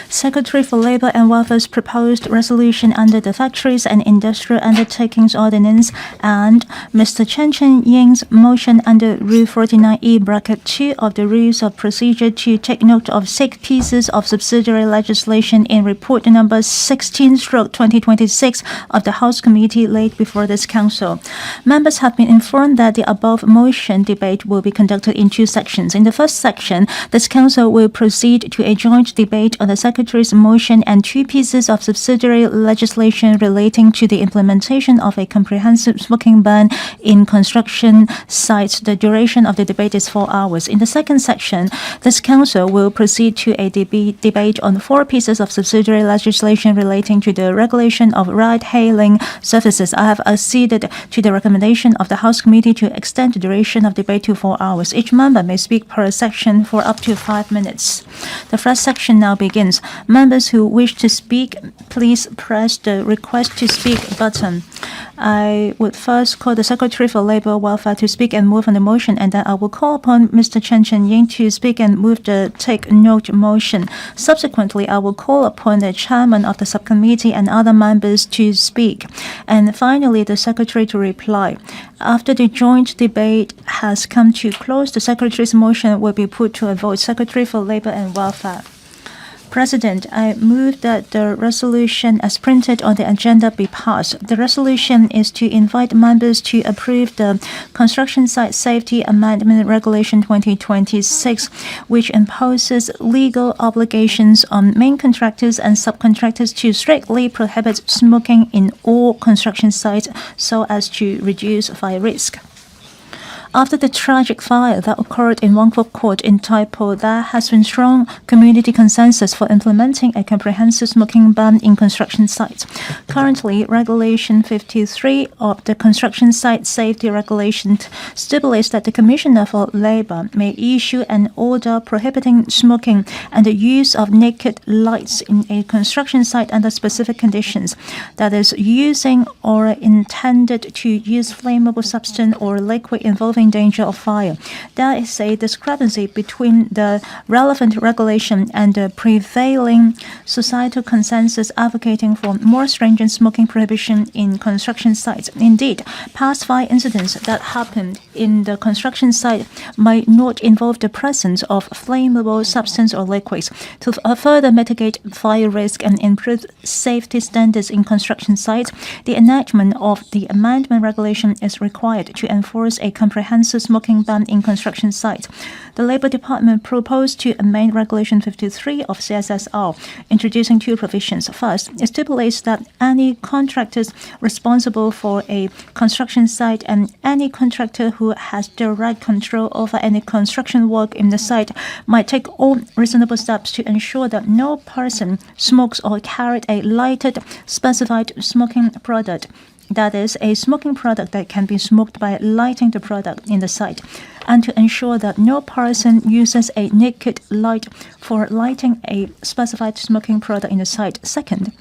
Secretary for Labour and Welfare's proposed resolution under the Factories and Industrial Undertakings Ordinance and Mr. Chun-ying's motion under Rule 49E(2) of the Rules of Procedure to take note of 6 pieces of subsidiary legislation in Report number 16/2026 of the House Committee laid before this Council. Members have been informed that the above motion debate will be conducted in 2 sections. In the first section, this Council will proceed to a joint debate on the Secretary's motion and 2 pieces of subsidiary legislation relating to the implementation of a comprehensive smoking ban in construction sites. The duration of the debate is 4 hours. In the second section, this Council will proceed to a debate on 4 pieces of subsidiary legislation relating to the regulation of ride-hailing services. I have acceded to the recommendation of the House Committee to extend the duration of debate to 4 hours. Each member may speak per section for up to 5 minutes. The first section now begins. Members who wish to speak, please press the Request to Speak button. I would first call the Secretary for Labour and Welfare to speak and move on the motion, and then I will call upon Mr. Chun-ying to speak and move the Take Note motion. Subsequently, I will call upon the Chairman of the subcommittee and other members to speak, and finally the Secretary to reply. After the joint debate has come to close, the Secretary's motion will be put to a vote. Secretary for Labour and Welfare. President, I move that the resolution as printed on the agenda be passed. The resolution is to invite members to approve the Construction Site Safety Amendment Regulation 2026, which imposes legal obligations on main contractors and subcontractors to strictly prohibit smoking in all construction sites so as to reduce fire risk. After the tragic fire that occurred in Wangfuk Court in Taipo, there has been strong community consensus for implementing a comprehensive smoking ban in construction sites. Currently, Regulation 53 of the Construction Site Safety Regulation stipulates that the Commissioner for Labour may issue an order prohibiting smoking and the use of naked lights in a construction site under specific conditions, that is, using or intended to use flammable substance or liquid involving danger of fire. There is a discrepancy between the relevant regulation and the prevailing societal consensus advocating for more stringent smoking prohibition in construction sites. Indeed, past fire incidents that happened in the construction site might not involve the presence of flammable substance or liquids. To further mitigate fire risk and improve safety standards in construction sites, the enactment of the amendment regulation is required to enforce a comprehensive smoking ban in construction sites. The Labour Department proposed to amend Regulation 53 of CSSR, introducing 2 provisions. First, it stipulates that any contractors responsible for a construction site and any contractor who has direct control over any construction work in the site might take all reasonable steps to ensure that no person smokes or carried a lighted specified smoking product, that is, a smoking product that can be smoked by lighting the product in the site, and to ensure that no person uses a naked light for lighting a specified smoking product in the site. Second,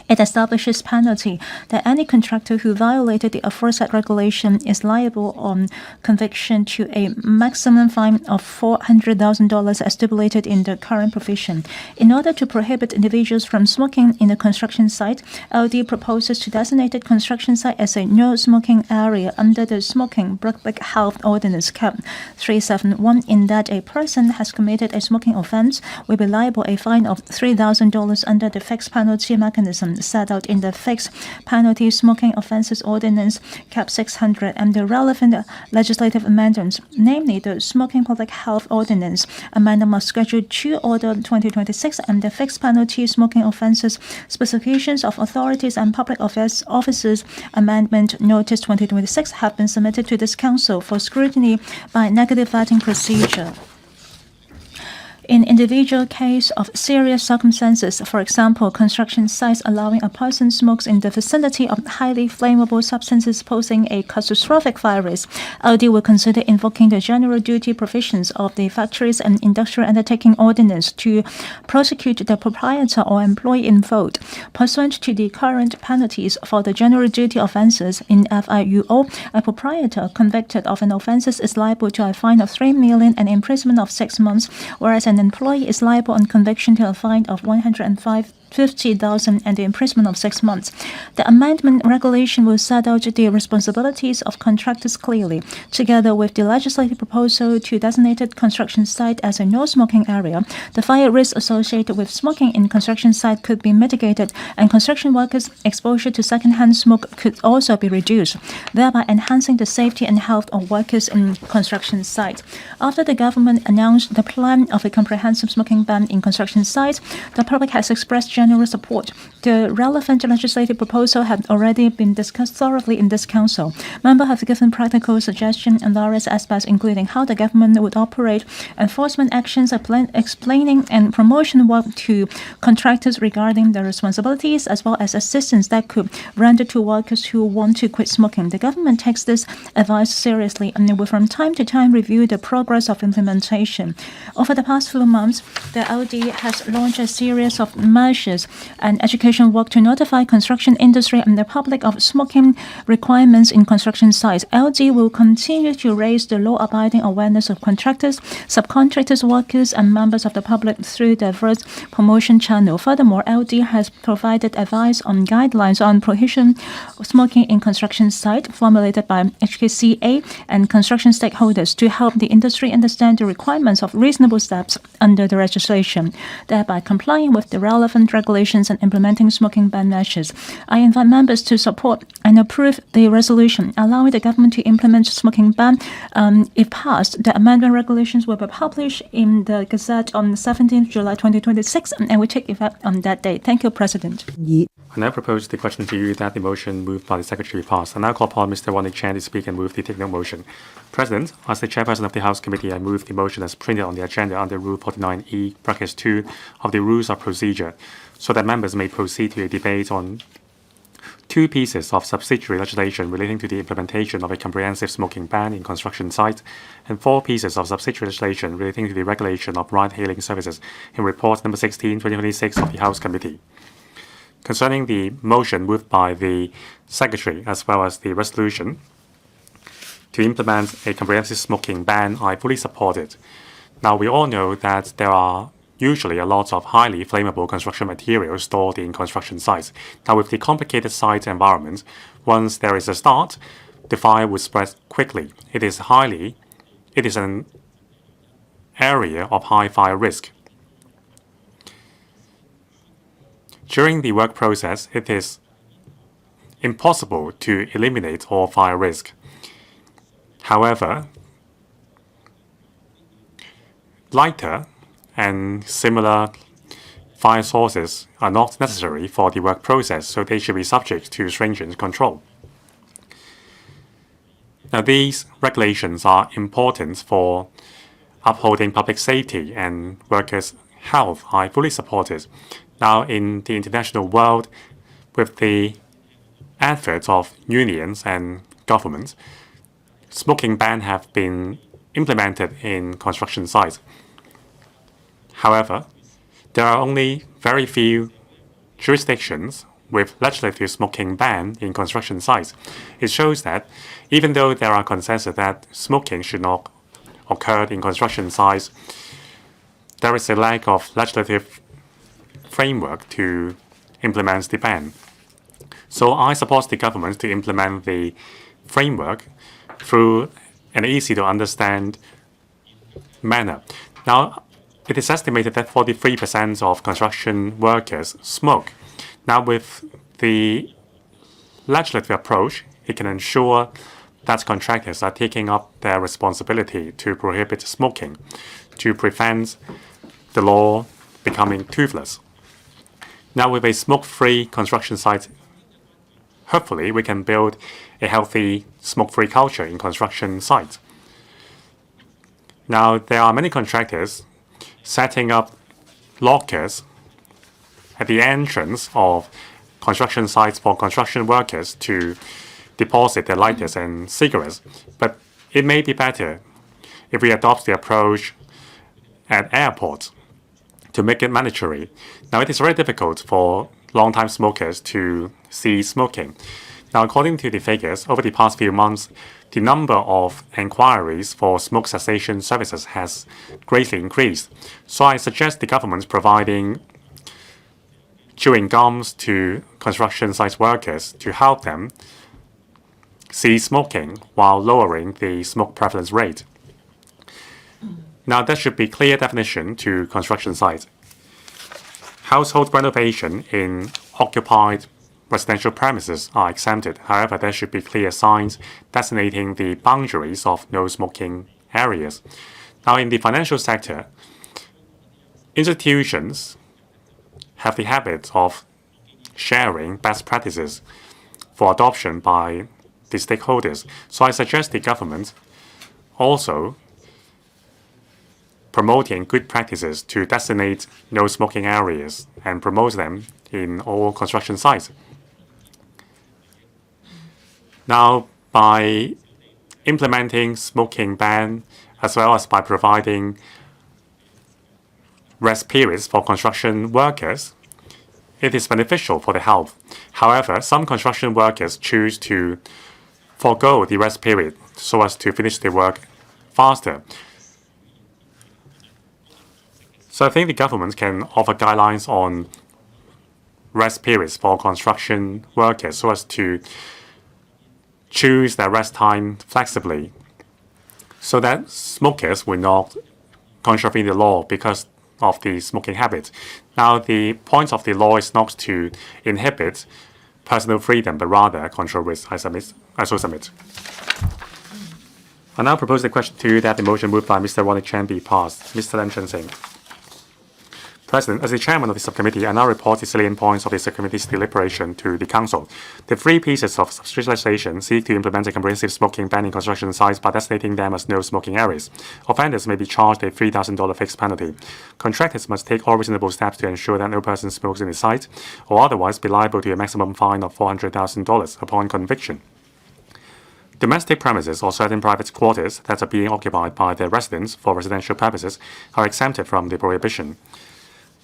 it establishes penalty that any contractor who violated the aforesaid regulation is liable on conviction to a maximum fine of $400,000 as stipulated in the current provision. In order to prohibit individuals from smoking in the construction site, LD proposes to designate the construction site as a no-smoking area under the Smoking Public Health Ordinance Cap 371, in that a person has committed a smoking offense will be liable a fine of $3,000 under the fixed penalty mechanism set out in the Fixed Penalty Smoking Offences Ordinance Cap 600 and the relevant legislative amendments, namely the Smoking Public Health Ordinance Amendment of Schedule 2 Order 2026 and the Fixed Penalty Smoking Offences Specifications of Authorities and Public Officers Amendment Notice 2026 have been submitted to this Council for scrutiny by negative vetting procedure. In individual case of serious circumstances, for example, construction sites allowing a person smokes in the vicinity of highly flammable substances posing a catastrophic fire risk, LD will consider invoking the general duty provisions of the Factories and Industrial Undertaking Ordinance to prosecute the proprietor or employee involved. Pursuant to the current penalties for the general duty offences in FIUO, a proprietor convicted of an offence is liable to a fine of $3 million and imprisonment of 6 months, whereas an an employee is liable on conviction to a fine of 150,000 and the imprisonment of 6 months. The amendment regulation will set out the responsibilities of contractors clearly, together with the legislative proposal to designate construction site as a no-smoking area. The fire risk associated with smoking in construction site could be mitigated, and construction workers' exposure to secondhand smoke could also be reduced, thereby enhancing the safety and health of workers in construction sites. After the government announced the plan of a comprehensive smoking ban in construction sites, the public has expressed general support. The relevant legislative proposal had already been discussed thoroughly in this council. Members have given practical suggestions on various aspects, including how the government would operate enforcement actions, explaining and promotion work to contractors regarding their responsibilities, as well as assistance that could render to workers who want to quit smoking. The government takes this advice seriously and will from time to time review the progress of implementation. Over the past few months, the LD has launched a series of measures and education work to notify construction industry and the public of smoking requirements in construction sites. LD will continue to raise the law-abiding awareness of contractors, subcontractors, workers, and members of the public through diverse promotion channels. Furthermore, LD has provided advice on guidelines on prohibition of smoking in construction sites formulated by HKCA and construction stakeholders to help the industry understand the requirements of reasonable steps under the legislation, thereby complying with the relevant regulations and implementing smoking ban measures. I invite members to support and approve the resolution allowing the government to implement smoking ban. If passed, the amendment regulations will be published in the Gazette on 17th July 2026 and will take effect on that day. Thank you, President. I now propose the question to you that the motion moved by the Secretary pass. I now call upon Mr. Wang Chen to speak and move the take-note motion. President, as the chairperson of the House Committee, I move the motion as printed on the agenda under Rule 49E(2) of the Rules of Procedure, so that members may proceed to a debate on 2 pieces of subsidiary legislation relating to the implementation of a comprehensive smoking ban in construction sites, and 4 pieces of subsidiary legislation relating to the regulation of ride-hailing services in Report number 16, 2026 of the House Committee. Concerning the motion moved by the Secretary as well as the resolution to implement a comprehensive smoking ban, I fully support it. Now, we all know that there are usually a lot of highly flammable construction materials stored in construction sites. Now, with the complicated site environment, once there is a start, the fire will spread quickly. It is an area of high fire risk. During the work process, it is impossible to eliminate all fire risk. However, lighter and similar fire sources are not necessary for the work process, so they should be subject to stringent control. Now, these regulations are important for upholding public safety and workers' health. I fully support it. Now, in the international world, with the efforts of unions and governments, smoking ban have been implemented in construction sites. However, there are only very few jurisdictions with legislative smoking ban in construction sites. It shows that even though there are consensus that smoking should not occur in construction sites, there is a lack of legislative framework to implement the ban. So I support the government to implement the framework through an easy-to-understand manner. Now, it is estimated that 43% of construction workers smoke. Now, with the legislative approach, it can ensure that contractors are taking up their responsibility to prohibit smoking, to prevent the law becoming toothless. Now, with a smoke-free construction site, hopefully we can build a healthy smoke-free culture in construction sites. Now, there are many contractors setting up lockers at the entrance of construction sites for construction workers to deposit their lighters and cigarettes. But it may be better if we adopt the approach at airports to make it mandatory. Now, it is very difficult for long-time smokers to cease smoking. Now, according to the figures, over the past few months, the number of inquiries for smoke cessation services has greatly increased. So I suggest the government providing chewing gums to construction site workers to help them cease smoking while lowering the smoke prevalence rate. Now, there should be clear definition to construction sites. Household renovation in occupied residential premises are exempted. However, there should be clear signs designating the boundaries of no smoking areas. Now, in the financial sector, institutions have the habit of sharing best practices for adoption by the stakeholders. So I suggest the government also promoting good practices to designate no smoking areas and promote them in all construction sites. Now, by implementing smoking ban as well as by providing rest periods for construction workers, it is beneficial for the health. However, some construction workers choose to forego the rest period so as to finish their work faster. So I think the government can offer guidelines on rest periods for construction workers so as to choose their rest time flexibly so that smokers will not contravene the law because of the smoking habit. Now, the point of the law is not to inhibit personal freedom, but rather control risk. I so submit. I now propose the question 2 that the motion moved by Mr. Ronnie Chan be passed. Mr. Len Chen-sing. President, as the chairman of the subcommittee, I now report the salient points of the subcommittee's deliberation to the Council. The 3 pieces of subsidiary legislation seek to implement a comprehensive smoking ban in construction sites by designating them as no smoking areas. Offenders may be charged a $3,000 fixed penalty. Contractors must take all reasonable steps to ensure that no person smokes in the site, or otherwise be liable to a maximum fine of $400,000 upon conviction. Domestic premises or certain private quarters that are being occupied by their residents for residential purposes are exempted from the prohibition.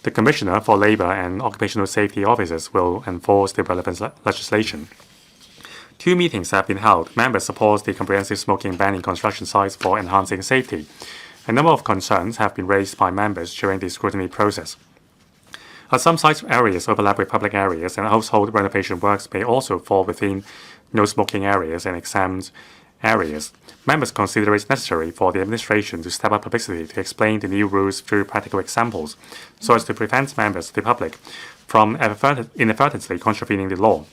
The Commissioner for Labour and Occupational Safety Officers will enforce the relevant legislation. 2 meetings have been held. Members support the comprehensive smoking ban in construction sites for enhancing safety. A number of concerns have been raised by members during the scrutiny process. As some site areas overlap with public areas and household renovation works may also fall within no smoking areas and exempt areas, members consider it necessary for the administration to step up publicity to explain the new rules through practical examples, so as to prevent members of the public from inadvertently contravening the law.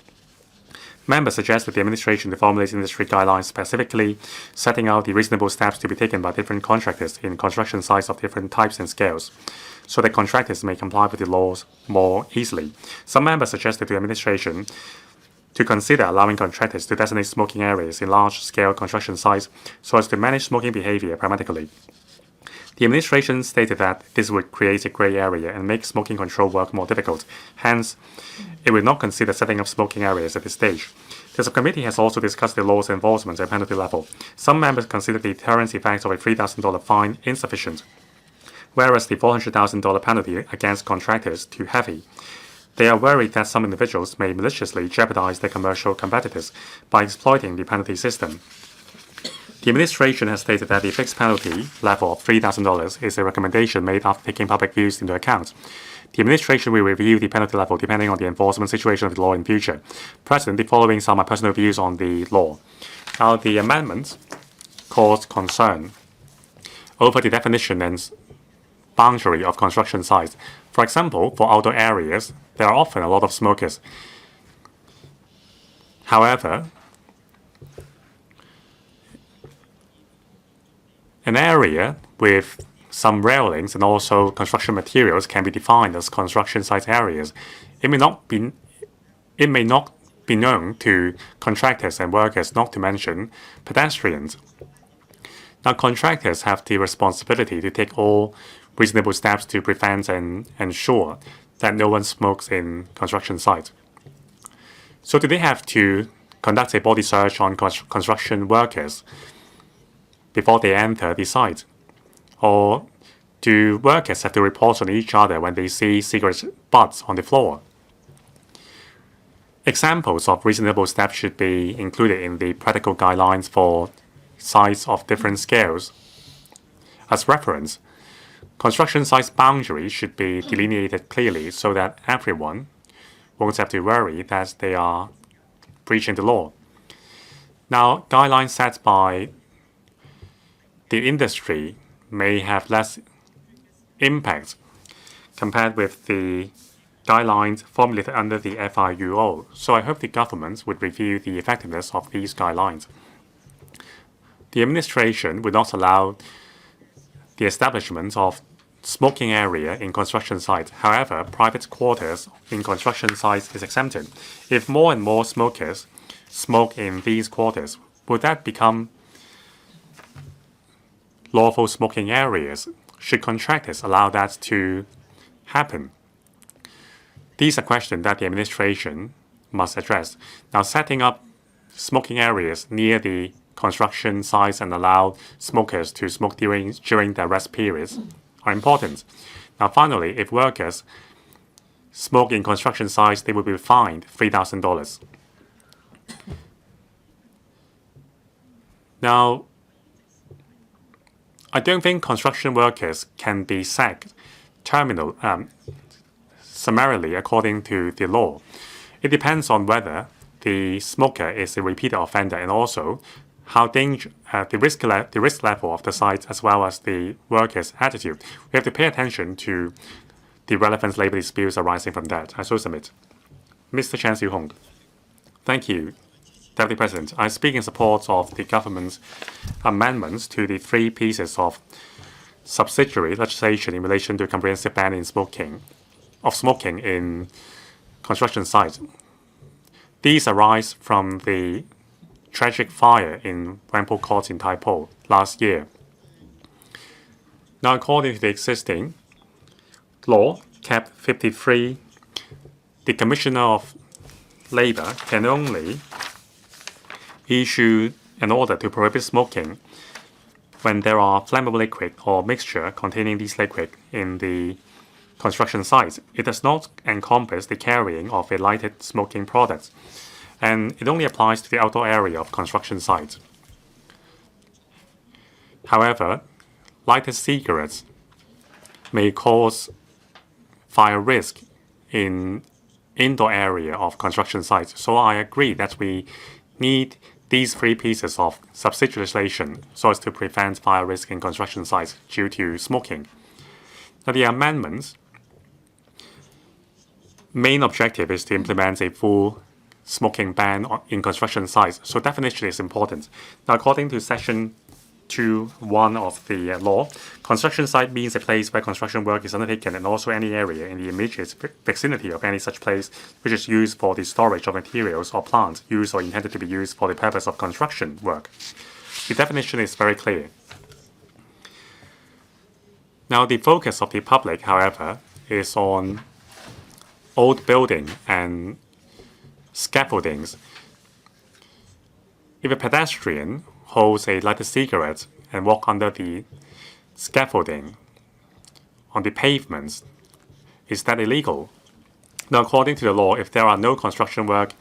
Members suggest that the administration to formulate industry guidelines specifically setting out the reasonable steps to be taken by different contractors in construction sites of different types and scales, so that contractors may comply with the laws more easily. Some members suggested to the administration to consider allowing contractors to designate smoking areas in large-scale construction sites so as to manage smoking behavior pragmatically. The administration stated that this would create a gray area and make smoking control work more difficult. Hence, it will not consider setting up smoking areas at this stage. The subcommittee has also discussed the law's enforcement and penalty level. Some members consider the deterrence effect of a $3,000 fine insufficient, whereas the $400,000 penalty against contractors too heavy. They are worried that some individuals may maliciously jeopardize their commercial competitors by exploiting the penalty system. The administration has stated that the fixed penalty level of $3,000 is a recommendation made after taking public views into account. The administration will review the penalty level depending on the enforcement situation of the law in future. President, the following are my personal views on the law. Now, the amendment caused concern over the definition and boundary of construction sites. For example, for outdoor areas, there are often a lot of smokers. However, an area with some railings and also construction materials can be defined as construction site areas. It may not be known to contractors and workers, not to mention pedestrians. Now, contractors have the responsibility to take all reasonable steps to prevent and ensure that no one smokes in construction sites. So do they have to conduct a body search on construction workers before they enter the site? Or do workers have to report on each other when they see cigarette butts on the floor? Examples of reasonable steps should be included in the practical guidelines for sites of different scales. As reference, construction site boundaries should be delineated clearly so that everyone won't have to worry that they are breaching the law. Now, guidelines set by the industry may have less impact compared with the guidelines formulated under the FIUO. So I hope the government would review the effectiveness of these guidelines. The administration would not allow the establishment of smoking area in construction sites. However, private quarters in construction sites is exempted. If more and more smokers smoke in these quarters, would that become lawful smoking areas? Should contractors allow that to happen? These are questions that the administration must address. Now, setting up smoking areas near the construction sites and allow smokers to smoke during their rest periods are important. Now, finally, if workers smoke in construction sites, they will be fined $3,000. Now, I don't think construction workers can be sacked summarily according to the law. It depends on whether the smoker is a repeat offender and also how the risk level of the site as well as the worker's attitude. We have to pay attention to the relevant labor disputes arising from that. I so submit. Mr. Chan Siu-hong. Thank you, Deputy President. I speak in support of the government's amendments to the 3 pieces of subsidiary legislation in relation to comprehensive ban in smoking in construction sites. These arise from the tragic fire in Whampoa Court in Tai Po last year. Now, according to the existing law, Cap 53, the Commissioner of Labour can only issue an order to prohibit smoking when there are flammable liquid or mixture containing these liquid in the construction sites. It does not encompass the carrying of a lighted smoking product, and it only applies to the outdoor area of construction sites. However, lighted cigarettes may cause fire risk in indoor area of construction sites. So I agree that we need these 3 pieces of subsidiary legislation so as to prevent fire risk in construction sites due to smoking. Now, the amendments' main objective is to implement a full smoking ban in construction sites. So definition is important. Now, according to Section 2(1) of the law, construction site means a place where construction work is undertaken and also any area in the immediate vicinity of any such place which is used for the storage of materials or plants used or intended to be used for the purpose of construction work. The definition is very clear. Now, the focus of the public, however, is on old building and scaffoldings. If a pedestrian holds a lighted cigarette and walk under the scaffolding on the pavements, is that illegal? Now, according to the law, if there are no construction work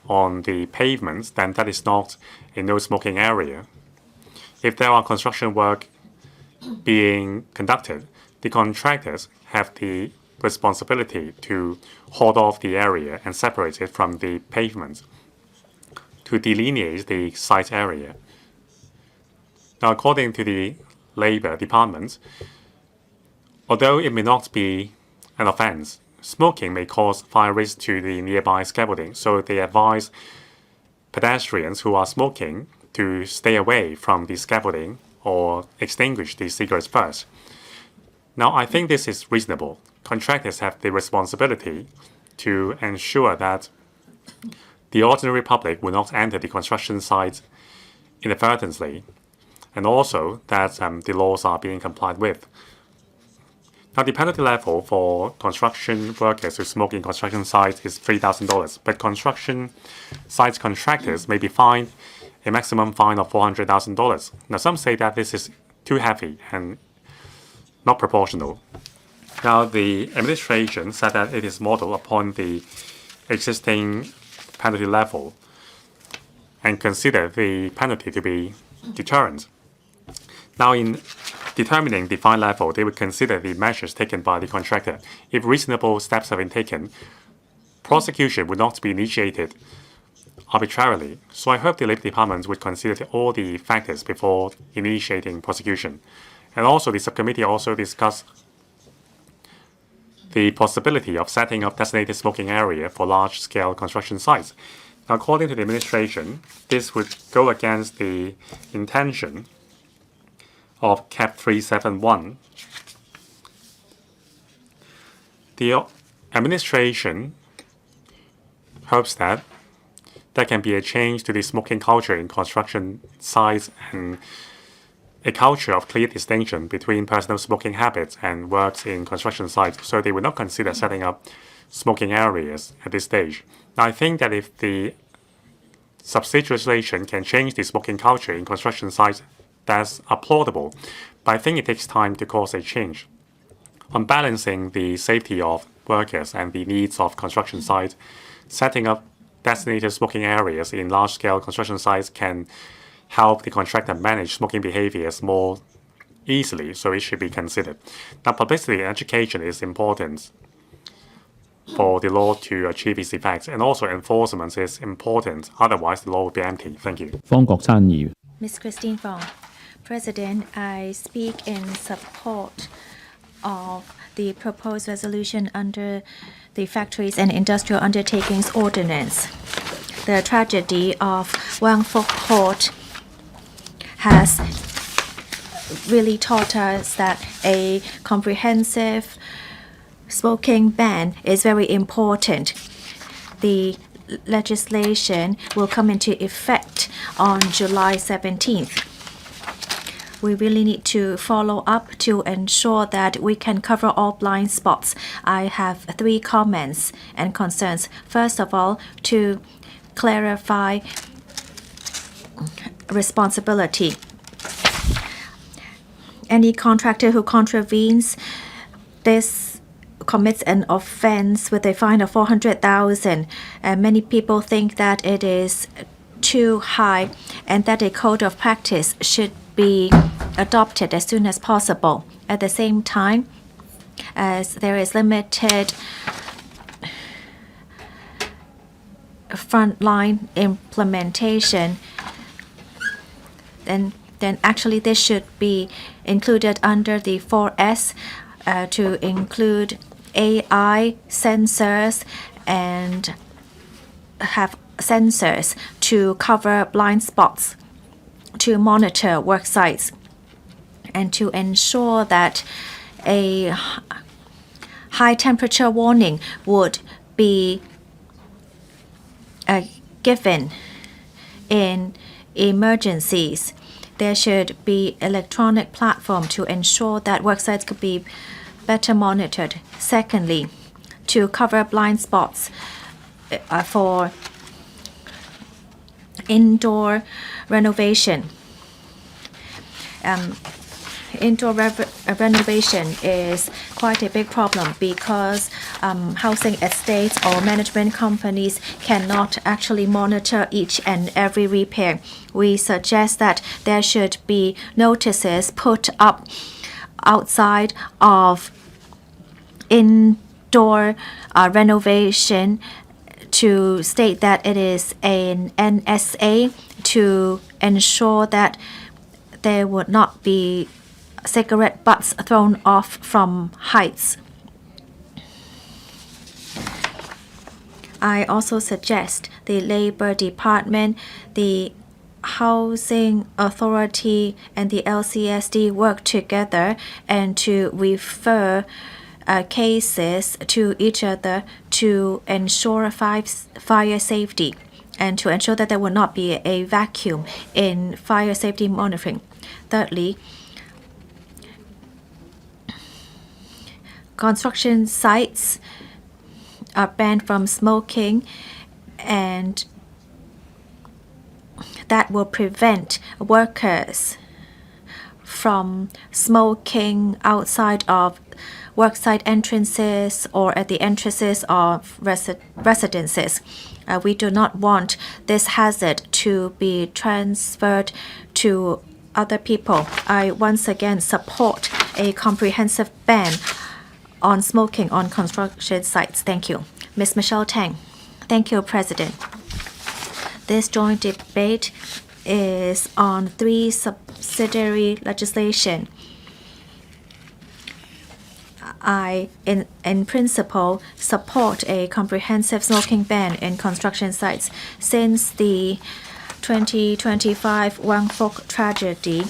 on the pavements, then that is not a no smoking area. If there are construction work being conducted, the contractors have the responsibility to hold off the area and separate it from the pavement to delineate the site area. Now, according to the Labour Department, although it may not be an offence, smoking may cause fire risk to the nearby scaffolding, so they advise pedestrians who are smoking to stay away from the scaffolding or extinguish the cigarettes first. Now, I think this is reasonable. Contractors have the responsibility to ensure that the ordinary public will not enter the construction site inadvertently, and also that the laws are being complied with. Now, the penalty level for construction workers who smoke in construction sites is $3,000, but construction site contractors may be fined a maximum fine of $400,000. Now, some say that this is too heavy and not proportional. Now, the administration said that it is modeled upon the existing penalty level and consider the penalty to be deterrent. Now, in determining the fine level, they would consider the measures taken by the contractor. If reasonable steps have been taken, prosecution would not be initiated arbitrarily. So I hope the Labor Department would consider all the factors before initiating prosecution. And also, the subcommittee also discussed the possibility of setting up designated smoking area for large-scale construction sites. Now, according to the administration, this would go against the intention of CAP 371. The administration hopes that there can be a change to the smoking culture in construction sites and a culture of clear distinction between personal smoking habits and works in construction sites, so they will not consider setting up smoking areas at this stage. Now, I think that if the subsidiary legislation can change the smoking culture in construction sites, that's applaudable, but I think it takes time to cause a change. On balancing the safety of workers and the needs of construction sites, setting up designated smoking areas in large-scale construction sites can help the contractor manage smoking behaviors more easily, so it should be considered. Now, publicity and education is important for the law to achieve its effects, and also enforcement is important. Otherwise, the law will be empty. Thank you. Ms. Christine Fong. President, I speak in support of the proposed resolution under the Factories and Industrial Undertakings Ordinance. The tragedy of Wang Fuk Court has really taught us that a comprehensive smoking ban is very important. The legislation will come into effect on July 17th. We really need to follow up to ensure that we can cover all blind spots. I have 3 comments and concerns. First of all, to clarify responsibility. Any contractor who contravenes this commits an offense with a fine of 400,000. Many people think that it is too high and that a code of practice should be adopted as soon as possible. At the same time, as there is limited frontline implementation, then actually this should be included under the 4S to include AI sensors and have sensors to cover blind spots, to monitor work sites, and to ensure that a high temperature warning would be given in emergencies. There should be electronic platform to ensure that work sites could be better monitored. Secondly, to cover blind spots for indoor renovation. Indoor renovation is quite a big problem because housing estates or management companies cannot actually monitor each and every repair. We suggest that there should be notices put up outside of indoor renovation to state that it is an NSA, to ensure that there would not be cigarette butts thrown off from heights. I also suggest the Labor Department, the Housing Authority, and the LCSD work together and to refer cases to each other to ensure fire safety and to ensure that there will not be a vacuum in fire safety monitoring. Thirdly, construction sites are banned from smoking, and that will prevent workers from smoking outside of worksite entrances or at the entrances of residences. We do not want this hazard to be transferred to other people. I once again support a comprehensive ban on smoking on construction sites. Thank you. Ms. Michelle Tang. Thank you, President. This joint debate is on 3 subsidiary legislation. I, in principle, support a comprehensive smoking ban in construction sites. Since the 2025 Wang Fuk tragedy,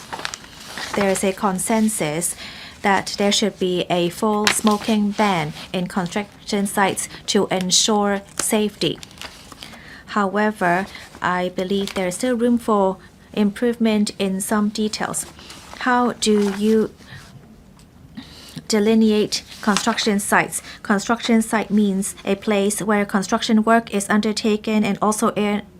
there is a consensus that there should be a full smoking ban in construction sites to ensure safety. However, I believe there is still room for improvement in some details. How do you delineate construction sites? Construction site means a place where construction work is undertaken and also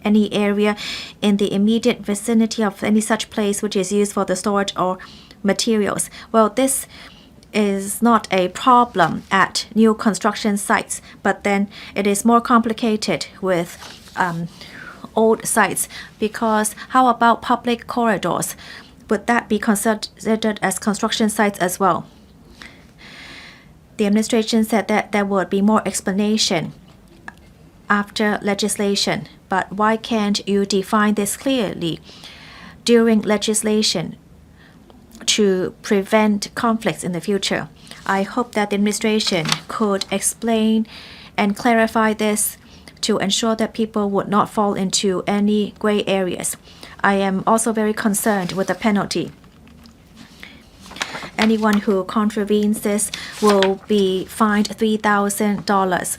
any area in the immediate vicinity of any such place which is used for the storage or materials. Well, this is not a problem at new construction sites, but then it is more complicated with old sites, because how about public corridors? Would that be considered as construction sites as well? The administration said that there would be more explanation after legislation, but why can't you define this clearly during legislation to prevent conflicts in the future? I hope that the administration could explain and clarify this to ensure that people would not fall into any gray areas. I am also very concerned with the penalty. Anyone who contravenes this will be fined $3,000.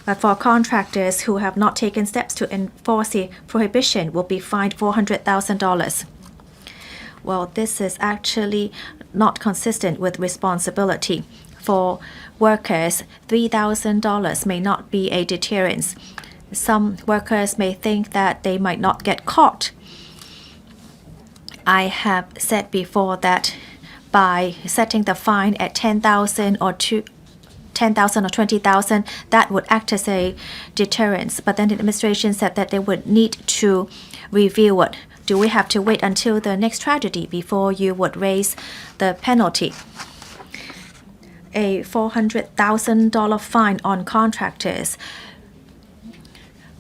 But for contractors who have not taken steps to enforce the prohibition will be fined $400,000. Well, this is actually not consistent with responsibility. For workers, $3,000 may not be a deterrence. Some workers may think that they might not get caught. I have said before that by setting the fine at $10,000 or $20,000, that would act as a deterrence. But then the administration said that they would need to review it. Do we have to wait until the next tragedy before you would raise the penalty? A $400,000 fine on contractors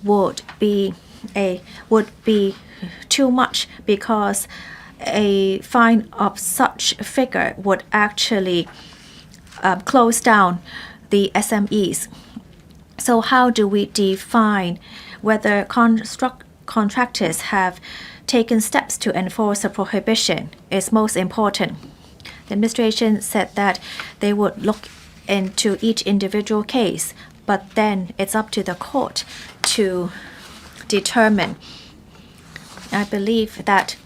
would be too much, because a fine of such figure would actually close down the SMEs. So how do we define whether contractors have taken steps to enforce a prohibition is most important? The administration said that they would look into each individual case, but then it's up to the court to determine. I believe that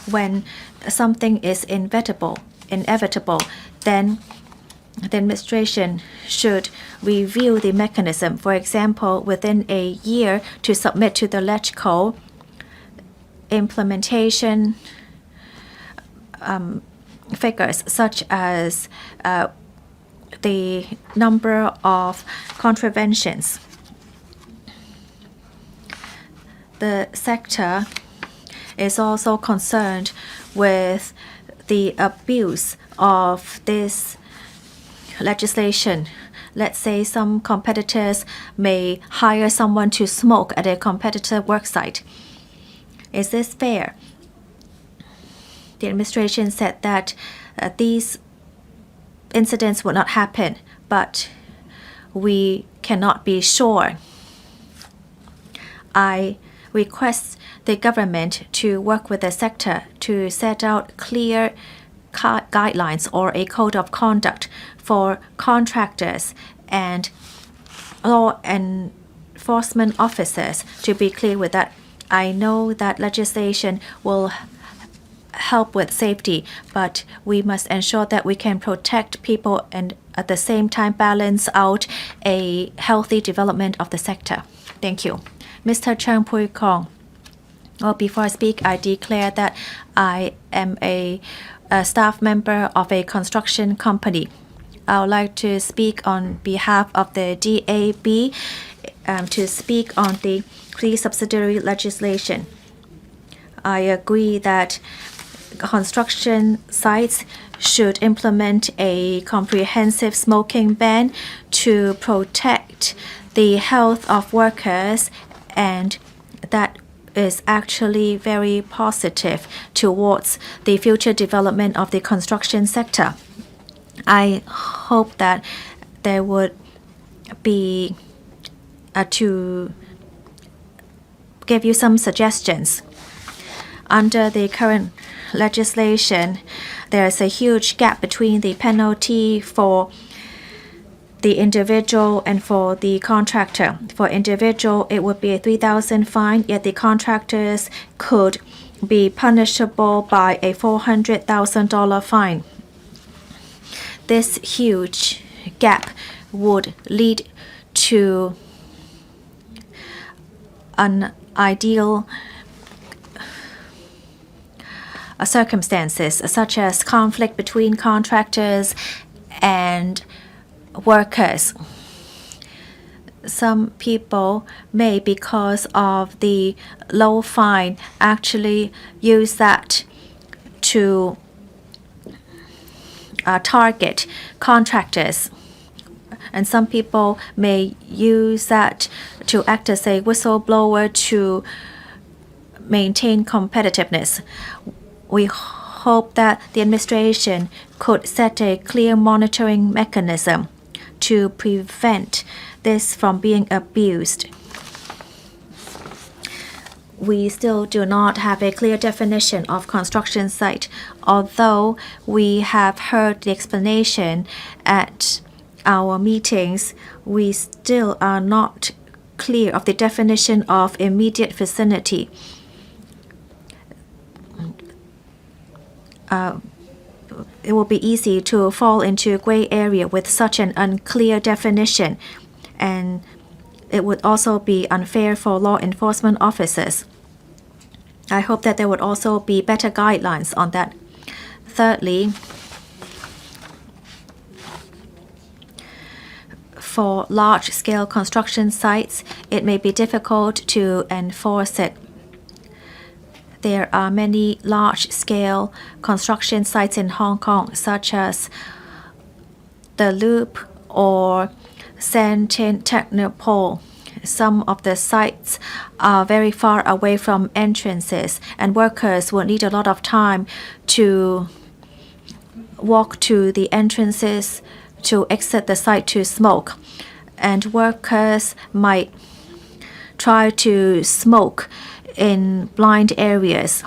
when something is inevitable, then the administration should review the mechanism. For example, within a year to submit to the LegCo implementation figures, such as the number of contraventions. The sector is also concerned with the abuse of this legislation. Let's say some competitors may hire someone to smoke at a competitor worksite. Is this fair? The administration said that these incidents will not happen, but we cannot be sure. I request the government to work with the sector to set out clear guidelines or a code of conduct for contractors and law enforcement officers to be clear with that. I know that legislation will help with safety, but we must ensure that we can protect people and at the same time balance out a healthy development of the sector. Thank you. Mr. Chang Pui Kong. Well, before I speak, I declare that I am a a staff member of a construction company. I would like to speak on behalf of the DAB to speak on the subsidiary legislation. I agree that construction sites should implement a comprehensive smoking ban to protect the health of workers, and that is actually very positive towards the future development of the construction sector. I hope that there would be to give you some suggestions. Under the current legislation, there's a huge gap between the penalty for the individual and for the contractor. For individual, it would be a 3,000 fine, yet the contractors could be punishable by a $400,000 fine. This huge gap would lead to an ideal circumstances, such as conflict between contractors and workers. Some people may, because of the low fine, actually use that to target contractors. And some people may use that to act as a whistleblower to maintain competitiveness. We hope that the administration could set a clear monitoring mechanism to prevent this from being abused. We still do not have a clear definition of construction site, although we have heard the explanation at our meetings. We still are not clear of the definition of immediate vicinity. It will be easy to fall into a gray area with such an unclear definition, and it would also be unfair for law enforcement officers. I hope that there would also be better guidelines on that. Thirdly, for large-scale construction sites, it may be difficult to enforce it. There are many large-scale construction sites in Hong Kong, such as the Loop or Santin Technopole. Some of the sites are very far away from entrances, and workers will need a lot of time to walk to the entrances to exit the site to smoke. And workers might try to smoke in blind areas.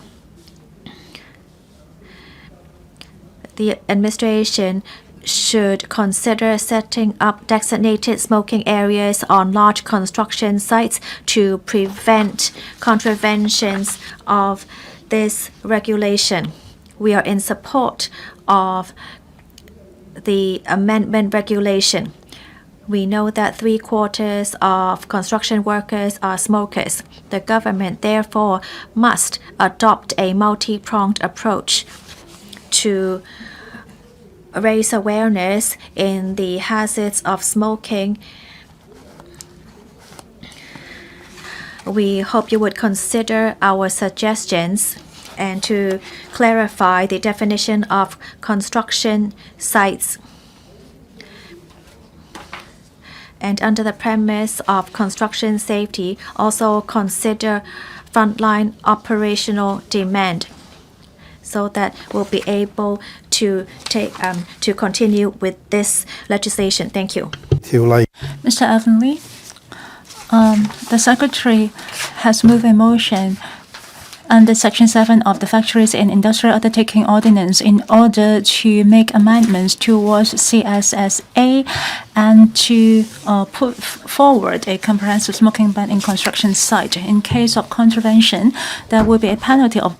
The administration should consider setting up designated smoking areas on large construction sites to prevent contraventions of this regulation. We are in support of the amendment regulation. We know that 3/4 of construction workers are smokers. The government, therefore, must adopt a multi-pronged approach to raise awareness in the hazards of smoking. We hope you would consider our suggestions and to clarify the definition of construction sites. And under the premise of construction safety, also consider frontline operational demand, so that we'll be able to continue with this legislation. Thank you. Mr. Evan Lee, the Secretary has moved a motion under Section 7 of the Factories and Industrial Undertaking Ordinance in order to make amendments towards CSSA and to put forward a comprehensive smoking ban in construction site. In case of contravention, there will be a penalty of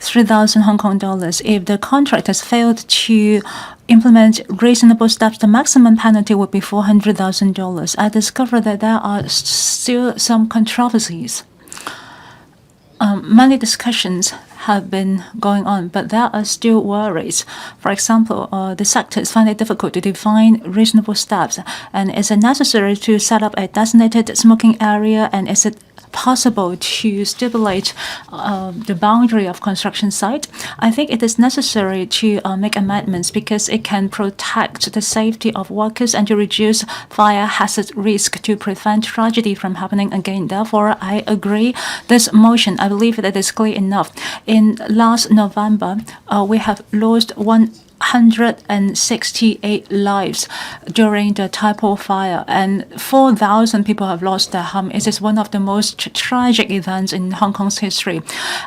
3,000 Hong Kong dollars. If the contract has failed to implement reasonable steps, the maximum penalty would be $400,000. I discovered that there are still some controversies. Many discussions have been going on, but there are still worries. For example, the sector is finding it difficult to define reasonable steps, and is it necessary to set up a designated smoking area, and is it possible to stipulate the boundary of construction site? I think it is necessary to make amendments because it can protect the safety of workers and to reduce fire hazard risk to prevent tragedy from happening again. Therefore, I agree this motion. I believe that it is clear enough. In last November, we have lost 168 lives during the Taipo fire, and 4,000 people have lost their home. It is one of the most tragic events in Hong Kong's history.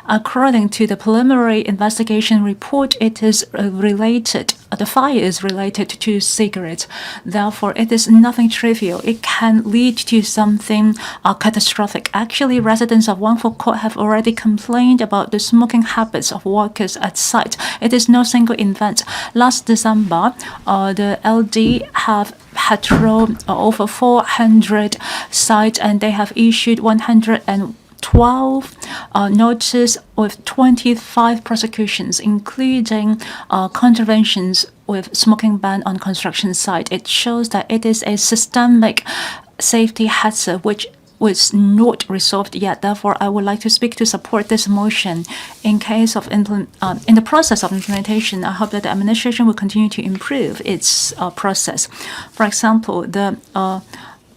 According to the preliminary investigation report, it is related. The fire is related to cigarettes. Therefore, it is nothing trivial. It can lead to something catastrophic. Actually, residents of Wang Fuk Court have already complained about the smoking habits of workers at site. It is no single event. Last December, the LD have patrol over 400 sites, and they have issued 112 notices with 25 prosecutions, including contraventions with smoking ban on construction site. It shows that it is a systemic safety hazard which was not resolved yet. Therefore, I would like to speak to support this motion. In case of in the process of implementation, I hope that the administration will continue to improve its process. For example, the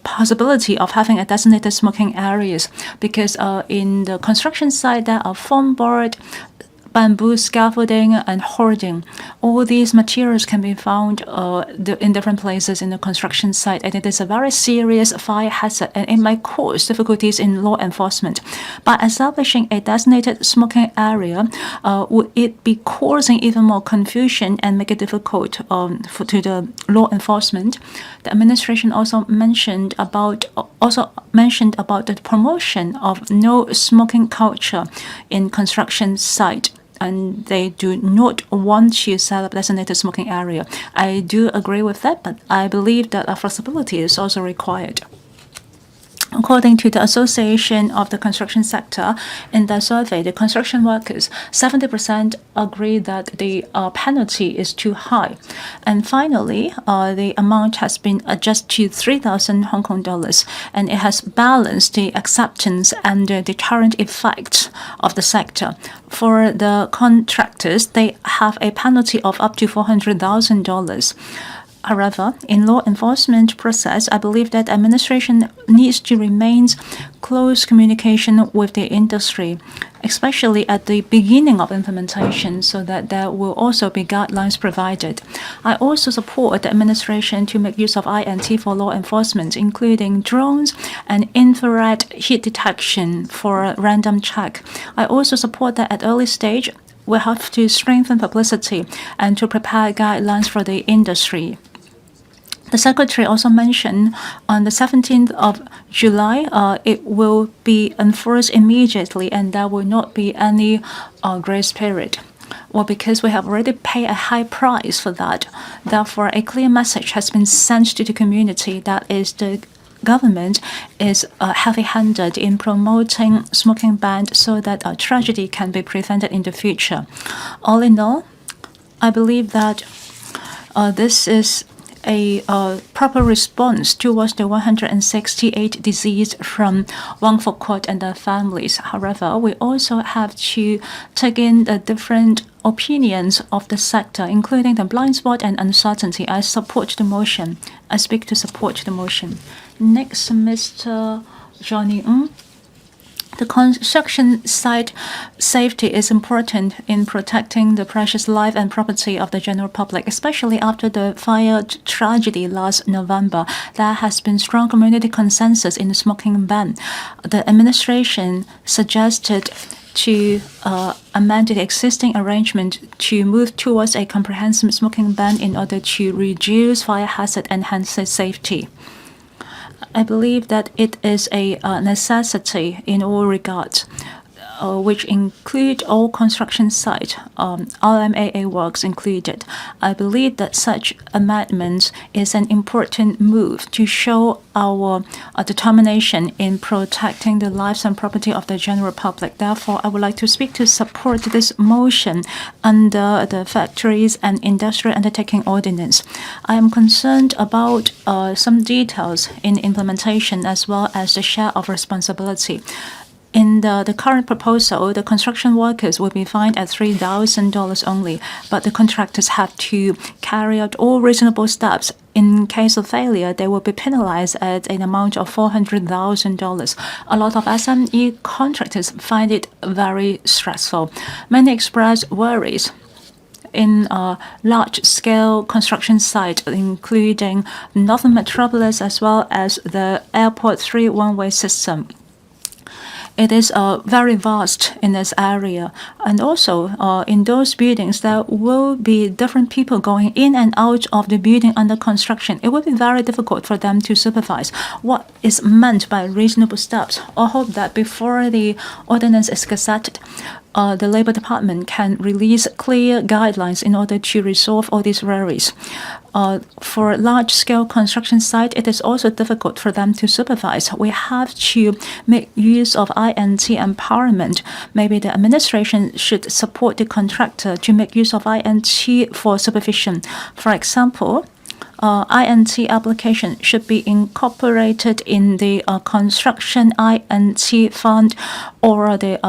possibility of having a designated smoking areas, because in the construction site there are foam board, bamboo scaffolding, and hoarding. All these materials can be found in different places in the construction site, and it is a very serious fire hazard, and it might cause difficulties in law enforcement. By establishing a designated smoking area, would it be causing even more confusion and make it difficult to the law enforcement? The administration also mentioned about the promotion of no smoking culture in construction site, and they do not want to set up designated smoking area. I do agree with that, but I believe that flexibility is also required. According to the Association of the Construction Sector, in the survey, the construction workers, 70% agree that the penalty is too high. And finally, the amount has been adjusted to 3,000 Hong Kong dollars, and it has balanced the acceptance and the deterrent effect of the sector. For the contractors, they have a penalty of up to $400,000. However, in law enforcement process, I believe that administration needs to remain close communication with the industry, especially at the beginning of implementation, so that there will also be guidelines provided. I also support the administration to make use of INT for law enforcement, including drones and infrared heat detection for random check. I also support that at early stage, we have to strengthen publicity and to prepare guidelines for the industry. The Secretary also mentioned on the 17th of July, it will be enforced immediately and there will not be any grace period. Well, because we have already paid a high price for that, therefore a clear message has been sent to the community, that is the government is heavy-handed in promoting smoking ban so that a tragedy can be prevented in the future. All in all, I believe that this is a proper response towards the 168 deceased from Wang Fuk Court and their families. However, we also have to take in the different opinions of the sector, including the blind spot and uncertainty. I support the motion. I speak to support the motion. Next, Mr. Chun-ying. The construction site safety is important in protecting the precious life and property of the general public, especially after the fire tragedy last November. There has been strong community consensus in the smoking ban. The administration suggested to amend the existing arrangement to move towards a comprehensive smoking ban in order to reduce fire hazard and enhance safety. I believe that it is a necessity in all regards. which include all construction site, RMAA works included. I believe that such amendment is an important move to show our determination in protecting the lives and property of the general public. Therefore, I would like to speak to support this motion under the Factories and Industrial Undertaking Ordinance. I am concerned about some details in implementation as well as the share of responsibility. In the current proposal, the construction workers will be fined at $3,000 only, but the contractors have to carry out all reasonable steps. In case of failure, they will be penalized at an amount of $400,000. A lot of SME contractors find it very stressful. Many express worries in a large-scale construction site, including Northern Metropolis as well as the Airport 3 one-way system. It is very vast in this area. And also, in those buildings, there will be different people going in and out of the building under construction. It will be very difficult for them to supervise what is meant by reasonable steps. I hope that before the ordinance is gazetted, the Labor Department can release clear guidelines in order to resolve all these worries. For large-scale construction site, it is also difficult for them to supervise. We have to make use of INT empowerment. Maybe the administration should support the contractor to make use of INT for supervision. For example, INT application should be incorporated in the construction INT fund or the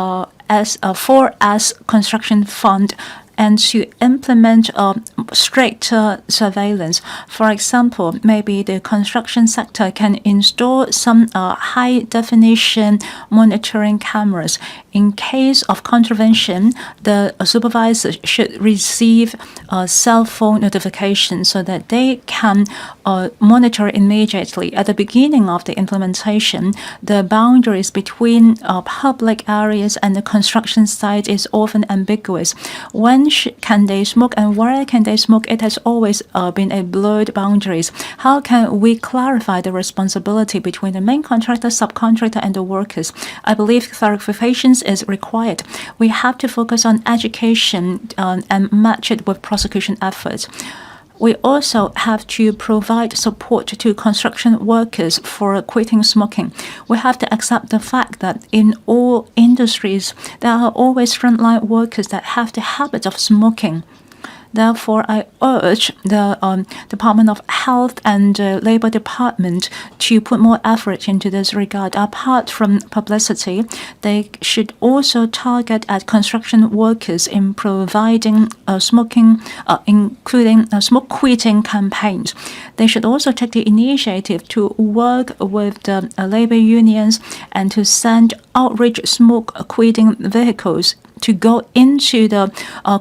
4S construction fund, and to implement stricter surveillance. For example, maybe the construction sector can install some high-definition monitoring cameras. In case of contravention, the supervisor should receive a cell phone notification so that they can monitor immediately. At the beginning of the implementation, the boundaries between public areas and the construction site is often ambiguous. When can they smoke and where can they smoke? It has always been a blurred boundaries. How can we clarify the responsibility between the main contractor, subcontractor, and the workers? I believe clarifications is required. We have to focus on education and match it with prosecution efforts. We also have to provide support to construction workers for quitting smoking. We have to accept the fact that in all industries, there are always frontline workers that have the habit of smoking. Therefore, I urge the Department of Health and Labor Department to put more effort into this regard. Apart from publicity, they should also target at construction workers in providing smoking, including smoke quitting campaigns. They should also take the initiative to work with the labor unions and to send outreach smoke quitting vehicles to go into the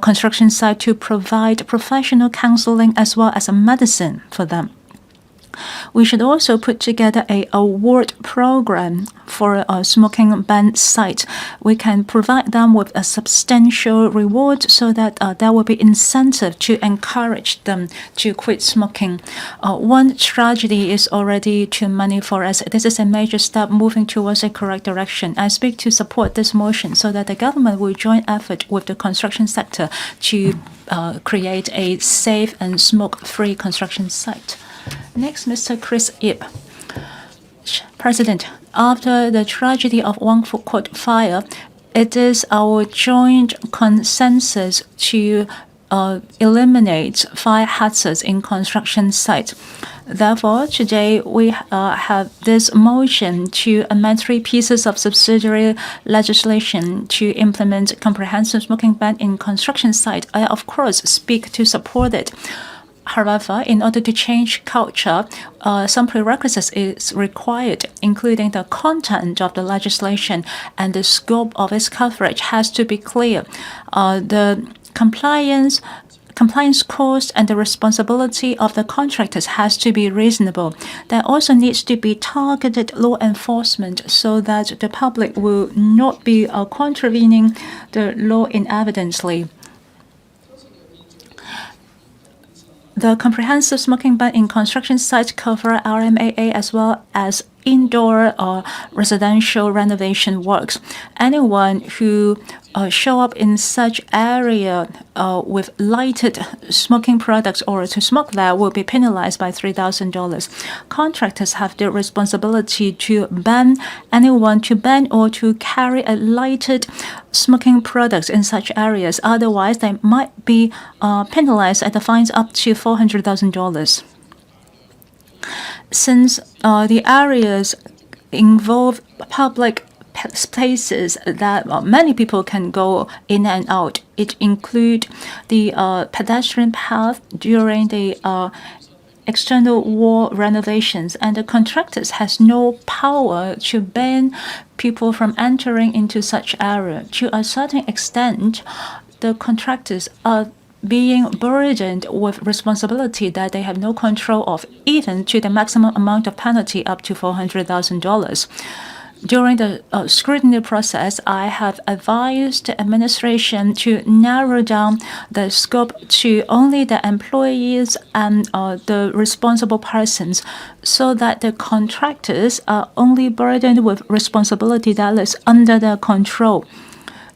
construction site to provide professional counseling as well as a medicine for them. We should also put together an award program for a smoking ban site. We can provide them with a substantial reward so that there will be incentive to encourage them to quit smoking. One tragedy is already too many for us. This is a major step moving towards a correct direction. I speak to support this motion so that the government will join effort with the construction sector to create a safe and smoke-free construction site. Next, Mr. Chris Yip. President, after the tragedy of Wang Fu Court fire, it is our joint consensus to eliminate fire hazards in construction sites. Therefore, today we have this motion to amend 3 pieces of subsidiary legislation to implement comprehensive smoking ban in construction site. I, of course, speak to support it. However, in order to change culture, some prerequisites is required, including the content of the legislation and the scope of its coverage has to be clear. The compliance cost and the responsibility of the contractors has to be reasonable. There also needs to be targeted law enforcement so that the public will not be contravening the law inevitably. The comprehensive smoking ban in construction sites cover RMAA as well as indoor residential renovation works. Anyone who show up in such area with lighted smoking products or to smoke there will be penalized by $3,000. Contractors have the responsibility to ban anyone to ban or to carry a lighted smoking products in such areas. Otherwise, they might be penalized at the fines up to $400,000. Since the areas involve public places that many people can go in and out, it include the pedestrian path during the external wall renovations, and the contractors has no power to ban people from entering into such area. To a certain extent, the contractors are being burdened with responsibility that they have no control of, even to the maximum amount of penalty up to $400,000. During the scrutiny process, I have advised the administration to narrow down the scope to only the employees and the responsible persons, so that the contractors are only burdened with responsibility that is under their control,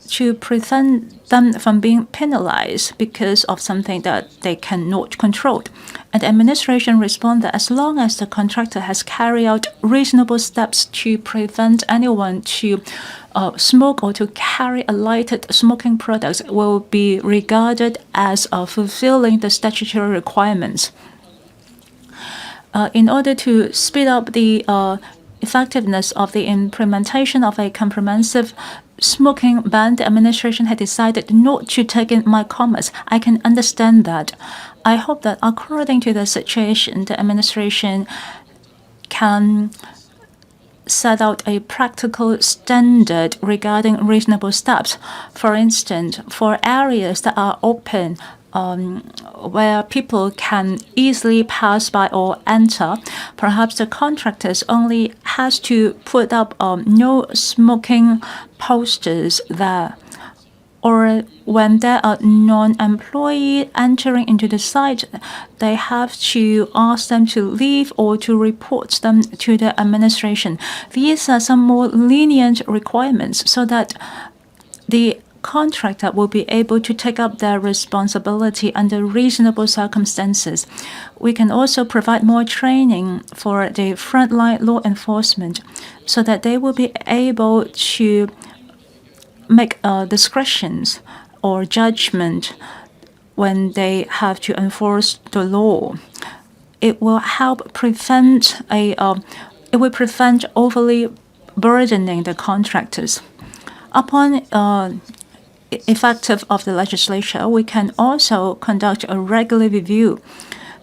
to prevent them from being penalized because of something that they cannot control. And the administration respond that as long as the contractor has carried out reasonable steps to prevent anyone to smoke or to carry a lighted smoking products, will be regarded as fulfilling the statutory requirements. In order to speed up the effectiveness of the implementation of a comprehensive smoking ban, the administration had decided not to take in my comments. I can understand that. I hope that according to the situation, the administration can set out a practical standard regarding reasonable steps. For instance, for areas that are open, where people can easily pass by or enter, perhaps the contractors only has to put up no smoking posters there. Or when there are non-employees entering into the site, they have to ask them to leave or to report them to the administration. These are some more lenient requirements so that the contractor will be able to take up their responsibility under reasonable circumstances. We can also provide more training for the frontline law enforcement so that they will be able to make discretions or judgment when they have to enforce the law. It will help prevent overly burdening the contractors. Upon effective of the legislature, we can also conduct a regular review.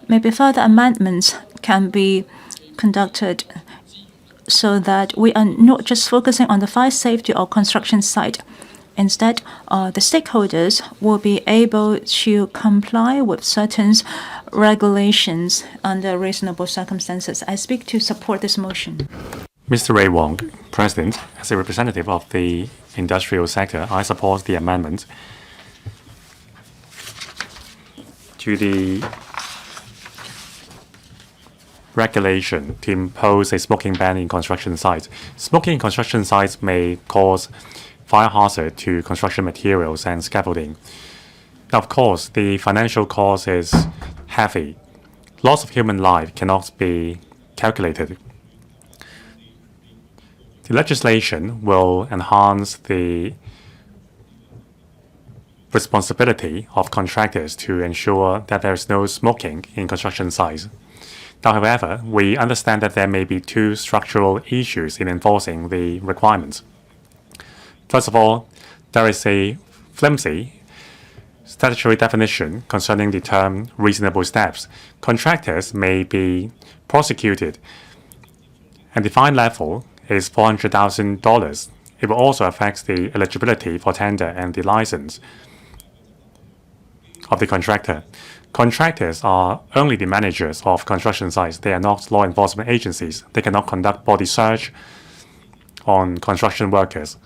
Maybe further amendments can be conducted so that we are not just focusing on the fire safety or construction site. Instead, the stakeholders will be able to comply with certain regulations under reasonable circumstances. I speak to support this motion. Mr. Ray Wong, President, as a representative of the industrial sector, I support the amendment to the regulation to impose a smoking ban in construction sites. Smoking in construction sites may cause fire hazard to construction materials and scaffolding. Now, of course, the financial cost is heavy. Loss of human life cannot be calculated. The legislation will enhance the responsibility of contractors to ensure that there is no smoking in construction sites. Now, however, we understand that there may be two structural issues in enforcing the requirements. First of all, there is a flimsy statutory definition concerning the term reasonable steps. Contractors may be prosecuted, and the fine level is $400,000. It will also affect the eligibility for tender and the license of the contractor. Contractors are only the managers of construction sites. They are not law enforcement agencies. They cannot conduct body search on construction workers.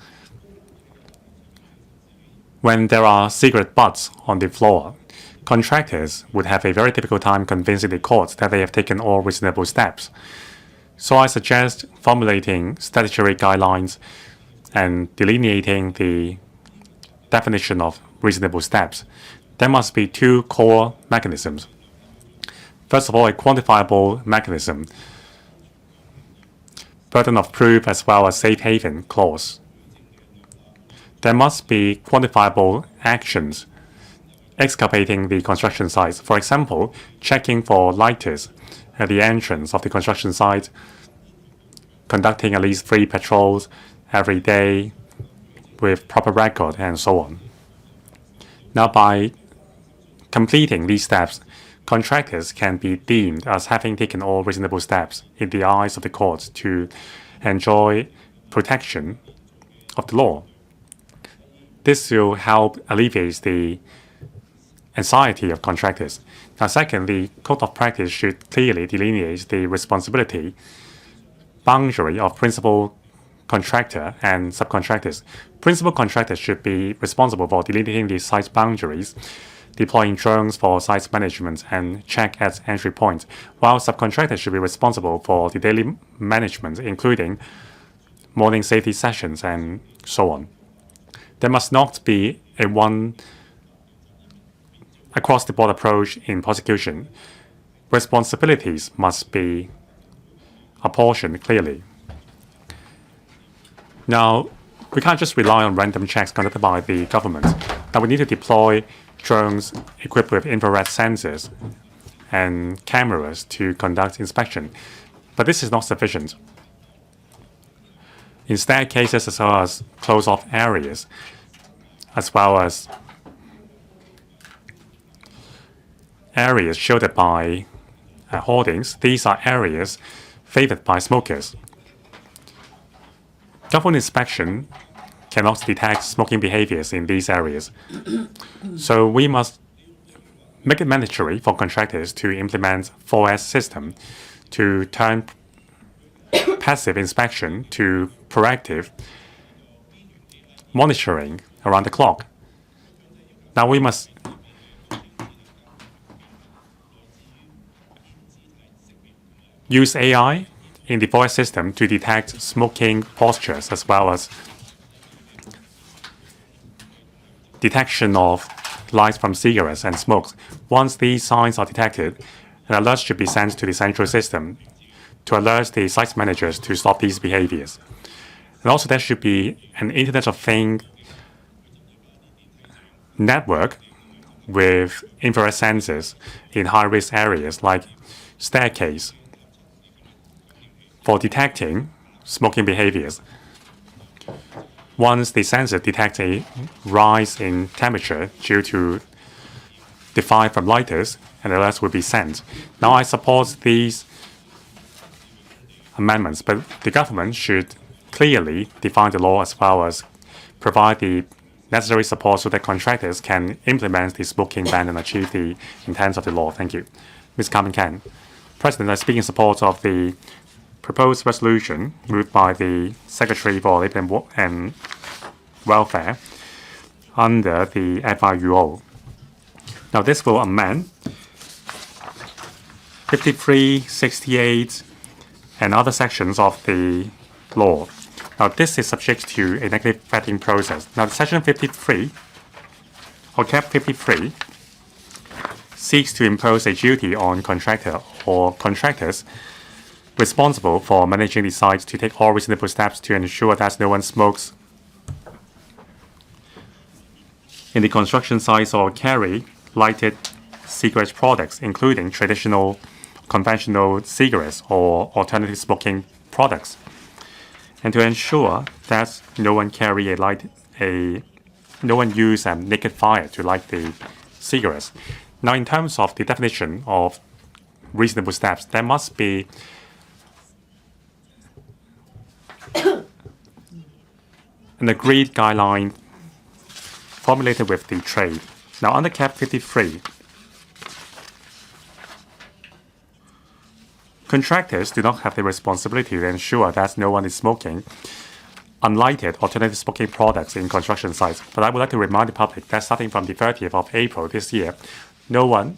When there are cigarette butts on the floor, contractors would have a very difficult time convincing the courts that they have taken all reasonable steps. So I suggest formulating statutory guidelines and delineating the definition of reasonable steps. There must be two core mechanisms. First of all, a quantifiable mechanism, burden of proof as well as safe haven clause. There must be quantifiable actions excavating the construction sites. For example, checking for lighters at the entrance of the construction site, conducting at least 3 patrols every day with proper record, and so on. Now, by completing these steps, contractors can be deemed as having taken all reasonable steps in the eyes of the courts to enjoy protection of the law. This will help alleviate the anxiety of contractors. Now, second, the code of practice should clearly delineate the responsibility boundary of principal contractor and subcontractors. Principal contractors should be responsible for delineating the site boundaries, deploying drones for site management and check at entry points, while subcontractors should be responsible for the daily management, including morning safety sessions and so on. There must not be a one across-the-board approach in prosecution. Responsibilities must be apportioned clearly. Now, we can't just rely on random checks conducted by the government. Now, we need to deploy drones equipped with infrared sensors and cameras to conduct inspection. But this is not sufficient. In staircases as well as closed-off areas, as well as areas shielded by hoardings, these are areas favored by smokers. Government inspection cannot detect smoking behaviors in these areas. So we must make it mandatory for contractors to implement 4S system to turn passive inspection to proactive monitoring around the clock. Now we must use AI in the 4S system to detect smoking postures as well as detection of lights from cigarettes and smokes. Once these signs are detected, an alert should be sent to the central system to alert the site managers to stop these behaviors. And also there should be an Internet of Things network with infrared sensors in high-risk areas like staircase for detecting smoking behaviors. Once the sensor detects a rise in temperature due to the fire from lighters, an alert will be sent. Now, I support these amendments, but the government should clearly define the law as well as provide the necessary support so that contractors can implement the smoking ban and achieve the intent of the law. Thank you. Ms. Carmen Can. President, I speak in support of the proposed resolution moved by the Secretary for Labour and Welfare under the FIUO. Now, this will amend 53, 68, and other sections of the law. Now, this is subject to a negative vetting process. Now, Section 53, or Cap 53, seeks to impose a duty on contractor or contractors responsible for managing the sites to take all reasonable steps to ensure that no one smokes in the construction sites or carry lighted cigarette products, including traditional, conventional cigarettes or alternative smoking products, and to ensure that no one use naked fire to light the cigarettes. Now, in terms of the definition of reasonable steps, there must be an agreed guideline formulated with the trade. Now, under Cap 53, contractors do not have the responsibility to ensure that no one is smoking unlighted alternative smoking products in construction sites. But I would like to remind the public that starting from the 30th of April this year, no one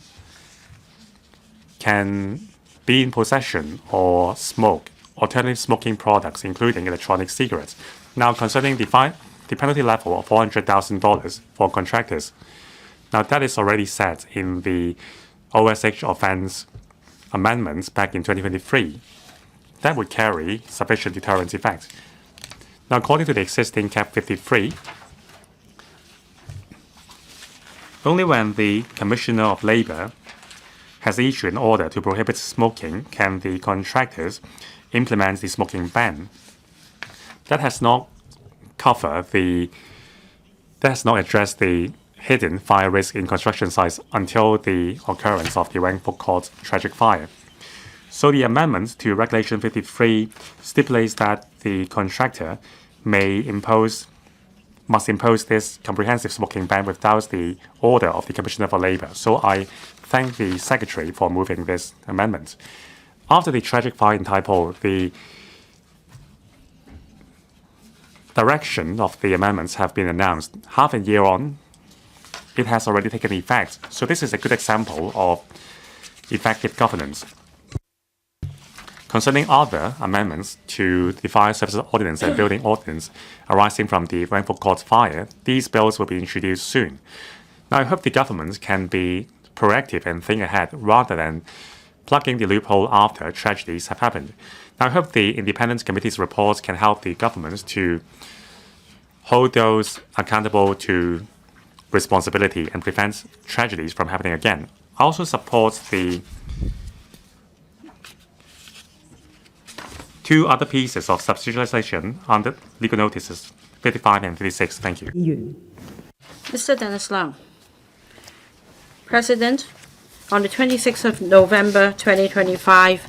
can be in possession or smoke alternative smoking products, including electronic cigarettes. Now, concerning the penalty level of $400,000 for contractors, now that is already set in the OSH offense amendments back in 2023. That would carry sufficient deterrence effect. Now, according to the existing Cap 53, only when the Commissioner of Labour has issued an order to prohibit smoking can the contractors implement the smoking ban. That has not addressed the hidden fire risk in construction sites until the occurrence of the Wang Fuk Court tragic fire. So the amendment to Regulation 53 stipulates that the contractor must impose this comprehensive smoking ban without the order of the Commissioner for Labour. So I thank the Secretary for moving this amendment. After the tragic fire in Tai Po, the direction of the amendments have been announced. Half a year on, it has already taken effect. So this is a good example of effective governance. Concerning other amendments to the Fire Services Ordinance and Building Ordinance arising from the Wang Fuk Court fire, these bills will be introduced soon. Now, I hope the government can be proactive and think ahead rather than plugging the loophole after tragedies have happened. Now, I hope the independent committee's reports can help the government to hold those accountable to responsibility and prevent tragedies from happening again. I also support the two other pieces of subsidiarization under legal notices 55 and 56. Thank you. Mr. Dennis Lam. President, on the 26th of November 2025,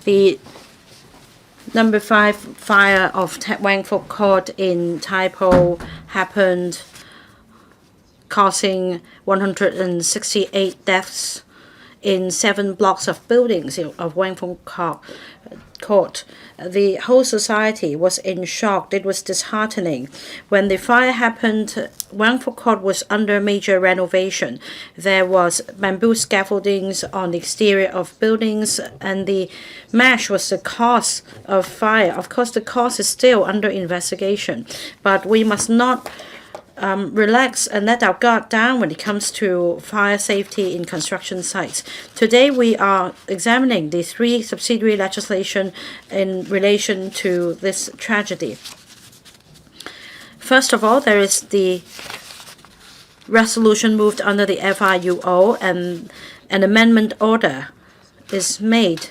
the number 5 fire of Wang Fuk Court in Tai Po happened, causing 168 deaths in 7 blocks of buildings of Wang Fuk Court. The whole society was in shock. It was disheartening. When the fire happened, Wang Fuk Court was under major renovation. There was bamboo scaffoldings on the exterior of buildings, and the mesh was the cause of fire. Of course, the cause is still under investigation, but we must not relax and let our guard down when it comes to fire safety in construction sites. Today, we are examining the 3 subsidiary legislation in relation to this tragedy. First of all, there is the resolution moved under the FIUO, and an amendment order is made,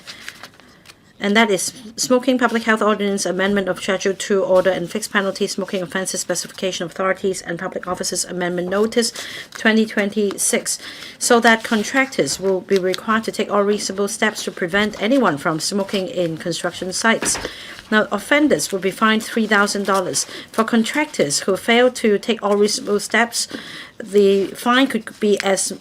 and that is Smoking Public Health Ordinance Amendment of Schedule 2 Order and Fixed Penalty Smoking Offences Specification of Authorities and Public Officers Amendment Notice 2026, so that contractors will be required to take all reasonable steps to prevent anyone from smoking in construction sites. Now, offenders will be fined $3,000. For contractors who fail to take all reasonable steps, the fine could be as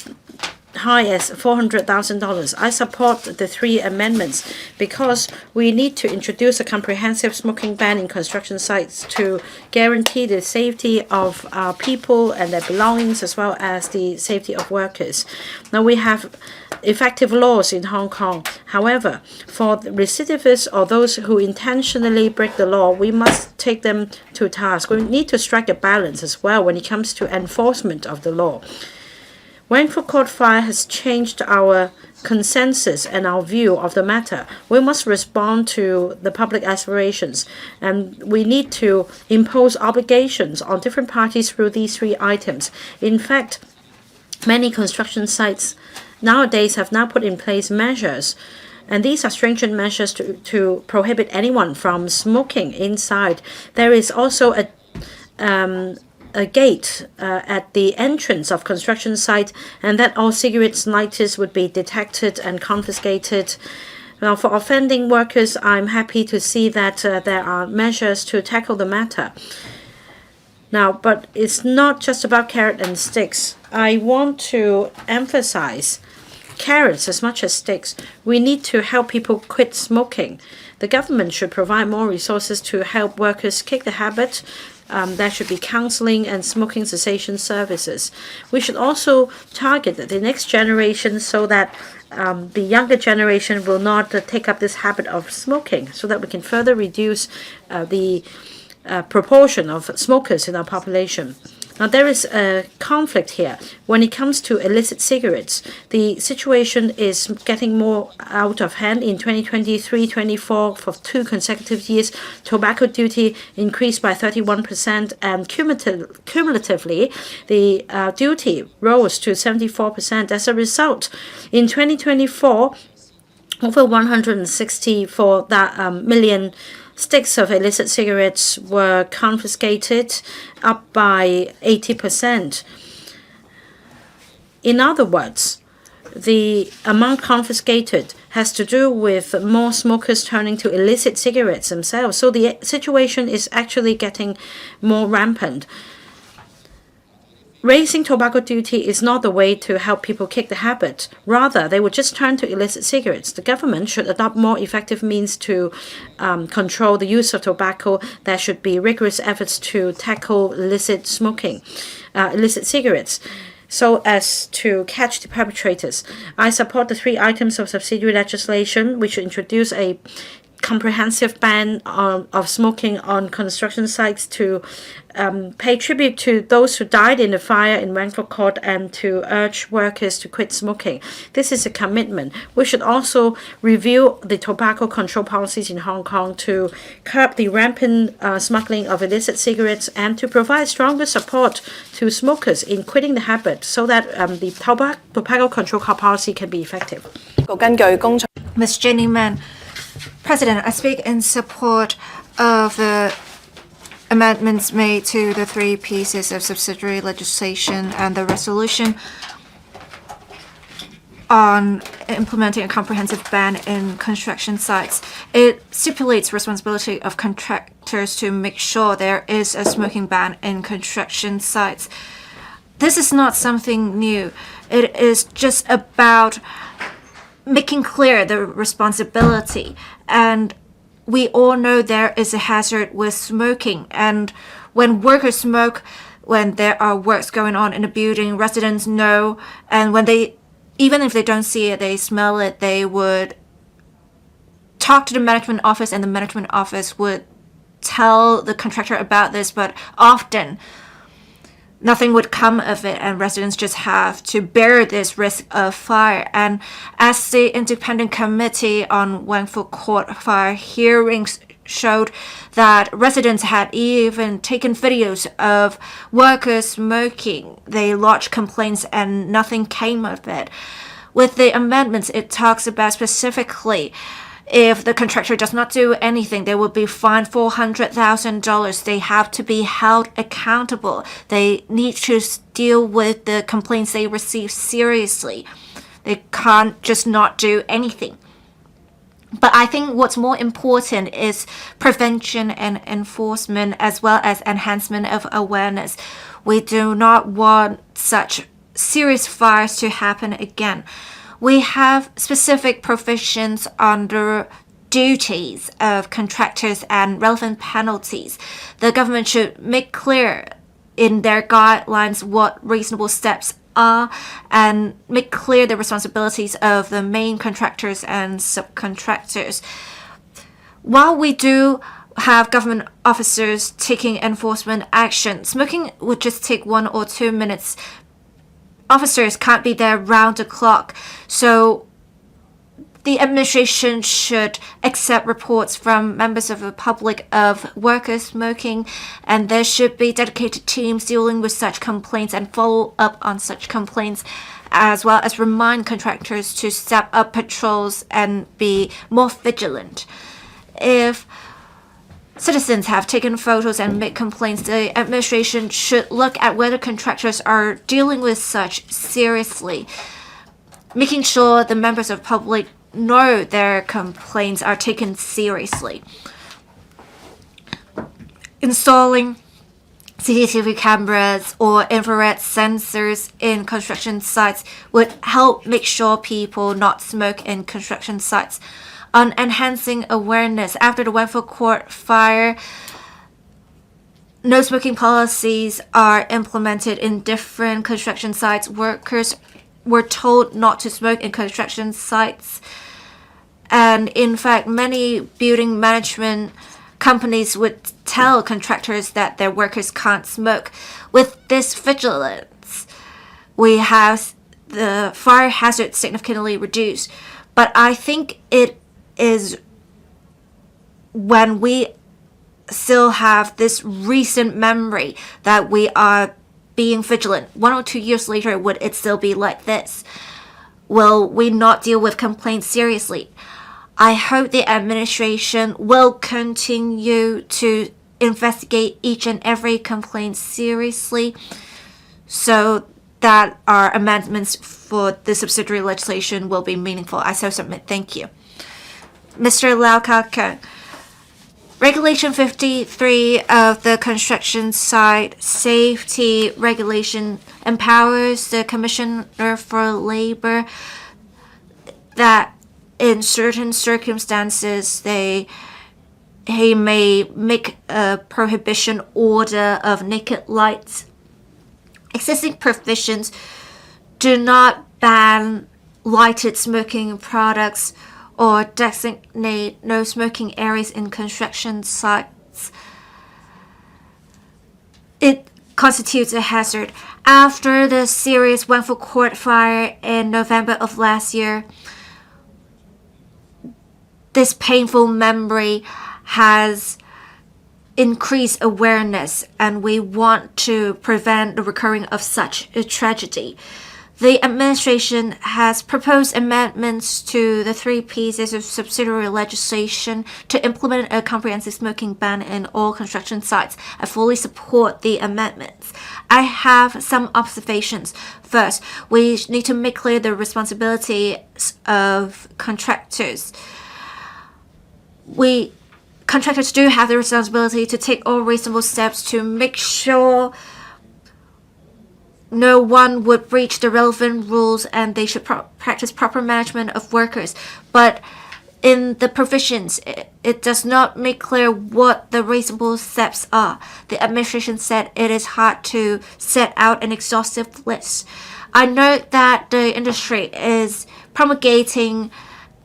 high as $400,000. I support the 3 amendments because we need to introduce a comprehensive smoking ban in construction sites to guarantee the safety of our people and their belongings, as well as the safety of workers. Now, we have effective laws in Hong Kong. However, for the recidivists or those who intentionally break the law, we must take them to task. We need to strike a balance as well when it comes to enforcement of the law. Wang Fuk Court fire has changed our consensus and our view of the matter. We must respond to the public aspirations, and we need to impose obligations on different parties through these 3 items. In fact, many construction sites nowadays have now put in place measures, and these are stringent measures to prohibit anyone from smoking inside. There is also a gate at the entrance of construction site, and that all cigarettes lighters would be detected and confiscated. Now, for offending workers, I'm happy to see that there are measures to tackle the matter. Now, but it's not just about carrot and sticks. I want to emphasize carrots as much as sticks. We need to help people quit smoking. The government should provide more resources to help workers kick the habit. There should be counseling and smoking cessation services. We should also target the next generation so that the younger generation will not take up this habit of smoking, so that we can further reduce the proportion of smokers in our population. Now, there is a conflict here. When it comes to illicit cigarettes, the situation is getting more out of hand. In 2023-24, for 2 consecutive years, tobacco duty increased by 31%, and cumulatively, the duty rose to 74%. As a result, in 2024, over 164 million sticks of illicit cigarettes were confiscated, up by 80%. In other words, the amount confiscated has to do with more smokers turning to illicit cigarettes themselves. So the situation is actually getting more rampant. Raising tobacco duty is not the way to help people kick the habit. Rather, they would just turn to illicit cigarettes. The government should adopt more effective means to control the use of tobacco. There should be rigorous efforts to tackle illicit smoking, illicit cigarettes, so as to catch the perpetrators. I support the 3 items of subsidiary legislation. We should introduce a comprehensive ban of smoking on construction sites, to pay tribute to those who died in the fire in Wangford Court, and to urge workers to quit smoking. This is a commitment. We should also review the tobacco control policies in Hong Kong to curb the rampant smuggling of illicit cigarettes, and to provide stronger support to smokers in quitting the habit, so that the tobacco control policy can be effective. Ms. Jenny Mann. President, I speak in support of the amendments made to the 3 pieces of subsidiary legislation and the resolution on implementing a comprehensive ban in construction sites. It stipulates responsibility of contractors to make sure there is a smoking ban in construction sites. This is not something new. It is just about making clear the responsibility. And we all know there is a hazard with smoking. And when workers smoke, when there are works going on in a building, residents know. And when even if they don't see it, they smell it, they would talk to the management office, and the management office would tell the contractor about this. But often, nothing would come of it, and residents just have to bear this risk of fire. And as the independent committee on Wangford Court fire hearings showed, that residents had even taken videos of workers smoking. They lodged complaints and nothing came of it. With the amendments, it talks about specifically, if the contractor does not do anything, they will be fined $400,000. They have to be held accountable. They need to deal with the complaints they receive seriously. They can't just not do anything. But I think what's more important is prevention and enforcement, as well as enhancement of awareness. We do not want such serious fires to happen again. We have specific provisions under duties of contractors and relevant penalties. The government should make clear in their guidelines what reasonable steps are, and make clear the responsibilities of the main contractors and subcontractors. While we do have government officers taking enforcement action, smoking would just take 1 or 2 minutes. Officers can't be there round the clock, so the administration should accept reports from members of the public of workers smoking, and there should be dedicated teams dealing with such complaints and follow up on such complaints, as well as remind contractors to step up patrols and be more vigilant. If citizens have taken photos and made complaints, the administration should look at whether contractors are dealing with such seriously, making sure the members of the public know their complaints are taken seriously. Installing CCTV cameras or infrared sensors in construction sites would help make sure people not smoke in construction sites. On enhancing awareness, after the Wangford Court fire, no smoking policies are implemented in different construction sites. Workers were told not to smoke in construction sites. And in fact, many building management companies would tell contractors that their workers can't smoke. With this vigilance, we have the fire hazard significantly reduced. But I think it is when we still have this recent memory that we are being vigilant. 1 or 2 years later, would it still be like this? Will we not deal with complaints seriously? I hope the administration will continue to investigate each and every complaint seriously so that our amendments for the subsidiary legislation will be meaningful. I so submit. Thank you. Mr. Lau Ka-keung. Regulation 53 of the construction site safety regulation empowers the Commissioner for Labor that in certain circumstances he may make a prohibition order of naked lights. Existing provisions do not ban lighted smoking products or designate no smoking areas in construction sites. It constitutes a hazard. After the serious Wentworth Court fire in November of last year, this painful memory has increased awareness, and we want to prevent the recurring of such a tragedy. The administration has proposed amendments to the 3 pieces of subsidiary legislation to implement a comprehensive smoking ban in all construction sites. I fully support the amendments. I have some observations. First, we need to make clear the responsibilities of contractors. Contractors do have the responsibility to take all reasonable steps to make sure no one would breach the relevant rules, and they should practice proper management of workers. But in the provisions, it does not make clear what the reasonable steps are. The administration said it is hard to set out an exhaustive list. I note that the industry is promulgating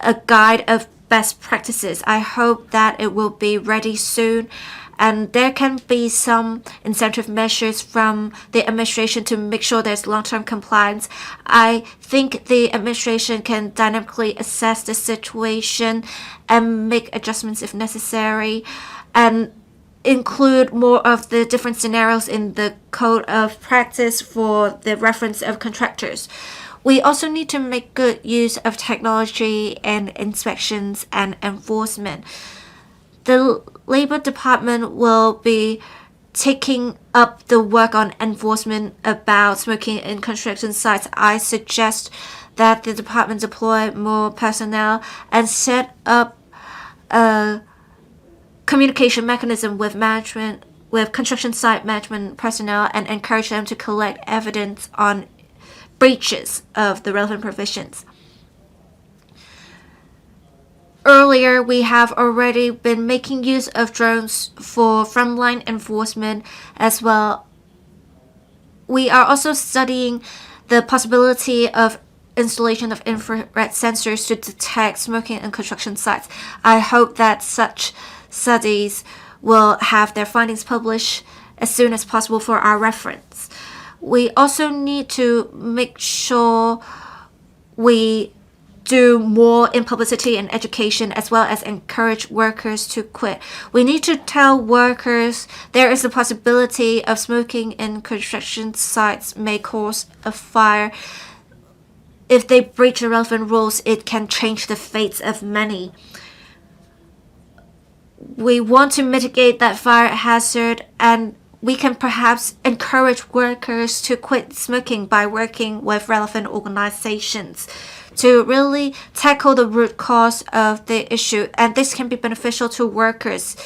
a guide of best practices. I hope that it will be ready soon, and there can be some incentive measures from the administration to make sure there's long-term compliance. I think the administration can dynamically assess the situation and make adjustments if necessary, and include more of the different scenarios in the code of practice for the reference of contractors. We also need to make good use of technology and inspections and enforcement. The Labor Department will be taking up the work on enforcement about smoking in construction sites. I suggest that the department deploy more personnel and set up a communication mechanism with construction site management personnel, and encourage them to collect evidence on breaches of the relevant provisions. Earlier, we have already been making use of drones for frontline enforcement as well. We are also studying the possibility of installation of infrared sensors to detect smoking in construction sites. I hope that such studies will have their findings published as soon as possible for our reference. We also need to make sure we do more in publicity and education, as well as encourage workers to quit. We need to tell workers there is a possibility of smoking in construction sites may cause a fire. If they breach the relevant rules, it can change the fates of many. We want to mitigate that fire hazard, and we can perhaps encourage workers to quit smoking by working with relevant organizations to really tackle the root cause of the issue. And this can be beneficial to workers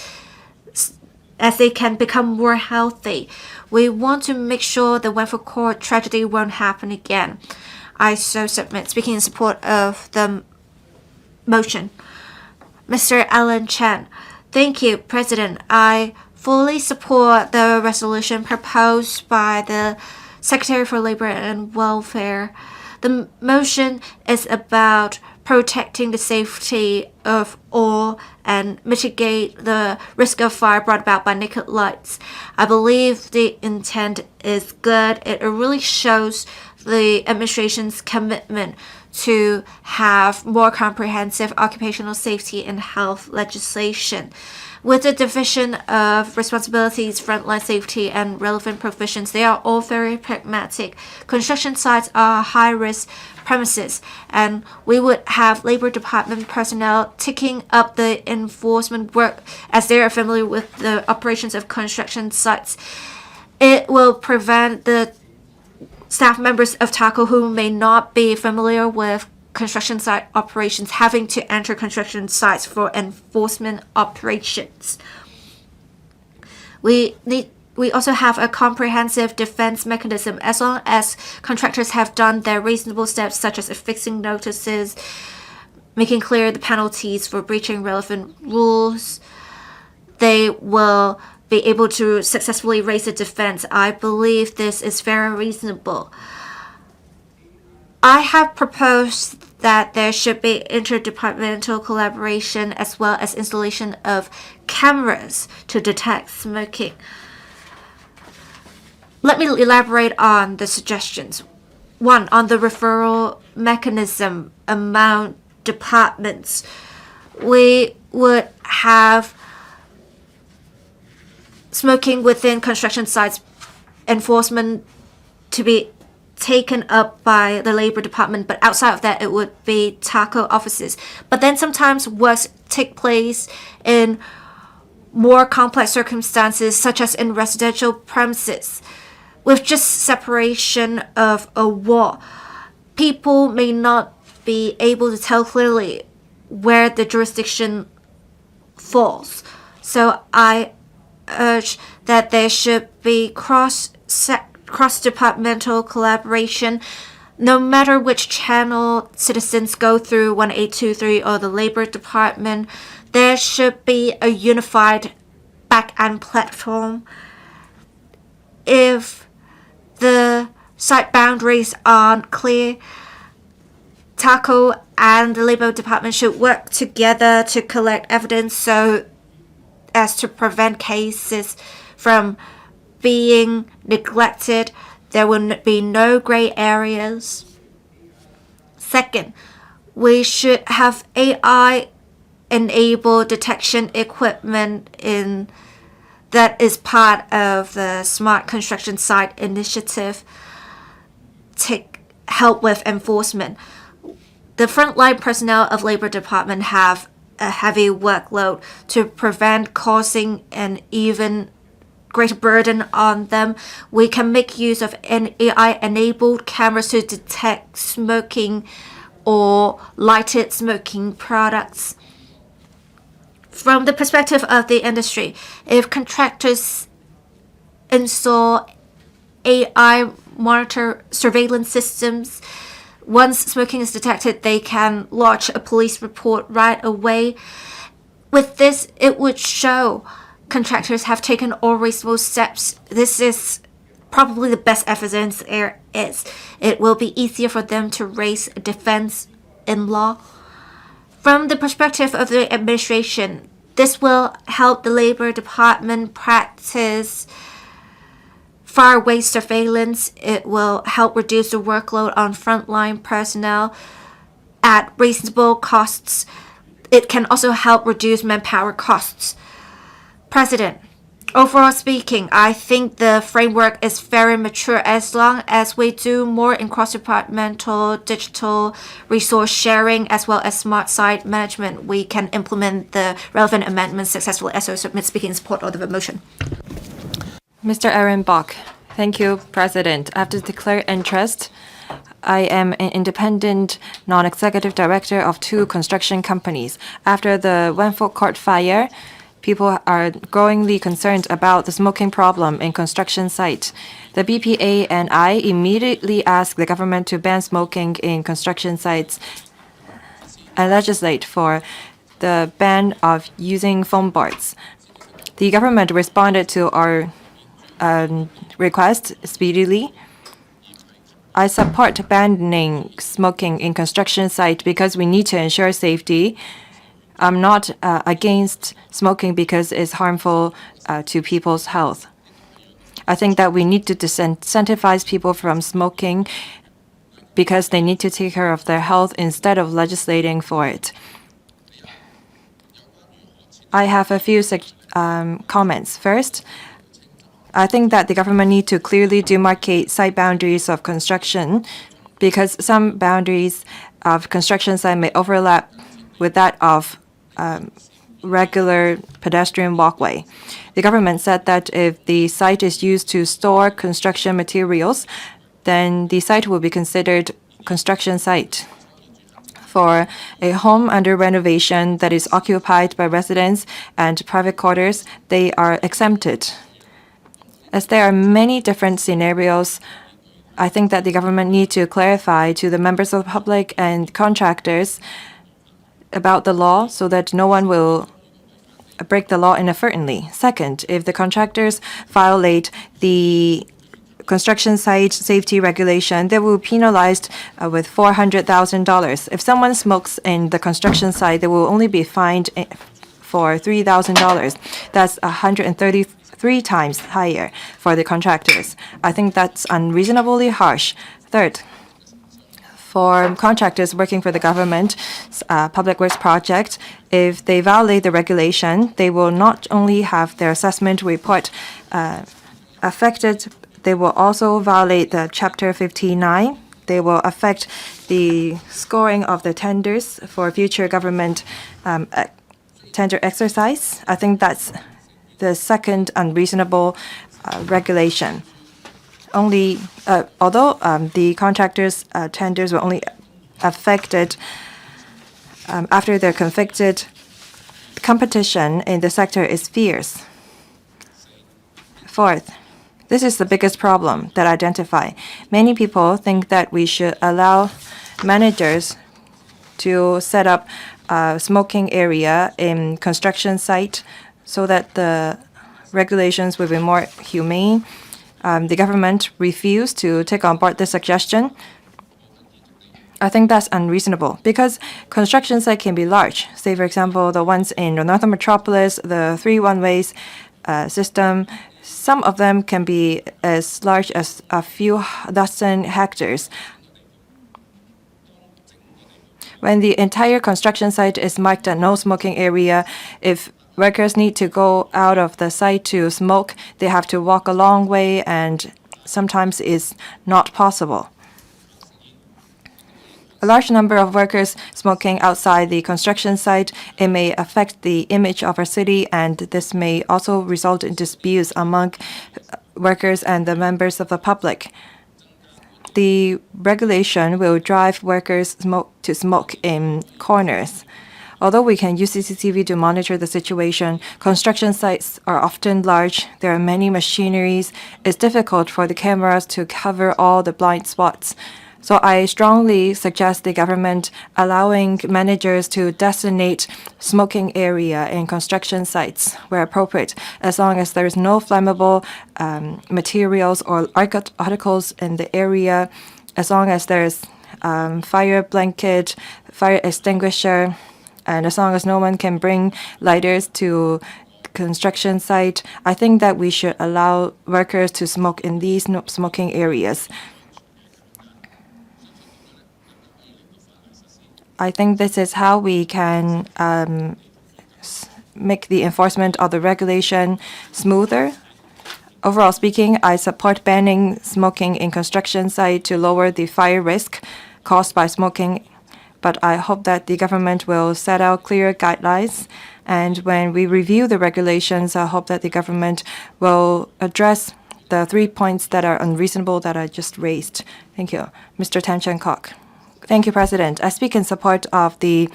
as they can become more healthy. We want to make sure the Wentworth Court tragedy won't happen again. I so submit, speaking in support of the motion. Mr. Alan Chen. Thank you, President. I fully support the resolution proposed by the Secretary for Labor and Welfare. The motion is about protecting the safety of all and mitigate the risk of fire brought about by naked lights. I believe the intent is good. It really shows the administration's commitment to have more comprehensive occupational safety and health legislation. With the division of responsibilities, frontline safety, and relevant provisions, they are all very pragmatic. Construction sites are high-risk premises, and we would have Labor Department personnel taking up the enforcement work as they are familiar with the operations of construction sites. It will prevent the staff members of TACO who may not be familiar with construction site operations having to enter construction sites for enforcement operations. We also have a comprehensive defense mechanism as long as contractors have done their reasonable steps such as affixing notices, making clear the penalties for breaching relevant rules. They will be able to successfully raise a defense. I believe this is very reasonable. I have proposed that there should be interdepartmental collaboration as well as installation of cameras to detect smoking. Let me elaborate on the suggestions. One, on the referral mechanism among departments. We would have smoking within construction sites enforcement to be taken up by the Labor Department, but outside of that, it would be TACO offices. But then sometimes works take place in more complex circumstances, such as in residential premises. With just separation of a wall, people may not be able to tell clearly where the jurisdiction falls. So I urge that there should be cross-departmental collaboration. No matter which channel citizens go through, 1823 or the Labor Department, there should be a unified back-end platform. If the site boundaries aren't clear, TACO and the Labor Department should work together to collect evidence so as to prevent cases from being neglected. There will be no gray areas. Second, we should have AI-enabled detection equipment that is part of the Smart Construction Site initiative to help with enforcement. The frontline personnel of Labor Department have a heavy workload to prevent causing an even greater burden on them. We can make use of an AI-enabled cameras to detect smoking or lighted smoking products. From the perspective of the industry, if contractors install AI monitor surveillance systems, once smoking is detected, they can lodge a police report right away. With this, it would show contractors have taken all reasonable steps. This is probably the best evidence there is. It will be easier for them to raise a defense in law. From the perspective of the administration, this will help the Labor Department practice fire waste surveillance. It will help reduce the workload on frontline personnel at reasonable costs. It can also help reduce manpower costs. President, overall speaking, I think the framework is very mature. As long as we do more in cross-departmental digital resource sharing as well as smart site management, we can implement the relevant amendments successfully. So submit speaking in support of the motion. Mr. Aaron Bach. Thank you, President. I have to declare interest. I am an independent non-executive director of 2 construction companies. After the Wanford Court fire, people are growingly concerned about the smoking problem in construction sites. The BPA and I immediately asked the government to ban smoking in construction sites and legislate for the ban of using foam boards. The government responded to our request speedily. I support banning smoking in construction site because we need to ensure safety. I'm not against smoking because it's harmful to people's health. I think that we need to disincentivize people from smoking because they need to take care of their health instead of legislating for it. I have a few comments. First, I think that the government need to clearly demarcate site boundaries of construction because some boundaries of construction site may overlap with that of regular pedestrian walkway. The government said that if the site is used to store construction materials, then the site will be considered construction site. For a home under renovation that is occupied by residents and private quarters, they are exempted. As there are many different scenarios, I think that the government need to clarify to the members of the public and contractors about the law so that no one will break the law inadvertently. Second, if the contractors violate the construction site safety regulation, they will be penalized with $400,000. If someone smokes in the construction site, they will only be fined for $3,000. That's 133 times higher for the contractors. I think that's unreasonably harsh. Third, for contractors working for the government public works project, if they violate the regulation, they will not only have their assessment report affected, they will also violate the Chapter 59. They will affect the scoring of the tenders for future government tender exercise. I think that's the second unreasonable regulation. Although the contractors' tenders were only affected after they're convicted, competition in the sector is fierce. Fourth, this is the biggest problem that I identify. Many people think that we should allow managers to set up a smoking area in construction site so that the regulations will be more humane. The government refused to take on board this suggestion. I think that's unreasonable because construction site can be large. Say, for example, the ones in the Northern Metropolis, the 3 one-ways system, some of them can be as large as a few dozen hectares. When the entire construction site is marked a no smoking area, if workers need to go out of the site to smoke, they have to walk a long way, and sometimes it's not possible. A large number of workers smoking outside the construction site, it may affect the image of our city, and this may also result in disputes among workers and the members of the public. The regulation will drive workers to smoke in corners. Although we can use CCTV to monitor the situation, construction sites are often large. There are many machineries. It's difficult for the cameras to cover all the blind spots. So I strongly suggest the government allowing managers to designate smoking area in construction sites where appropriate, as long as there is no flammable materials or articles in the area, as long as there's fire blanket, fire extinguisher, and as long as no one can bring lighters to construction site. I think that we should allow workers to smoke in these no smoking areas. I think this is how we can make the enforcement of the regulation smoother. Overall speaking, I support banning smoking in construction site to lower the fire risk caused by smoking, but I hope that the government will set out clear guidelines. And when we review the regulations, I hope that the government will address the 3 points that are unreasonable that I just raised. Thank you. Mr. Tan Chun-kok. Thank you, President. I speak in support of the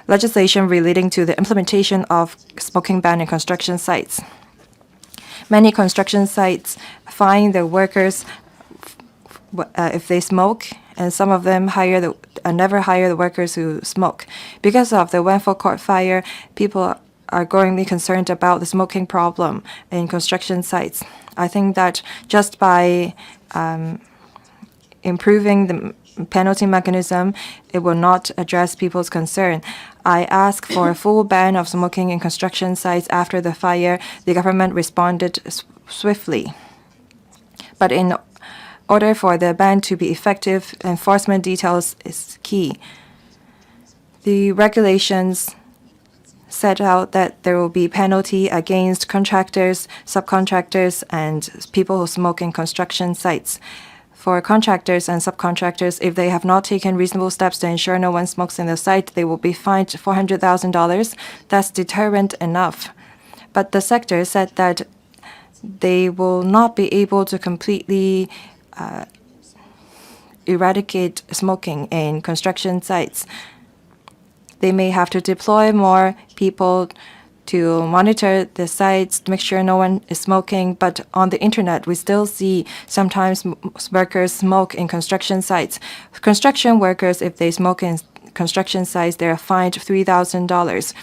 legislation relating to the implementation of smoking ban in construction sites. Many construction sites fine their workers if they smoke, and some of them never hire the workers who smoke. Because of the Wanfo Court fire, people are growingly concerned about the smoking problem in construction sites. I think that just by improving the penalty mechanism, it will not address people's concern. I asked for a full ban of smoking in construction sites after the fire. The government responded swiftly. But in order for the ban to be effective, enforcement details is key. The regulations set out that there will be penalty against contractors, subcontractors, and people who smoke in construction sites. For contractors and subcontractors, if they have not taken reasonable steps to ensure no one smokes in the site, they will be fined $400,000. That's deterrent enough. But the sector said that they will not be able to completely eradicate smoking in construction sites. They may have to deploy more people to monitor the sites, to make sure no one is smoking. But on the internet, we still see sometimes workers smoke in construction sites. Construction workers, if they smoke in construction sites, they are fined $3,000.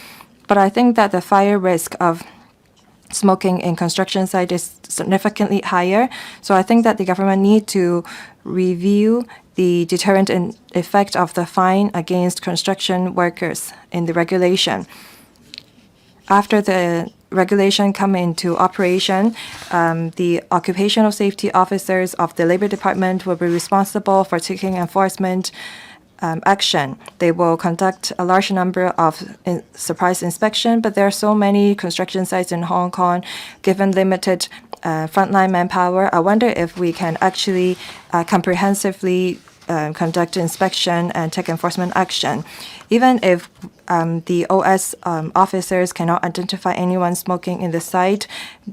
But I think that the fire risk of smoking in construction site is significantly higher. So I think that the government need to review the deterrent effect of the fine against construction workers in the regulation. After the regulation come into operation, the occupational safety officers of the Labor Department will be responsible for taking enforcement action. They will conduct a large number of surprise inspection, but there are so many construction sites in Hong Kong, given limited frontline manpower. I wonder if we can actually comprehensively conduct inspection and take enforcement action. Even if the OS officers cannot identify anyone smoking in the site,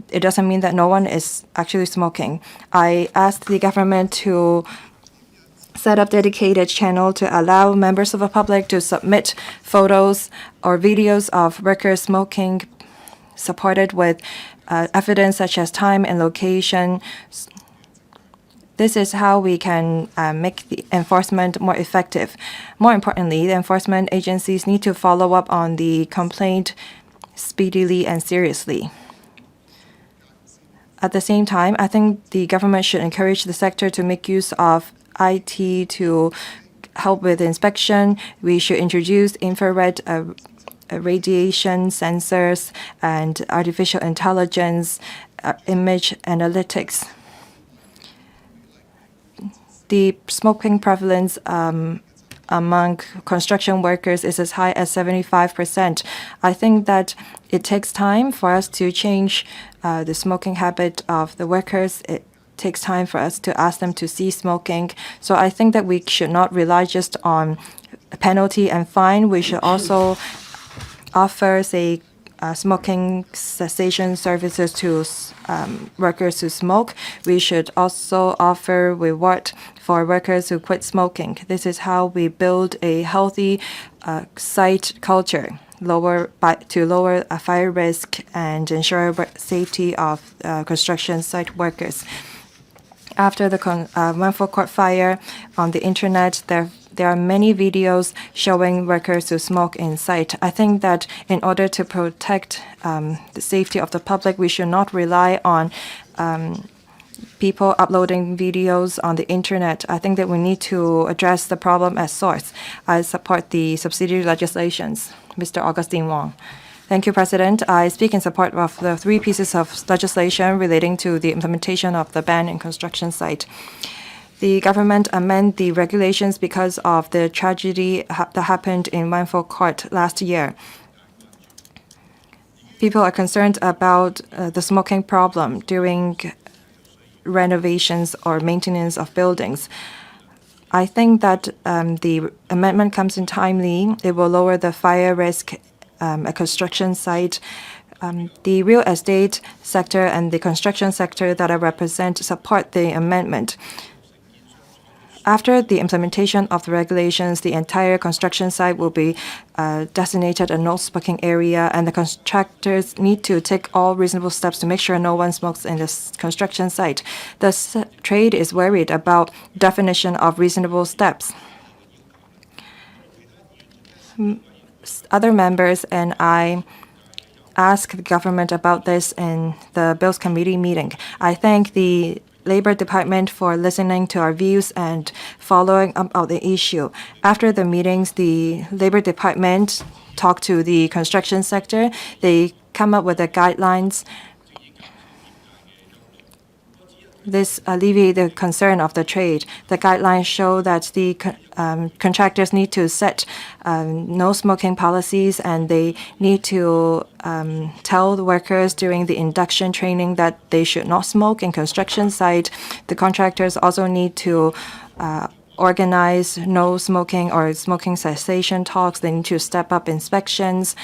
it doesn't mean that no one is actually smoking. I asked the government to set up dedicated channel to allow members of the public to submit photos or videos of workers smoking, supported with evidence such as time and location. This is how we can make the enforcement more effective. More importantly, the enforcement agencies need to follow up on the complaint speedily and seriously. At the same time, I think the government should encourage the sector to make use of IT to help with inspection. We should introduce infrared radiation sensors and artificial intelligence, image analytics. The smoking prevalence among construction workers is as high as 75%. I think that it takes time for us to change the smoking habit of the workers. It takes time for us to ask them to cease smoking. So I think that we should not rely just on penalty and fine. We should also offer, say, smoking cessation services to workers who smoke. We should also offer reward for workers who quit smoking. This is how we build a healthy site culture, to lower fire risk and ensure safety of construction site workers. After the Wanfo Court fire on the internet, there are many videos showing workers who smoke in site. I think that in order to protect the safety of the public, we should not rely on people uploading videos on the internet. I think that we need to address the problem at source. I support the subsidiary legislations. Mr. Augustine Wong. Thank you, President. I speak in support of the 3 pieces of legislation relating to the implementation of the ban in construction site. The government amended the regulations because of the tragedy that happened in Wanfo Court last year. People are concerned about the smoking problem during renovations or maintenance of buildings. I think that the amendment comes in timely. It will lower the fire risk at construction site. The real estate sector and the construction sector that I represent support the amendment. After the implementation of the regulations, the entire construction site will be designated a no-smoking area, and the contractors need to take all reasonable steps to make sure no one smokes in this construction site. The trade is worried about definition of reasonable steps. Other members and I asked the government about this in the Bills Committee meeting. I thank the Labor Department for listening to our views and following up on the issue. After the meetings, the Labor Department talked to the construction sector. They come up with the guidelines. This alleviates the concern of the trade. The guidelines show that the contractors need to set no smoking policies, and they need to tell the workers during the induction training that they should not smoke in construction site. The contractors also need to organize no smoking or smoking cessation talks. They need to step up inspections.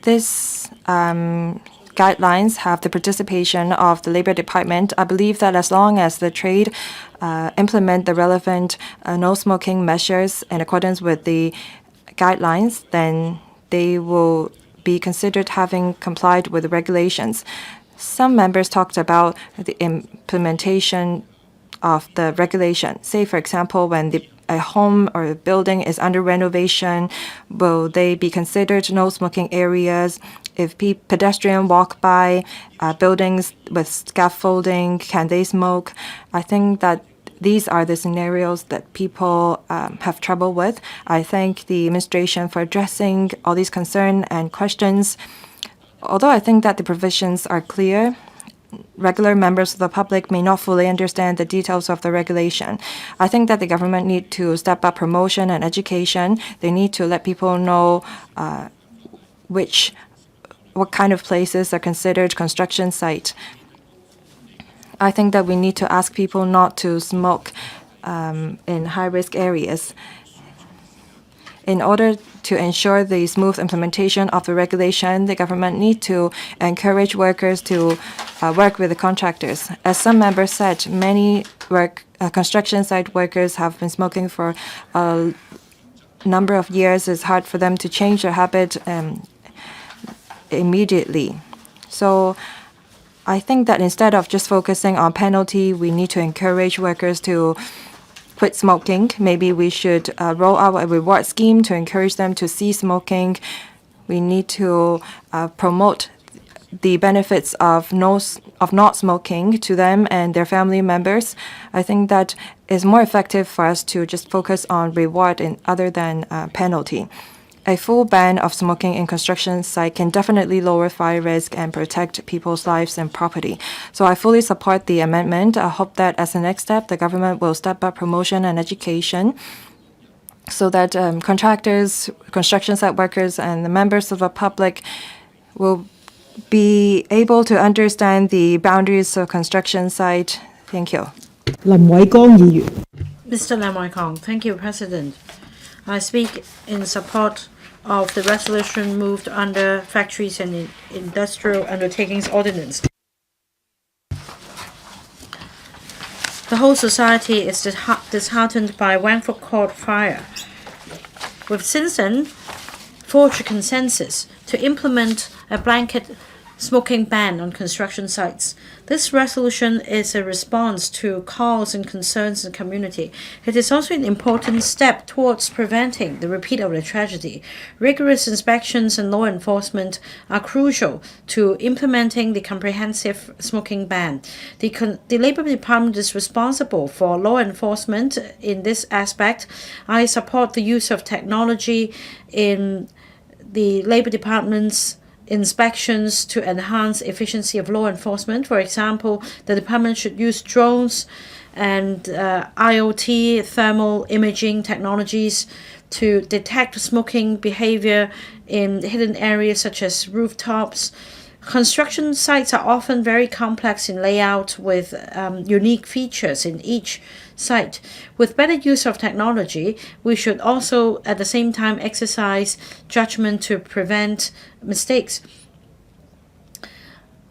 This guidelines have the participation of the Labor Department. I believe that as long as the trade implement the relevant no smoking measures in accordance with the guidelines, then they will be considered having complied with the regulations. Some members talked about the implementation of the regulation. Say, for example, when a home or a building is under renovation, will they be considered no smoking areas? If pedestrians walk by buildings with scaffolding, can they smoke? I think that these are the scenarios that people have trouble with. I thank the administration for addressing all these concerns and questions. Although I think that the provisions are clear, regular members of the public may not fully understand the details of the regulation. I think that the government need to step up promotion and education. They need to let people know what kind of places are considered construction site. I think that we need to ask people not to smoke in high-risk areas. In order to ensure the smooth implementation of the regulation, the government need to encourage workers to work with the contractors. As some members said, many construction site workers have been smoking for a number of years. It's hard for them to change their habit immediately. So I think that instead of just focusing on penalty, we need to encourage workers to quit smoking. Maybe we should roll out a reward scheme to encourage them to cease smoking. We need to promote the benefits of not smoking to them and their family members. I think that is more effective for us to just focus on reward other than penalty. A full ban of smoking in construction site can definitely lower fire risk and protect people's lives and property. So I fully support the amendment. I hope that as a next step, the government will step up promotion and education so that contractors, construction site workers, and the members of the public will be able to understand the boundaries of construction site. Thank you. Mr. Lam Wai Kong, thank you, President. I speak in support of the resolution moved under Factories and Industrial Undertakings Ordinance. The whole society is disheartened by Wangfuk Court fire. We've since then forged a consensus to implement a blanket smoking ban on construction sites. This resolution is a response to calls and concerns in the community. It is also an important step towards preventing the repeat of the tragedy. Rigorous inspections and law enforcement are crucial to implementing the comprehensive smoking ban. The Labor Department is responsible for law enforcement in this aspect. I support the use of technology in the Labor Department's inspections to enhance efficiency of law enforcement. For example, the department should use drones and IoT thermal imaging technologies to detect smoking behavior in hidden areas such as rooftops. Construction sites are often very complex in layout with unique features in each site. With better use of technology, we should also at the same time exercise judgment to prevent mistakes.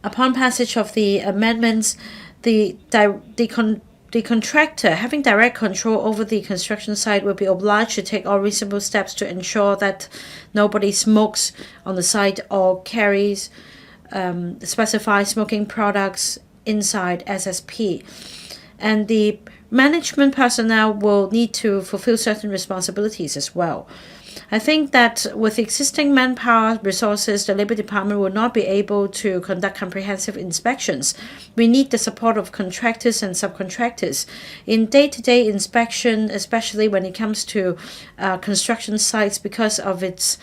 Upon passage of the amendments, the contractor having direct control over the construction site will be obliged to take all reasonable steps to ensure that nobody smokes on the site or carries specified smoking products inside SSP. And the management personnel will need to fulfill certain responsibilities as well. I think that with existing manpower resources, the Labour Department will not be able to conduct comprehensive inspections. We need the support of contractors and subcontractors. In day-to-day inspection, especially when it comes to construction sites, because of its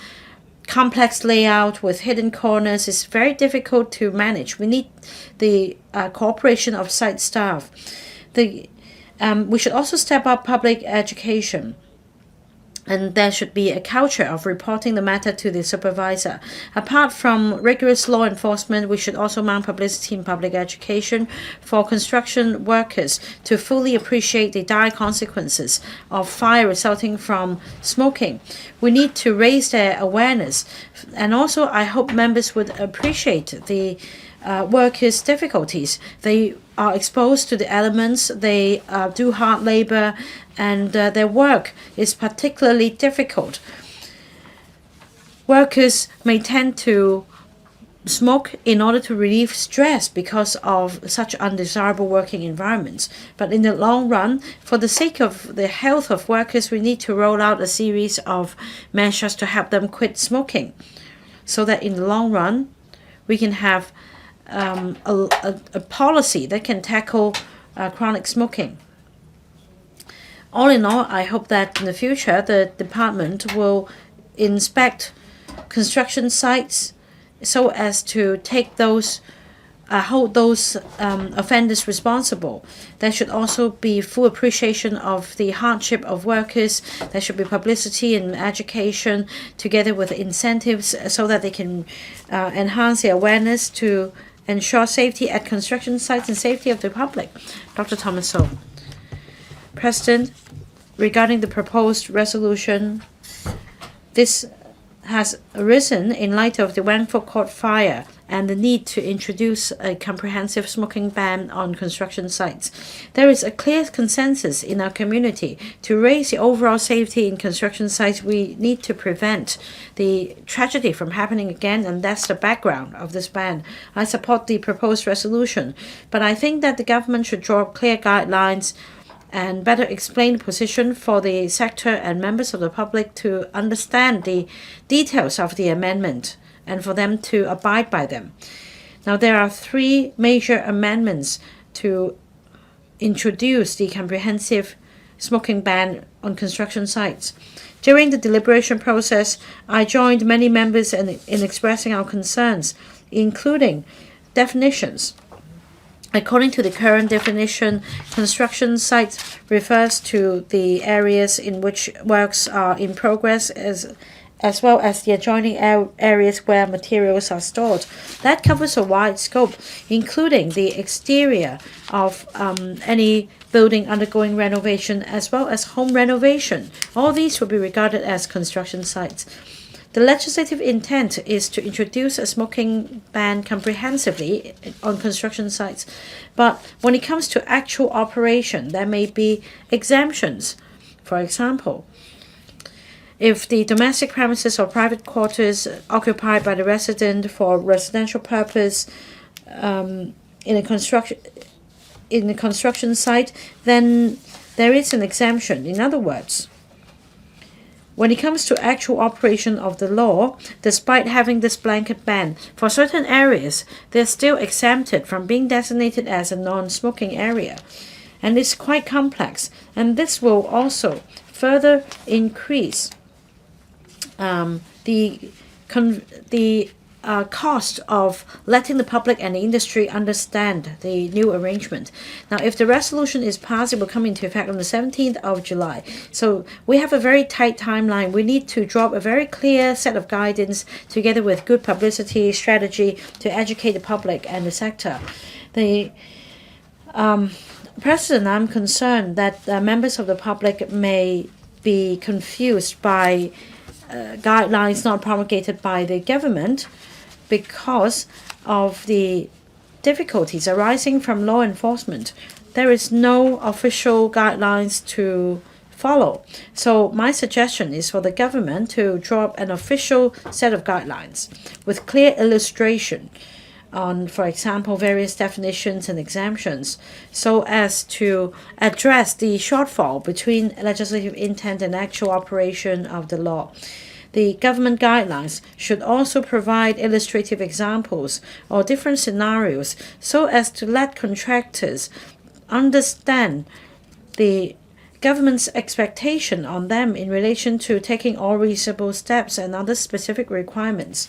complex layout with hidden corners, is very difficult to manage. We need the cooperation of site staff. We should also step up public education. And there should be a culture of reporting the matter to the supervisor. Apart from rigorous law enforcement, we should also mount publicity in public education for construction workers to fully appreciate the dire consequences of fire resulting from smoking. We need to raise their awareness. And also, I hope members would appreciate the workers' difficulties. They are exposed to the elements, they do hard labor, and their work is particularly difficult. Workers may tend to smoke in order to relieve stress because of such undesirable working environments. But in the long run, for the sake of the health of workers, we need to roll out a series of measures to help them quit smoking, so that in the long run, we can have a policy that can tackle chronic smoking. All in all, I hope that in the future the department will inspect construction sites so as to take those hold those offenders responsible. There should also be full appreciation of the hardship of workers. There should be publicity and education together with incentives so that they can enhance their awareness to ensure safety at construction sites and safety of the public. Dr. Thomas So. President, regarding the proposed resolution, this has arisen in light of the Wangfuk Court fire and the need to introduce a comprehensive smoking ban on construction sites. There is a clear consensus in our community to raise the overall safety in construction sites. We need to prevent the tragedy from happening again, and that's the background of this ban. I support the proposed resolution, but I think that the government should draw clear guidelines and better explain the position for the sector and members of the public to understand the details of the amendment and for them to abide by them. Now, there are three major amendments to introduce the comprehensive smoking ban on construction sites. During the deliberation process, I joined many members in expressing our concerns, including definitions. According to the current definition, construction site refers to the areas in which works are in progress as well as the adjoining areas where materials are stored. That covers a wide scope, including the exterior of any building undergoing renovation as well as home renovation. All these will be regarded as construction sites. The legislative intent is to introduce a smoking ban comprehensively on construction sites. But when it comes to actual operation, there may be exemptions. For example, if the domestic premises or private quarters occupied by the resident for residential purpose in a construction site, then there is an exemption. In other words, when it comes to actual operation of the law, despite having this blanket ban, for certain areas, they're still exempted from being designated as a non-smoking area. And it's quite complex. And this will also further increase the cost of letting the public and the industry understand the new arrangement. Now, if the resolution is passed, it will come into effect on the 17th of July. So we have a very tight timeline. We need to drop a very clear set of guidance together with good publicity strategy to educate the public and the sector. The President, I'm concerned that members of the public may be confused by guidelines not promulgated by the government because of the difficulties arising from law enforcement. There is no official guidelines to follow. So my suggestion is for the government to draw up an official set of guidelines with clear illustration on, for example, various definitions and exemptions, so as to address the shortfall between legislative intent and actual operation of the law. The government guidelines should also provide illustrative examples or different scenarios so as to let contractors understand the government's expectation on them in relation to taking all reasonable steps and other specific requirements.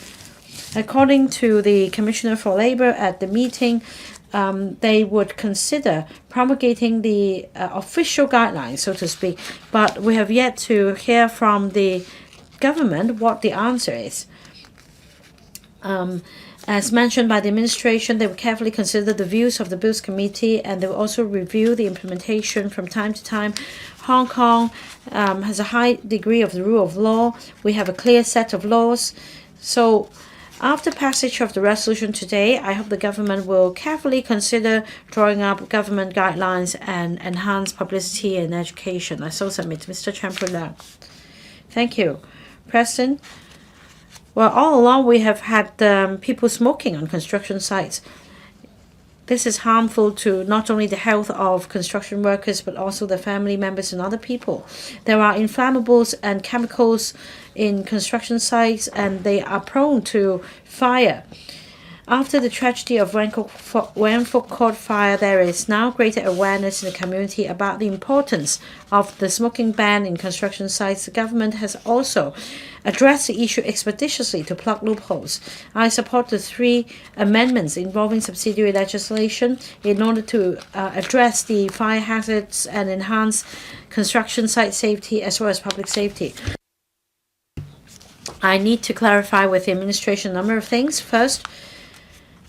According to the Commissioner for Labor at the meeting, they would consider promulgating the official guidelines, so to speak, but we have yet to hear from the government what the answer is. As mentioned by the administration, they will carefully consider the views of the Bills Committee, and they will also review the implementation from time to time. Hong Kong has a high degree of the rule of law. We have a clear set of laws. So after passage of the resolution today, I hope the government will carefully consider drawing up government guidelines and enhance publicity and education. I so submit. Mr. Champula. Thank you. President, well, all along we have had people smoking on construction sites. This is harmful to not only the health of construction workers but also the family members and other people. There are inflammables and chemicals in construction sites, and they are prone to fire. After the tragedy of Wanford Court fire, there is now greater awareness in the community about the importance of the smoking ban in construction sites. The government has also addressed the issue expeditiously to plug loopholes. I support the 3 amendments involving subsidiary legislation in order to address the fire hazards and enhance construction site safety as well as public safety. I need to clarify with the administration a number of things. First,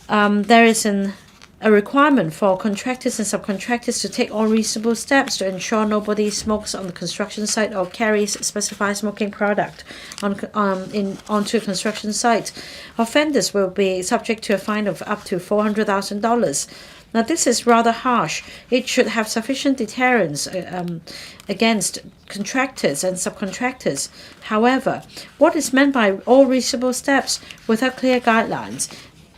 there is a requirement for contractors and subcontractors to take all reasonable steps to ensure nobody smokes on the construction site or carries specified smoking product onto a construction site. Offenders will be subject to a fine of up to $400,000. Now, this is rather harsh. It should have sufficient deterrence against contractors and subcontractors. However, what is meant by all reasonable steps without clear guidelines?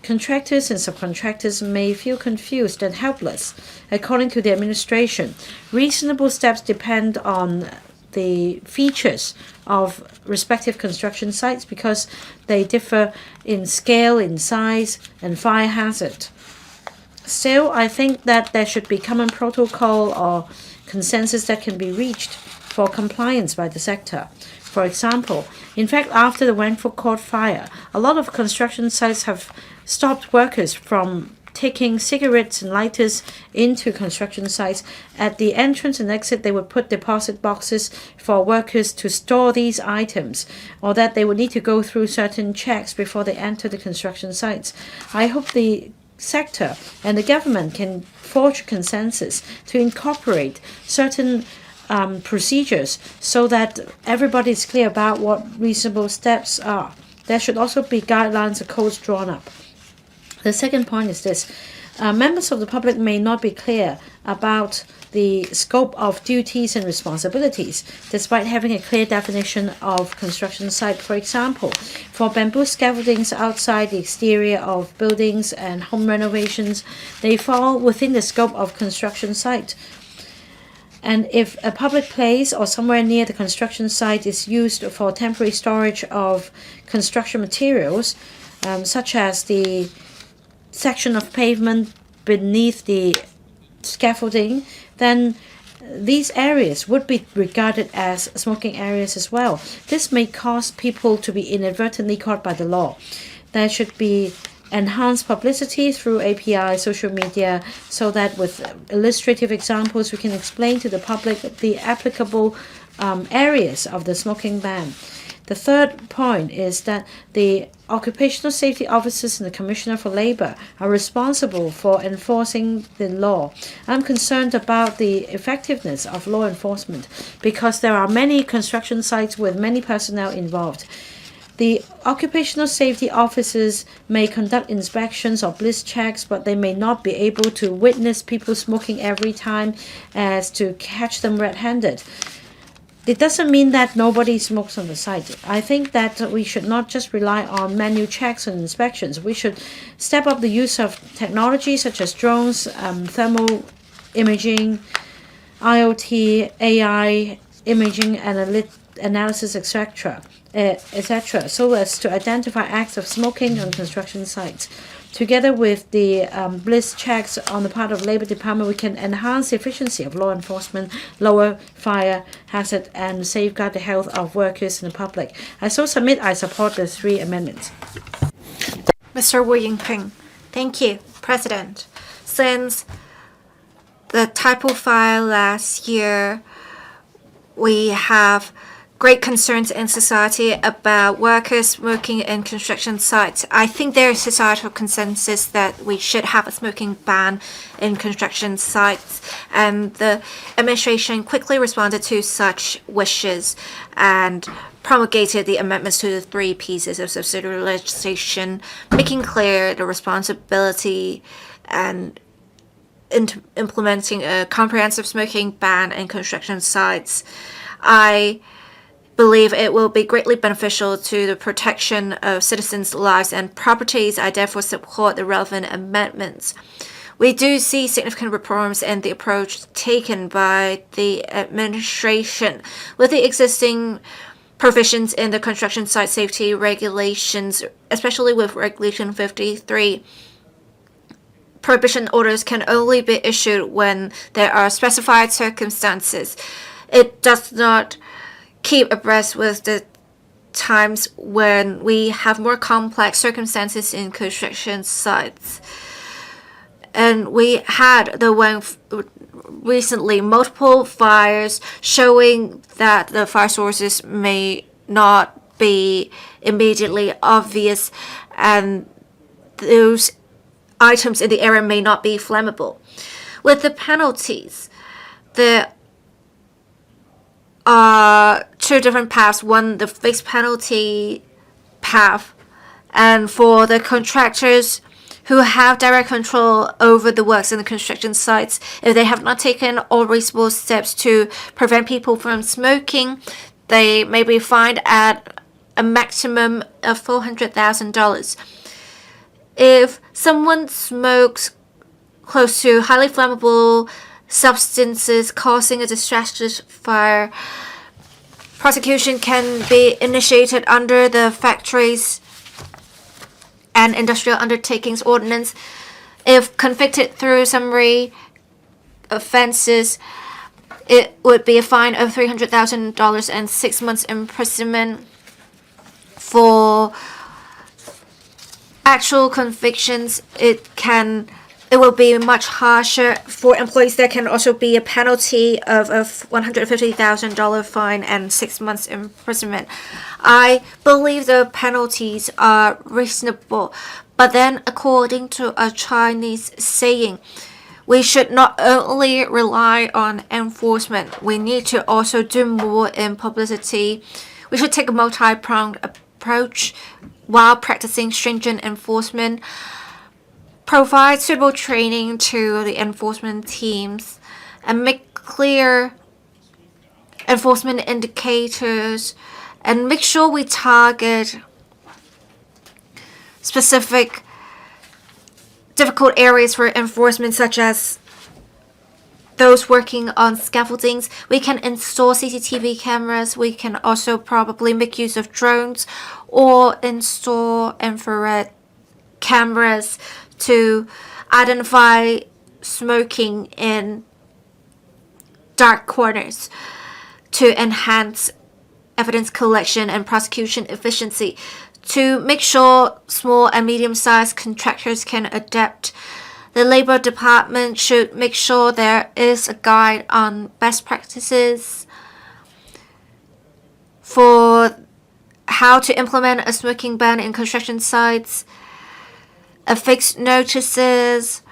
Contractors and subcontractors may feel confused and helpless. According to the administration, reasonable steps depend on the features of respective construction sites because they differ in scale, in size, and fire hazard. Still, I think that there should be common protocol or consensus that can be reached for compliance by the sector. For example, in fact, after the Wanford Court fire, a lot of construction sites have stopped workers from taking cigarettes and lighters into construction sites. At the entrance and exit, they would put deposit boxes for workers to store these items, or that they would need to go through certain checks before they enter the construction sites. I hope the sector and the government can forge a consensus to incorporate certain procedures so that everybody is clear about what reasonable steps are. There should also be guidelines or codes drawn up. The second point is this. Members of the public may not be clear about the scope of duties and responsibilities, despite having a clear definition of construction site. For example, for bamboo scaffoldings outside the exterior of buildings and home renovations, they fall within the scope of construction site. And if a public place or somewhere near the construction site is used for temporary storage of construction materials, such as the section of pavement beneath the scaffolding, then these areas would be regarded as smoking areas as well. This may cause people to be inadvertently caught by the law. There should be enhanced publicity through API, social media, so that with illustrative examples we can explain to the public the applicable areas of the smoking ban. The third point is that the occupational safety officers and the Commissioner for Labor are responsible for enforcing the law. I'm concerned about the effectiveness of law enforcement because there are many construction sites with many personnel involved. The occupational safety officers may conduct inspections or bliss checks, but they may not be able to witness people smoking every time as to catch them red-handed. it doesn't mean that nobody smokes on the site. I think that we should not just rely on manual checks and inspections. We should step up the use of technology such as drones, thermal imaging, IoT, AI, imaging, analysis, etc., so as to identify acts of smoking on construction sites. Together with the bliss checks on the part of Labor Department, we can enhance the efficiency of law enforcement, lower fire hazard, and safeguard the health of workers and the public. I support the 3 amendments. Mr. Wu Yingping. Thank you, President. Since the typo file last year, we have great concerns in society about workers smoking in construction sites. I think there is societal consensus that we should have a smoking ban in construction sites, and the administration quickly responded to such wishes and promulgated the amendments to the 3 pieces of subsidiary legislation, making clear the responsibility and implementing a comprehensive smoking ban in construction sites. I believe it will be greatly beneficial to the protection of citizens' lives and properties. I therefore support the relevant amendments. We do see significant reforms in the approach taken by the administration. With the existing provisions in the construction site safety regulations, especially with Regulation 53, prohibition orders can only be issued when there are specified circumstances. It does not keep abreast with the times when we have more complex circumstances in construction sites. And we had the one recently, multiple fires showing that the fire sources may not be immediately obvious, and those items in the area may not be flammable. With the penalties, there are 2 different paths. One, the fixed penalty path, and for the contractors who have direct control over the works in the construction sites, if they have not taken all reasonable steps to prevent people from smoking, they may be fined at a maximum of $400,000. If someone smokes close to highly flammable substances causing a disastrous fire, prosecution can be initiated under the Factories and Industrial Undertakings Ordinance. If convicted through summary offenses, it would be a fine of $300,000 and 6 months imprisonment. For actual convictions, it will be much harsher. For employees, there can also be a penalty of a $150,000 fine and 6 months imprisonment. I believe the penalties are reasonable, but then according to a Chinese saying, we should not only rely on enforcement, we need to also do more in publicity. We should take a multi-pronged approach while practicing stringent enforcement, provide suitable training to the enforcement teams, and make clear enforcement indicators, and make sure we target specific difficult areas for enforcement, such as those working on scaffoldings. We can install CCTV cameras. We can also probably make use of drones or install infrared cameras to identify smoking in dark corners to enhance evidence collection and prosecution efficiency. To make sure small and medium-sized contractors can adapt, the Labor Department should make sure there is a guide on best practices for how to implement a smoking ban in construction sites, affix notices,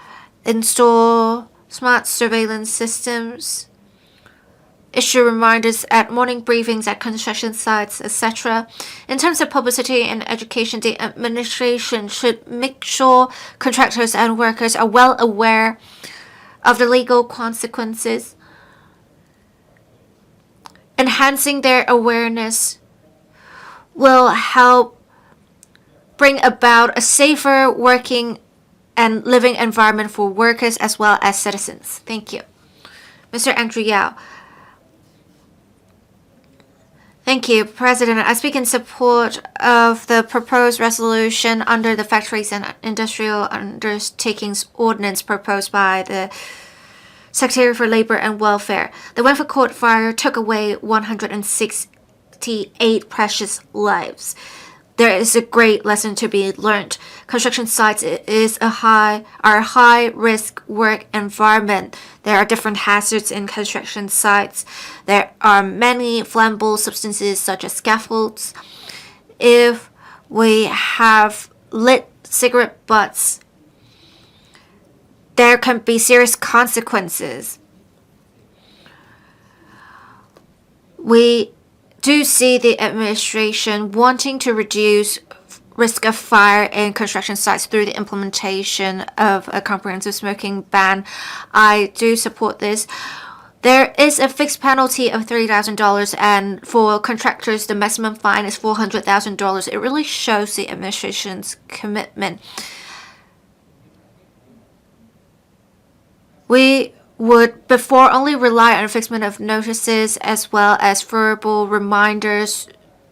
install smart surveillance systems, issue reminders at morning briefings at construction sites, etc. In terms of publicity and education, the administration should make sure contractors and workers are well aware of the legal consequences, enhance enhancing their awareness will help bring about a safer working and living environment for workers as well as citizens. Thank you. Mr. Andrew Yao. Thank you, President. I speak in support of the proposed resolution under the Factories and Industrial Undertakings Ordinance proposed by the Secretary for Labor and Welfare. The Wentworth Court fire took away 168 precious lives. There is a great lesson to be learned. Construction sites are a high-risk work environment. There are different hazards in construction sites. There are many flammable substances such as scaffolds. If we have lit cigarette butts, there can be serious consequences. We do see the administration wanting to reduce risk of fire in construction sites through the implementation of a comprehensive smoking ban. I do support this. There is a fixed penalty of $3,000, and for contractors, the maximum fine is $400,000. It really shows the administration's commitment. We would before only rely on fixment of notices as well as verbal reminders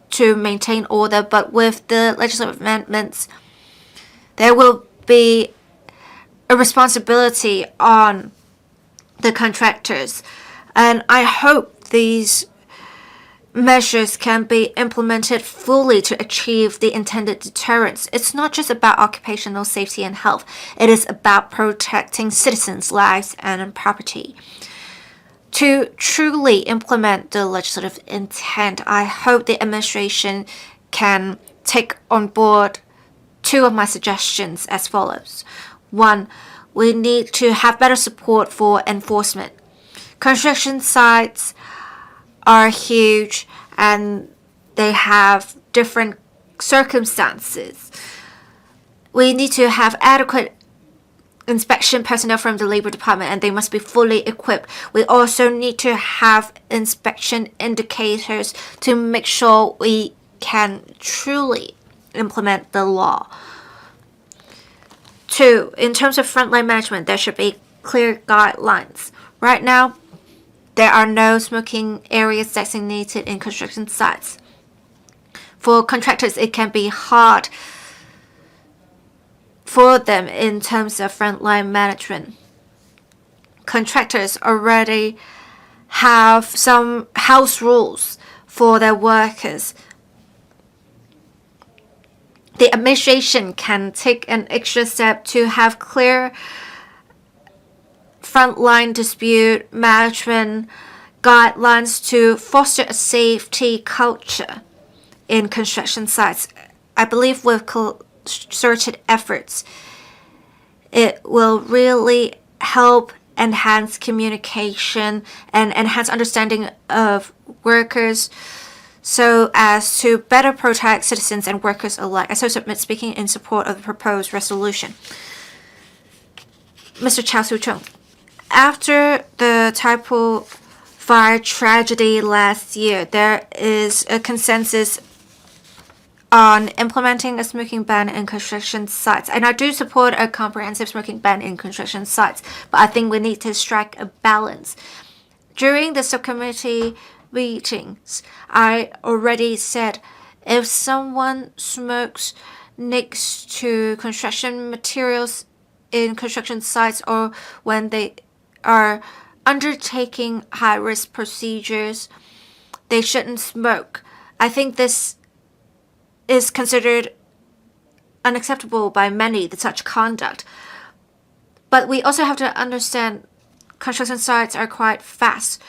to maintain order, but with the legislative amendments, there will be a responsibility on the contractors. And I hope these measures can be implemented fully to achieve the intended deterrence. It's not just about occupational safety and health. It is about protecting citizens' lives and property. To truly implement the legislative intent, I hope the administration can take on board two of my suggestions as follows. One, we need to have better support for enforcement. Construction sites are huge and they have different circumstances. We need to have adequate inspection personnel from the Labor Department, and they must be fully equipped. We also need to have inspection indicators to make sure we can truly implement the law. Two, in terms of frontline management, there should be clear guidelines. Right now, there are no smoking areas designated in construction sites. For contractors, it can be hard for them in terms of frontline management. Contractors already have some house rules for their workers. The administration can take an extra step to have clear frontline dispute management guidelines to foster a safety culture in construction sites. I believe with concerted efforts, it will really help enhance communication and enhance understanding of workers so as to better protect citizens and workers alike. I so submit speaking in support of the proposed resolution. Mr. Chao Su-chung, after the Taipo fire tragedy last year, there is a consensus on implementing a smoking ban in construction sites. And I do support a comprehensive smoking ban in construction sites, but I think we need to strike a balance. During the subcommittee meetings, I already said if someone smokes next to construction materials in construction sites or when they are undertaking high-risk procedures, they shouldn't smoke. I think this is considered unacceptable by many, such conduct. But we also have to understand construction sites are quite fast.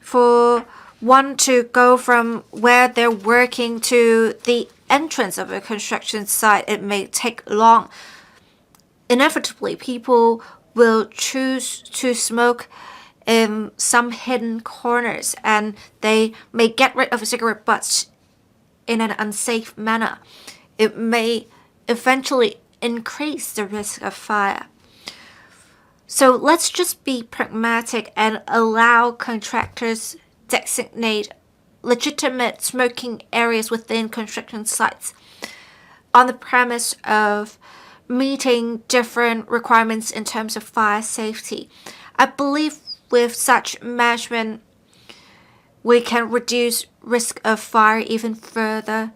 For one to go from where they're working to the entrance of a construction site, it may take long. Inevitably, people will choose to smoke in some hidden corners, and they may get rid of cigarette butts in an unsafe manner. It may eventually increase the risk of fire. So let's just be pragmatic and allow contractors designate legitimate smoking areas within construction sites on the premise of meeting different requirements in terms of fire safety. I believe with such management, we can reduce risk of fire even further.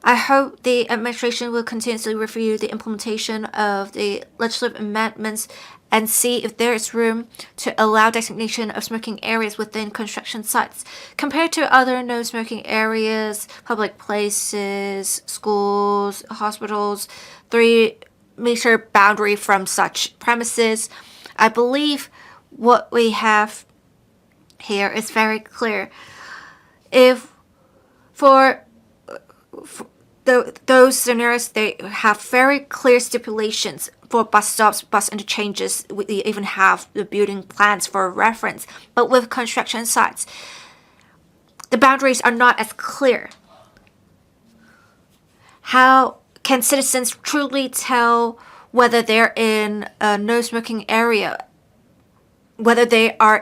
I hope the administration will continuously review the implementation of the legislative amendments and see if there is room to allow designation of smoking areas within construction sites. Compared to other no smoking areas, public places, schools, hospitals, 3-meter boundary from such premises, I believe what we have here is very clear. If for those scenarios, they have very clear stipulations for bus stops, bus interchanges. We even have the building plans for reference. But with construction sites, the boundaries are not as clear. How can citizens truly tell whether they're in a no smoking area, whether the area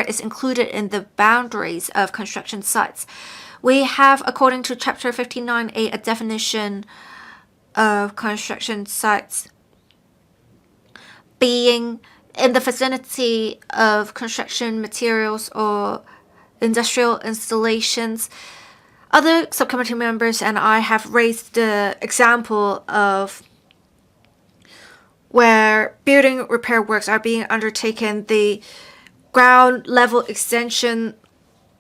is included in the boundaries of construction sites? We have, according to Chapter 59A, a definition of construction sites being in the vicinity of construction materials or industrial installations. Other subcommittee members and I have raised the example of where building repair works are being undertaken, the ground level extension,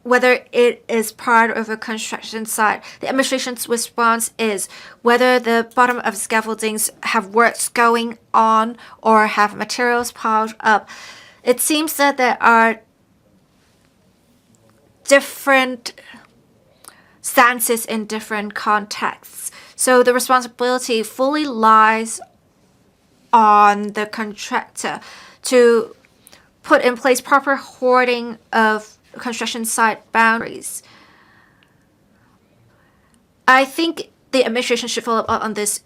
whether it is part of a construction site. The administration's response is whether the bottom of scaffoldings have works going on or have materials piled up. It seems that there are different stances in different contexts. So the responsibility fully lies on the contractor to put in place proper hoarding of construction site boundaries. I think the administration should follow up on this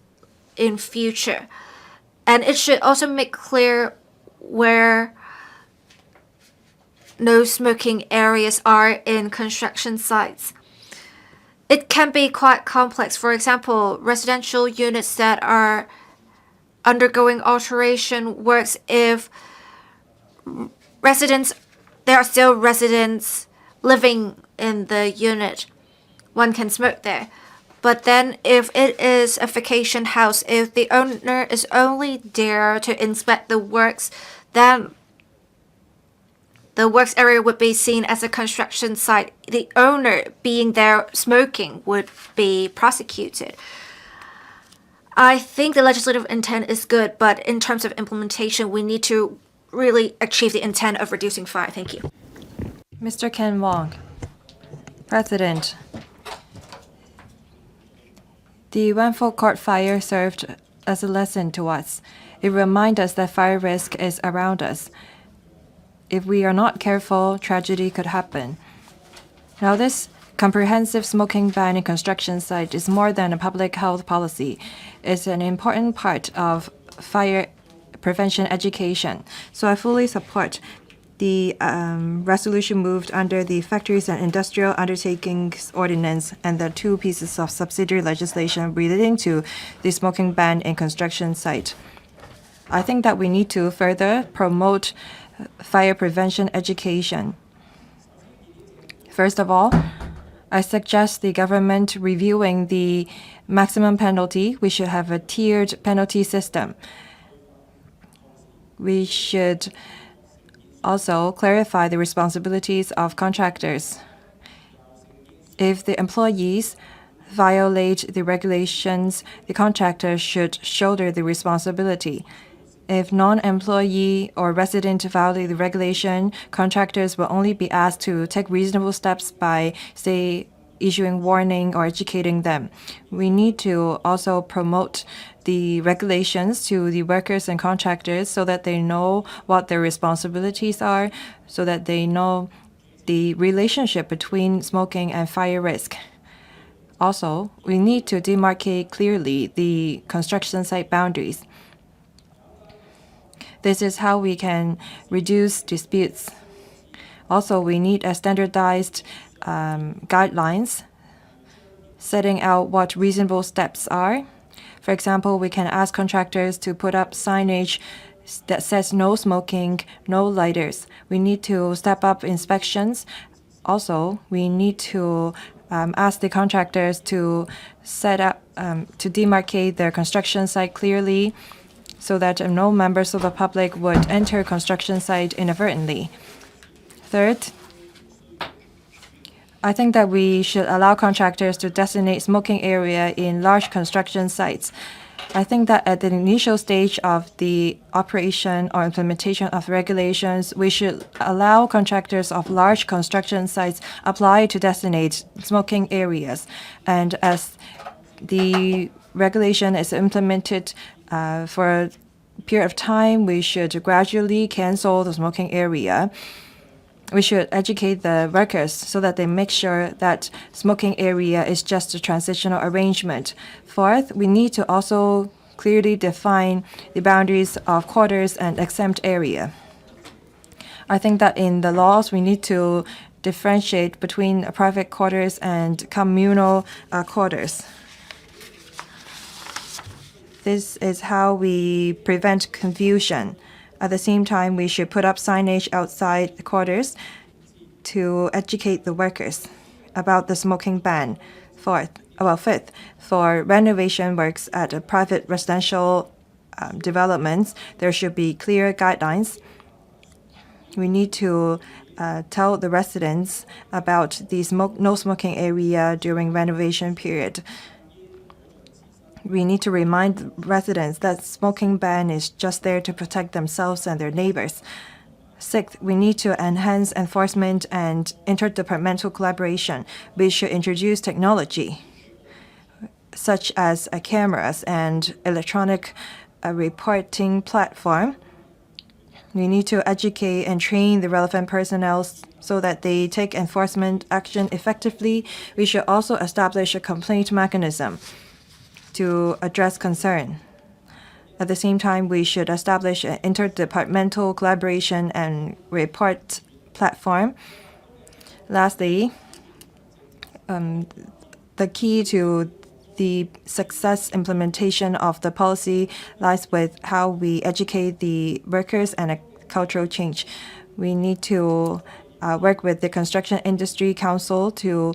in future, and it should also make clear where no smoking areas are in construction sites. It can be quite complex. For example, residential units that are undergoing alteration works, if there are still residents living in the unit, one can smoke there. But then if it is a vacation house, if the owner is only there to inspect the works, then the works area would be seen as a construction site. The owner being there smoking would be prosecuted. I think the legislative intent is good, but in terms of implementation, we need to really achieve the intent of reducing fire. Thank you. Mr. Ken Wong. President, the Wanfo Court fire served as a lesson to us. It reminds us that fire risk is around us. If we are not careful, tragedy could happen. Now, this comprehensive smoking ban in construction site is more than a public health policy. It's an important part of fire prevention education. So I fully support the resolution moved under the Factories and Industrial Undertakings Ordinance and the 2 pieces of subsidiary legislation relating to the smoking ban in construction site. I think that we need to further promote fire prevention education. First of all, I suggest the government reviewing the maximum penalty. We should have a tiered penalty system. We should also clarify the responsibilities of contractors. If the employees violate the regulations, the contractor should shoulder the responsibility. If non-employee or resident violate the regulation, contractors will only be asked to take reasonable steps by, say, issuing warning or educating them. We need to also promote the regulations to the workers and contractors so that they know what their responsibilities are, so that they know the relationship between smoking and fire risk. Also, we need to demarcate clearly the construction site boundaries. This is how we can reduce disputes. Also, we need a standardized guidelines setting out what reasonable steps are. For example, we can ask contractors to put up signage that says no smoking, no lighters. We need to step up inspections. Also, we need to ask the contractors to set up, to demarcate their construction site clearly so that no members of the public would enter construction site inadvertently. Third, I think that we should allow contractors to designate smoking area in large construction sites. I think that at the initial stage of the operation or implementation of regulations, we should allow contractors of large construction sites apply to designate smoking areas. And as the regulation is implemented for a period of time, we should gradually cancel the smoking area. We should educate the workers so that they make sure that smoking area is just a transitional arrangement. Fourth, we need to also clearly define the boundaries of quarters and exempt area. I think that in the laws, we need to differentiate between private quarters and communal quarters. This is how we prevent confusion. At the same time, we should put up signage outside the quarters to educate the workers about the smoking ban. Fifth, for renovation works at private residential developments, there should be clear guidelines. We need to tell the residents about the no smoking area during renovation period. We need to remind residents that smoking ban is just there to protect themselves and their neighbors. Sixth, we need to enhance enforcement and interdepartmental collaboration. We should introduce technology, such as cameras and electronic reporting platform. We need to educate and train the relevant personnel so that they take enforcement action effectively. We should also establish a complaint mechanism to address concern. At the same time, we should establish an interdepartmental collaboration and report platform. Lastly, the key to the success implementation of the policy lies with how we educate the workers and a cultural change. We need to work with the Construction Industry Council to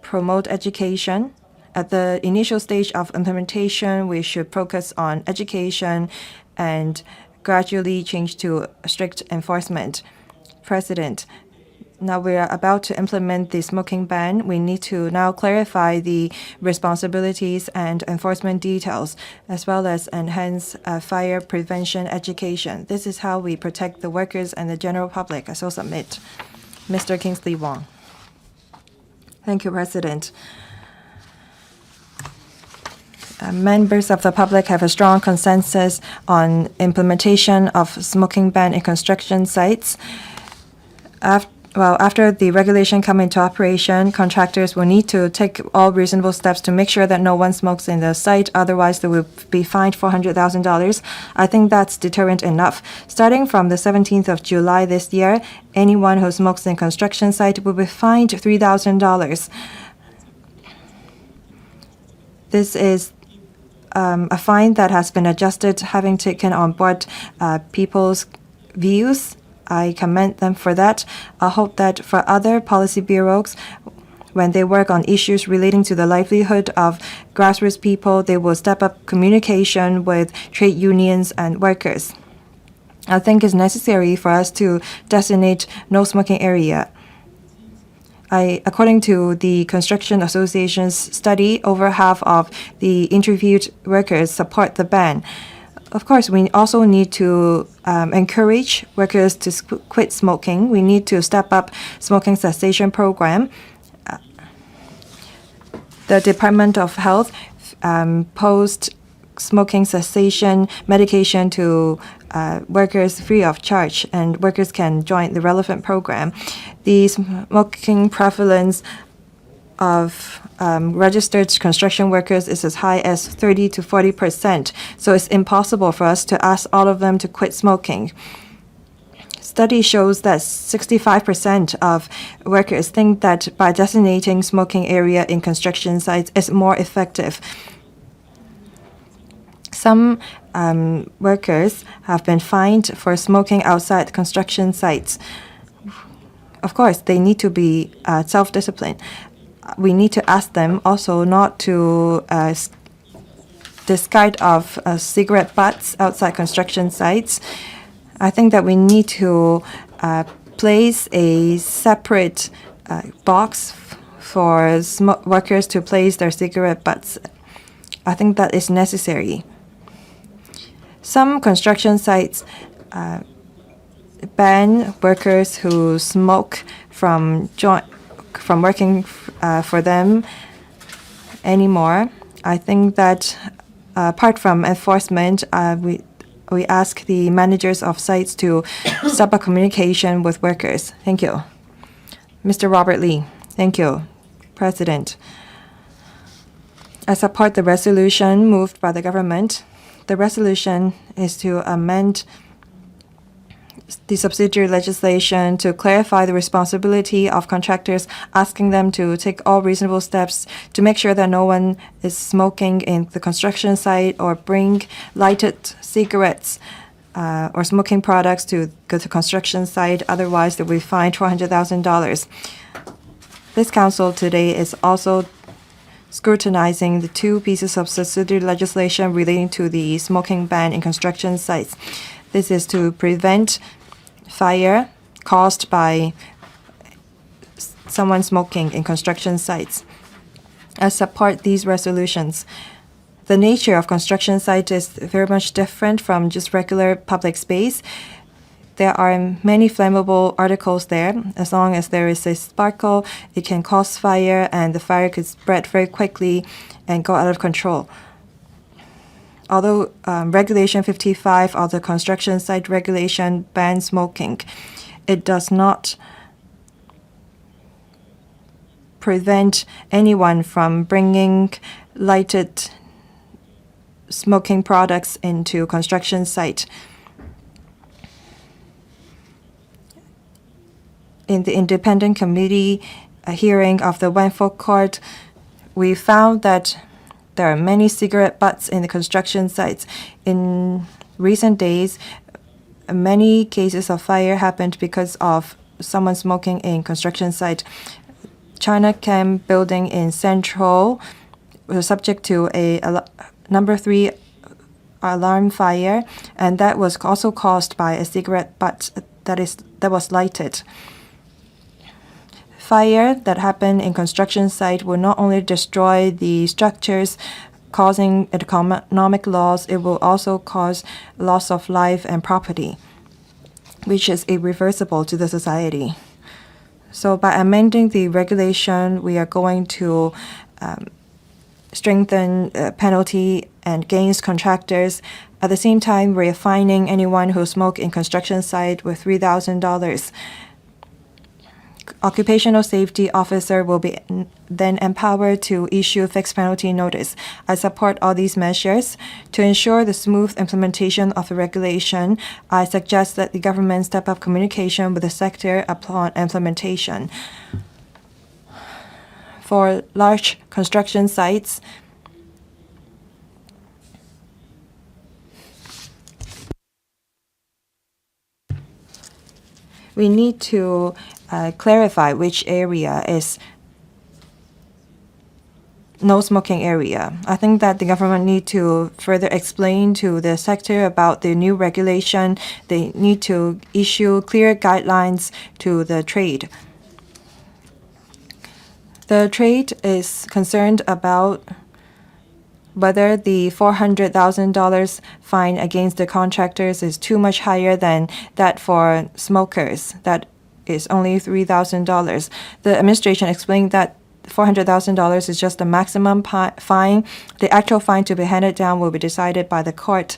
promote education. At the initial stage of implementation, we should focus on education and gradually change to strict enforcement. President, now we are about to implement the smoking ban. We need to now clarify the responsibilities and enforcement details, as well as enhance fire prevention education. This is how we protect the workers and the general public. I so submit. Mr. Kingsley Wong. Thank you, President. Members of the public have a strong consensus on implementation of smoking ban in construction sites. After the regulation come into operation, contractors will need to take all reasonable steps to make sure that no one smokes in the site. Otherwise, they will be fined $400,000. I think that's deterrent enough. Starting from the 17th of July this year, anyone who smokes in construction site will be fined $3,000. This is a fine that has been adjusted, having taken on board people's views. I commend them for that. I hope that for other policy bureaus, when they work on issues relating to the livelihood of grassroots people, they will step up communication with trade unions and workers. I think it's necessary for us to designate no smoking area. According to the Construction Association's study, over half of the interviewed workers support the ban. Of course, we also need to encourage workers to quit smoking. We need to step up smoking cessation program. The Department of Health post smoking cessation medication to workers free of charge, and workers can join the relevant program. The smoking prevalence of registered construction workers is as high as 30 to 40%. So it's impossible for us to ask all of them to quit smoking. study shows that 65% of workers think that by designating smoking area in construction sites is more effective. Some workers have been fined for smoking outside construction sites. Of course, they need to be self-disciplined. We need to ask them also not to discard of cigarette butts outside construction sites. I think that we need to place a separate box for workers to place their cigarette butts. I think that is necessary. Some construction sites ban workers who smoke from working for them anymore. I think that apart from enforcement, we ask the managers of sites to step up communication with workers. Thank you. Mr. Robert Lee. Thank you, President. I support the resolution moved by the government. The resolution is to amend the subsidiary legislation to clarify the responsibility of contractors, asking them to take all reasonable steps to make sure that no one is smoking in the construction site or bring lighted cigarettes or smoking products to go to construction site. Otherwise, they will be fined $400,000. This council today is also scrutinizing the two pieces of subsidiary legislation relating to the smoking ban in construction sites. This is to prevent fire caused by someone smoking in construction sites. I support these resolutions. The nature of construction site is very much different from just regular public space. There are many flammable articles there. As long as there is a sparkle, it can cause fire, and the fire could spread very quickly and go out of control. Although Regulation 55 of the construction site regulation bans smoking, it does not prevent anyone from bringing lighted smoking products into construction site. In the independent committee hearing of the Wanfo Court, we found that there are many cigarette butts in the construction sites. In recent days, many cases of fire happened because of someone smoking in construction site. China Chem building in Central was subject to a number 3 alarm fire, and that was also caused by a cigarette butt that was lighted. Fire that happened in construction site will not only destroy the structures, causing economic loss, it will also cause loss of life and property, which is irreversible to the society. So by amending the regulation, we are going to strengthen penalty and against contractors. At the same time, we are fining anyone who smokes in construction site with $3,000. Occupational safety officer will be then empowered to issue fixed penalty notice. I support all these measures. To ensure the smooth implementation of the regulation, I suggest that the government step up communication with the sector upon implementation. For large construction sites, we need to clarify which area is no smoking area. I think that the government need to further explain to the sector about the new regulation. They need to issue clear guidelines to the trade. The trade is concerned about whether the $400,000 fine against the contractors is too much higher than that for smokers. That is only $3,000. The administration explained that $400,000 is just the maximum fine. The actual fine to be handed down will be decided by the court.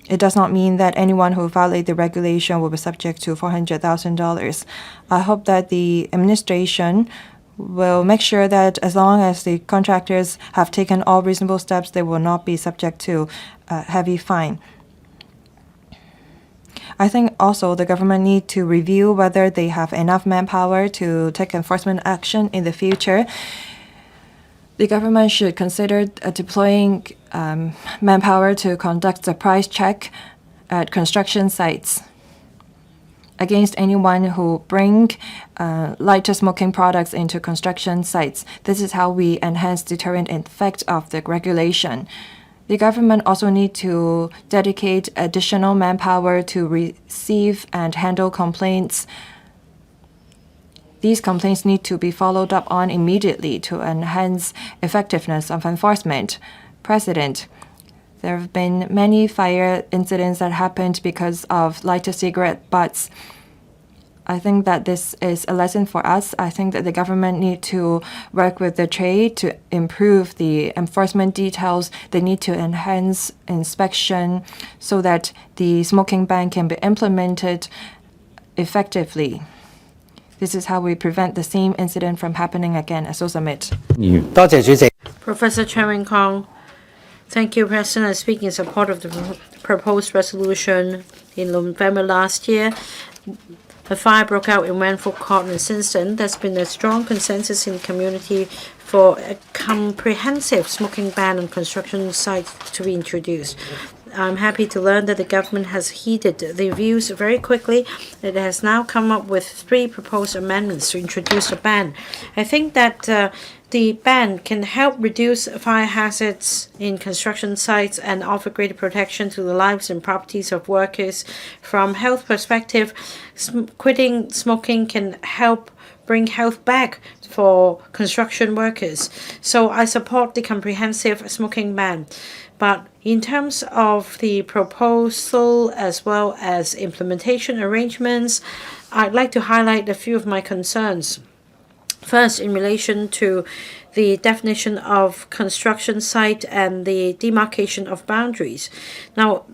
It does not mean that anyone who violates the regulation will be subject to $400,000. I hope that the administration will make sure that as long as the contractors have taken all reasonable steps, they will not be subject to a heavy fine. I think also the government need to review whether they have enough manpower to take enforcement action in the future. The government should consider deploying manpower to conduct a price check at construction sites against anyone who bring lighter smoking products into construction sites. This is how we enhance deterrent effect of the regulation. The government also need to dedicate additional manpower to receive and handle complaints. These complaints need to be followed up on immediately to enhance effectiveness of enforcement. President, there have been many fire incidents that happened because of lighter cigarette butts. I think that this is a lesson for us. I think that the government need to work with the trade to improve the enforcement details. They need to enhance inspection so that the smoking ban can be implemented effectively. This is how we prevent the same incident from happening again. I so submit. Professor Chen Kong. Thank you, President. I speak in support of the proposed resolution. In November last year, a fire broke out in Wanford Court, and since then, there's been a strong consensus in the community for a comprehensive smoking ban on construction sites to be introduced. I'm happy to learn that the government has heeded the views very quickly. It has now come up with 3 proposed amendments to introduce a ban. I think that the ban can help reduce fire hazards in construction sites and offer greater protection to the lives and properties of workers. From health perspective, quitting smoking can help bring health back for construction workers. So I support the comprehensive smoking ban. But in terms of the proposal as well as implementation arrangements, I'd like to highlight a few of my concerns. First, in relation to the definition of construction site and the demarcation of boundaries. Now,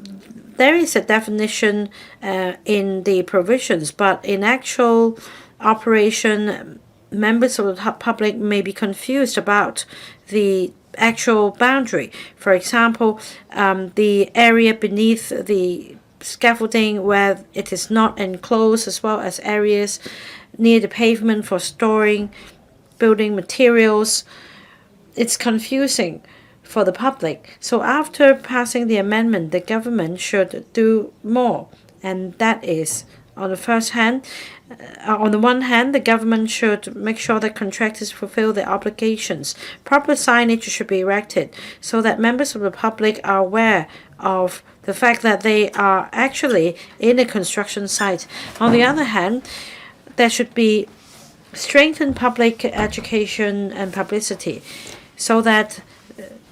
there is a definition in the provisions, but in actual operation, members of the public may be confused about the actual boundary. For example, the area beneath the scaffolding where it is not enclosed, as well as areas near the pavement for storing building materials. It's confusing for the public. So after passing the amendment, the government should do more. And that is, on the one hand, the government should make sure that contractors fulfill their obligations. Proper signage should be erected so that members of the public are aware of the fact that they are actually in a construction site. On the other hand, there should be strengthened public education and publicity so that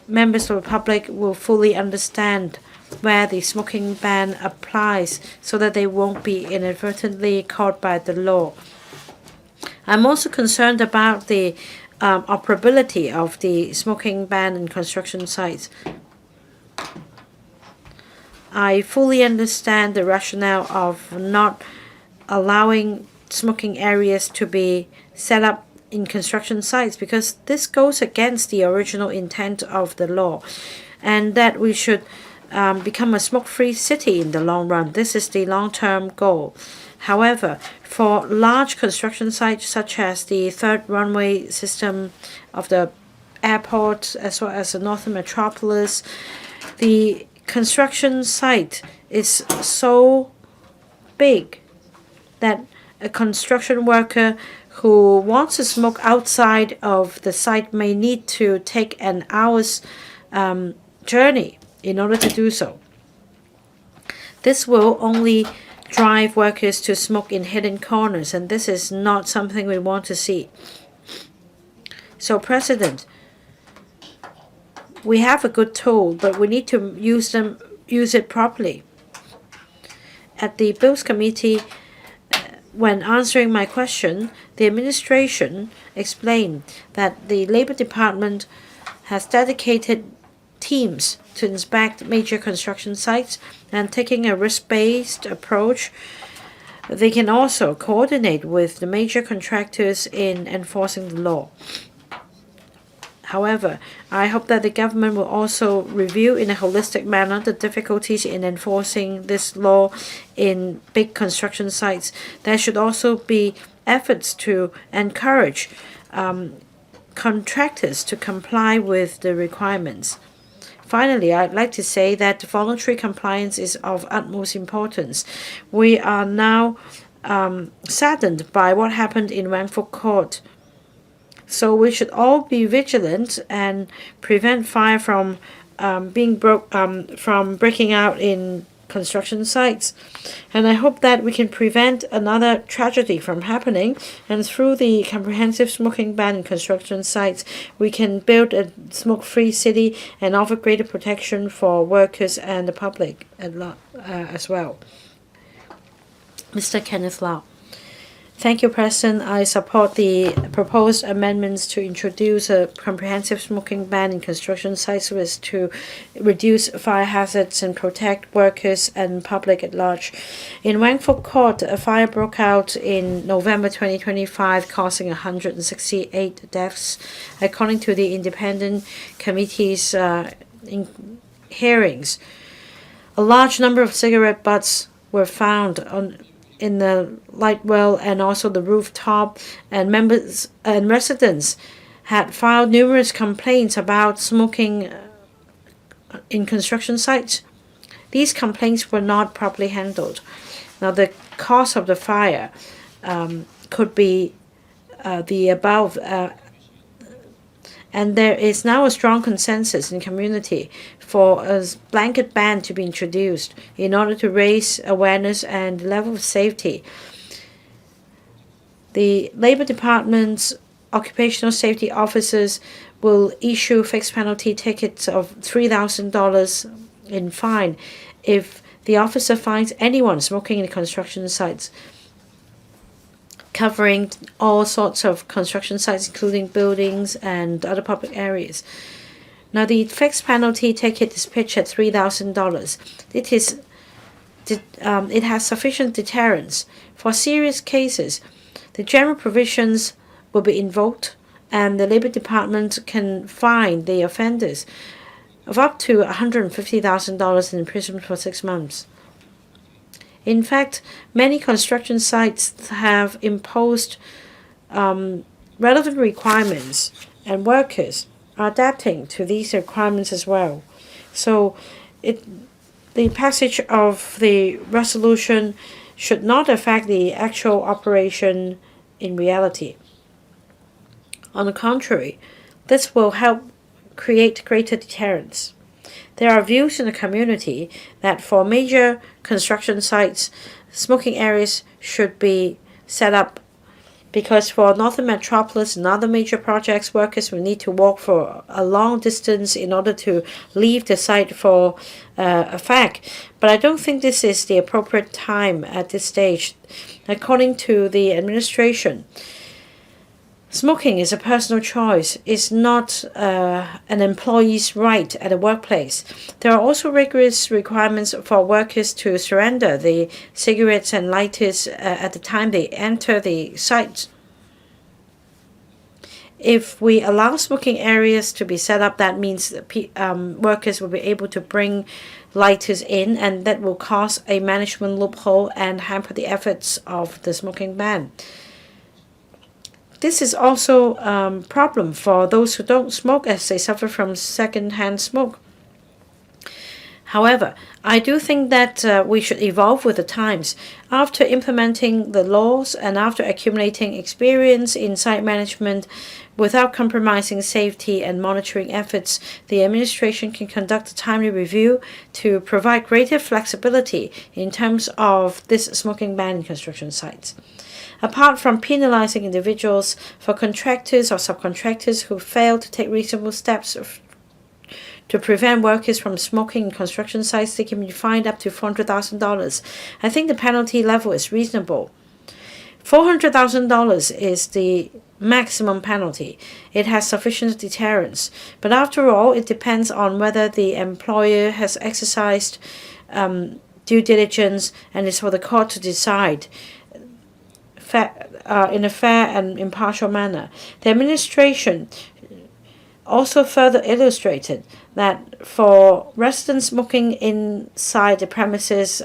members of the public will fully understand where the smoking ban applies so that they won't be inadvertently caught by the law. I'm also concerned about the operability of the smoking ban in construction sites. I fully understand the rationale of not allowing smoking areas to be set up in construction sites because this goes against the original intent of the law, and that we should become a smoke-free city in the long run. This is the long-term goal. However, for large construction sites such as the third runway system of the airport as well as the northern metropolis, the construction site is so big that a construction worker who wants to smoke outside of the site may need to take an hour's journey in order to do so. This will only drive workers to smoke in hidden corners, and this is not something we want to see. So, President, we have a good tool, but we need to use it properly. At the Bills Committee, when answering my question, the administration explained that the Labor Department has dedicated teams to inspect major construction sites, and taking a risk-based approach, they can also coordinate with the major contractors in enforcing the law. However, I hope that the government will also review in a holistic manner the difficulties in enforcing this law in big construction sites. There should also be efforts to encourage contractors to comply with the requirements. Finally, I'd like to say that voluntary compliance is of utmost importance. We are now saddened by what happened in Wangfuk Court. So we should all be vigilant and prevent fire from breaking out in construction sites. And I hope that we can prevent another tragedy from happening. And through the comprehensive smoking ban in construction sites, we can build a smoke-free city and offer greater protection for workers and the public as well. Mr. Kenneth Lau. Thank you, President. I support the proposed amendments to introduce a comprehensive smoking ban in construction sites so as to reduce fire hazards and protect workers and public at large. In Wangfuk Court, a fire broke out in November 2025, causing 168 deaths, according to the independent committee's hearings. A large number of cigarette butts were found in the light well and also the rooftop, and members and residents had filed numerous complaints about smoking in construction sites. These complaints were not properly handled. Now, the cause of the fire could be the above, and there is now a strong consensus in the community for a blanket ban to be introduced in order to raise awareness and level of safety. The Labor Department's occupational safety officers will issue fixed penalty tickets of $3,000 in fine if the officer finds anyone smoking in construction sites, covering all sorts of construction sites, including buildings and other public areas. Now, the fixed penalty ticket is pitched at $3,000. It has sufficient deterrence. For serious cases, the general provisions will be invoked, and the Labor Department can fine the offenders of up to $150,000 in imprisonment for 6 months. In fact, many construction sites have imposed relevant requirements, and workers are adapting to these requirements as well. So the passage of the resolution should not affect the actual operation in reality. On the contrary, this will help create greater deterrence. There are views in the community that for major construction sites, smoking areas should be set up, because for Northern Metropolis and other major projects, workers will need to walk for a long distance in order to leave the site for a fact. But I don't think this is the appropriate time at this stage. According to the administration, smoking is a personal choice. It's not an employee's right at a workplace. There are also rigorous requirements for workers to surrender the cigarettes and lighters at the time they enter the site. If we allow smoking areas to be set up, that means that workers will be able to bring lighters in, and that will cause a management loophole and hamper the efforts of the smoking ban. This is also a problem for those who don't smoke, as they suffer from second-hand smoke. However, I do think that we should evolve with the times. After implementing the laws and after accumulating experience in site management without compromising safety and monitoring efforts, the administration can conduct a timely review to provide greater flexibility in terms of this smoking ban in construction sites. Apart from penalizing individuals, for contractors or subcontractors who fail to take reasonable steps to prevent workers from smoking in construction sites, they can be fined up to $400,000. I think the penalty level is reasonable. $400,000 is the maximum penalty. It has sufficient deterrence. But after all, it depends on whether the employer has exercised due diligence, and it's for the court to decide in a fair and impartial manner. The administration also further illustrated that for residents smoking inside the premises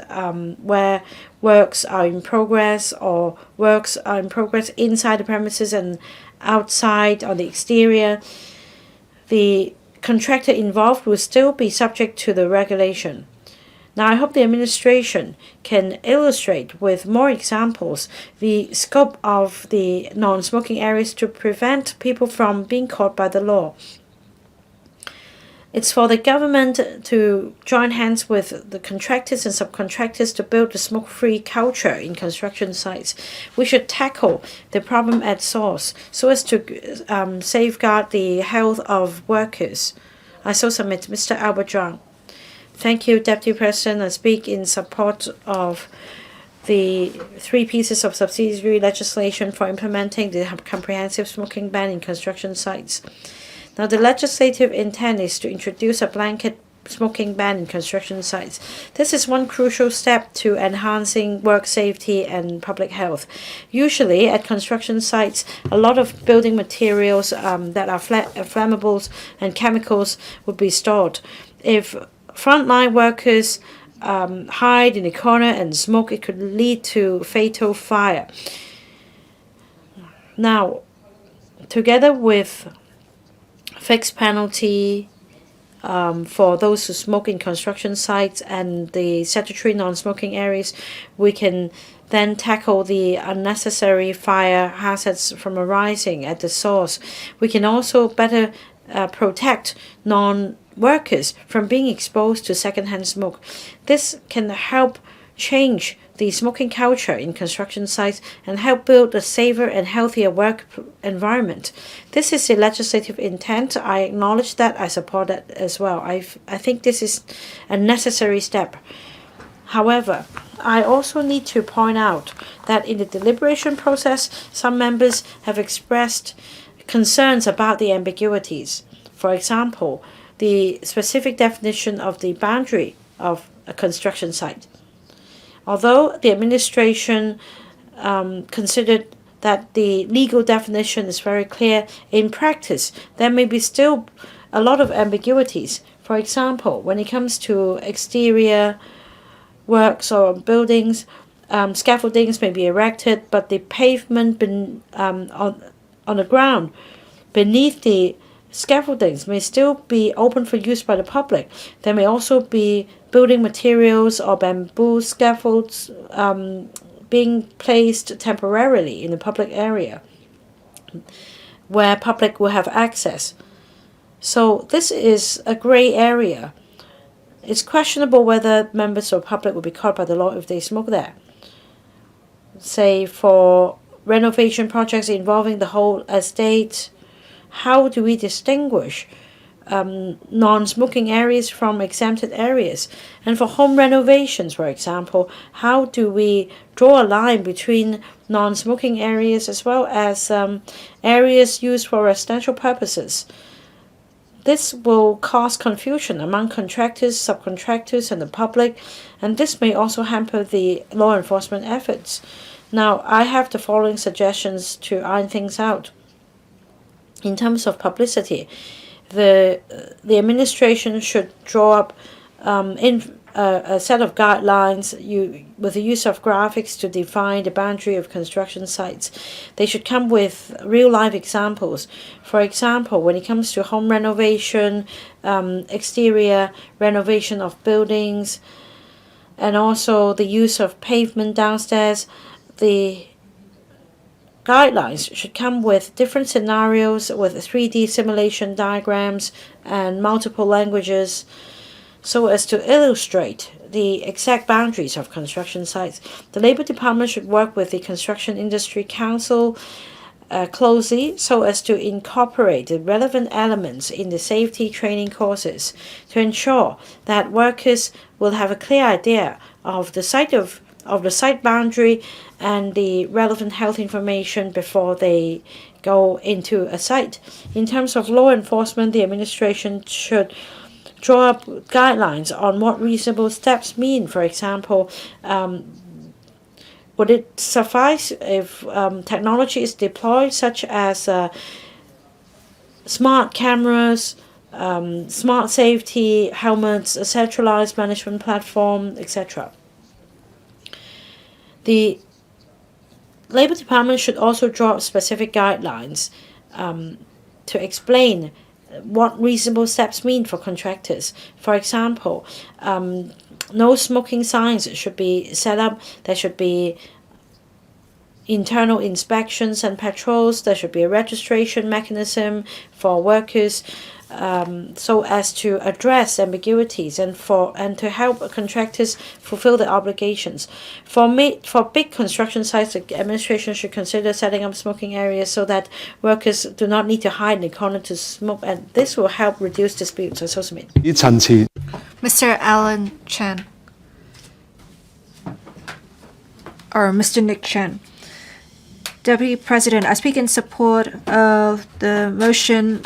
where works are in progress or works are in progress inside the premises and outside on the exterior, the contractor involved will still be subject to the regulation. Now, I hope the administration can illustrate with more examples the scope of the non-smoking areas to prevent people from being caught by the law. It's for the government to join hands with the contractors and subcontractors to build a smoke-free culture in construction sites. We should tackle the problem at source so as to safeguard the health of workers. I so submit. Mr. Albert Zhang. Thank you, Deputy President. I speak in support of the 3 pieces of subsidiary legislation for implementing the comprehensive smoking ban in construction sites. Now, the legislative intent is to introduce a blanket smoking ban in construction sites. This is one crucial step to enhancing work safety and public health. Usually, at construction sites, a lot of building materials that are flammables and chemicals would be stored. If frontline workers hide in a corner and smoke, it could lead to fatal fire. Now, together with fixed penalty for those who smoke in construction sites and the statutory non-smoking areas, we can then tackle the unnecessary fire hazards from arising at the source. We can also better protect non-workers from being exposed to secondhand smoke. This can help change the smoking culture in construction sites and help build a safer and healthier work environment. This is the legislative intent. I acknowledge that. I support it as well. I think this is a necessary step. However, I also need to point out that in the deliberation process, some members have expressed concerns about the ambiguities. For example, the specific definition of the boundary of a construction site. Although the administration considered that the legal definition is very clear, in practice, there may be still a lot of ambiguities. For example, when it comes to exterior works or buildings, scaffoldings may be erected, but the pavement on the ground beneath the scaffoldings may still be open for use by the public. There may also be building materials or bamboo scaffolds being placed temporarily in the public area where public will have access. So this is a gray area. It's questionable whether members of the public will be caught by the law if they smoke there. Say for renovation projects involving the whole estate, how do we distinguish non-smoking areas from exempted areas? And for home renovations, for example, how do we draw a line between non-smoking areas as well as areas used for residential purposes? This will cause confusion among contractors, subcontractors, and the public, and this may also hamper the law enforcement efforts. Now, I have the following suggestions to iron things out. In terms of publicity, the administration should draw up a set of guidelines with the use of graphics to define the boundary of construction sites. They should come with real-life examples. For example, when it comes to home renovation, exterior renovation of buildings, and also the use of pavement downstairs, the guidelines should come with different scenarios with 3D simulation diagrams and multiple languages so as to illustrate the exact boundaries of construction sites. The Labour Department should work with the Construction Industry Council closely so as to incorporate the relevant elements in the safety training courses to ensure that workers will have a clear idea of the site boundary and the relevant health information before they go into a site. In terms of law enforcement, the administration should draw up guidelines on what reasonable steps mean. For example, would it suffice if technology is deployed, such as smart cameras, smart safety helmets, a centralized management platform, etc. The Labor Department should also draw specific guidelines to explain what reasonable steps mean for contractors. For example, no smoking signs should be set up. There should be internal inspections and patrols. There should be a registration mechanism for workers, so as to address ambiguities and to help contractors fulfill their obligations. For big construction sites, the administration should consider setting up smoking areas so that workers do not need to hide in the corner to smoke, and this will help reduce disputes. Mr. Alan Chen. Or Mr. Nick Chen. Deputy President, I speak in support of the motion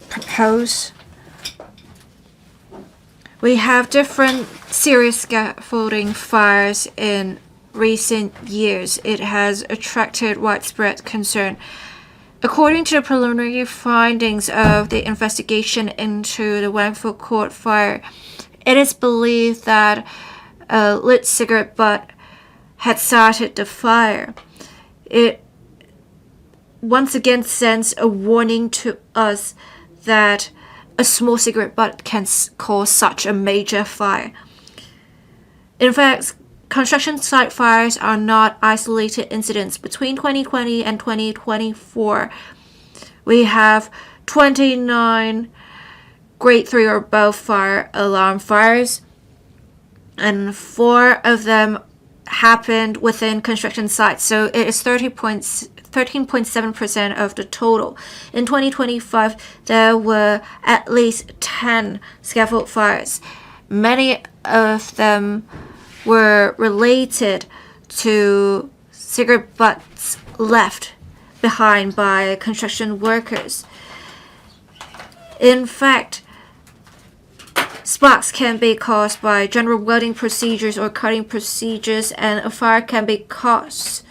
proposed. We have different serious scaffolding fires in recent years. It has attracted widespread concern. According to the preliminary findings of the investigation into the Wangfu Court fire, it is believed that a lit cigarette butt had started the fire. It once again sends a warning to us that a small cigarette butt can cause such a major fire. In fact, construction site fires are not isolated incidents. Between 2020 and 2024, we have 29 grade 3 or above fire alarm fires, and 4 of them happened within construction sites. So it is 13.7% of the total. In 2025, there were at least 10 scaffold fires. Many of them were related to cigarette butts left behind by construction workers. In fact, sparks can be caused by general welding procedures or cutting procedures, and a fire can be caused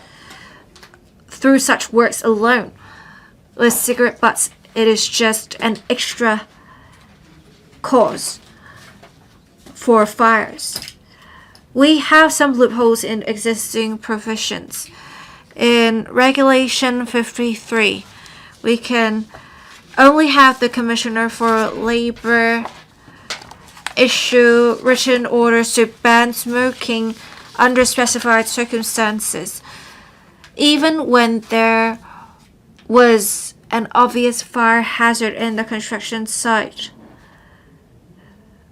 through such works alone. With cigarette butts, it is just an extra cause for fires. We have some loopholes in existing provisions. In Regulation 53, we can only have the Commissioner for Labor issue written orders to ban smoking under specified circumstances, even when there was an obvious fire hazard in the construction site.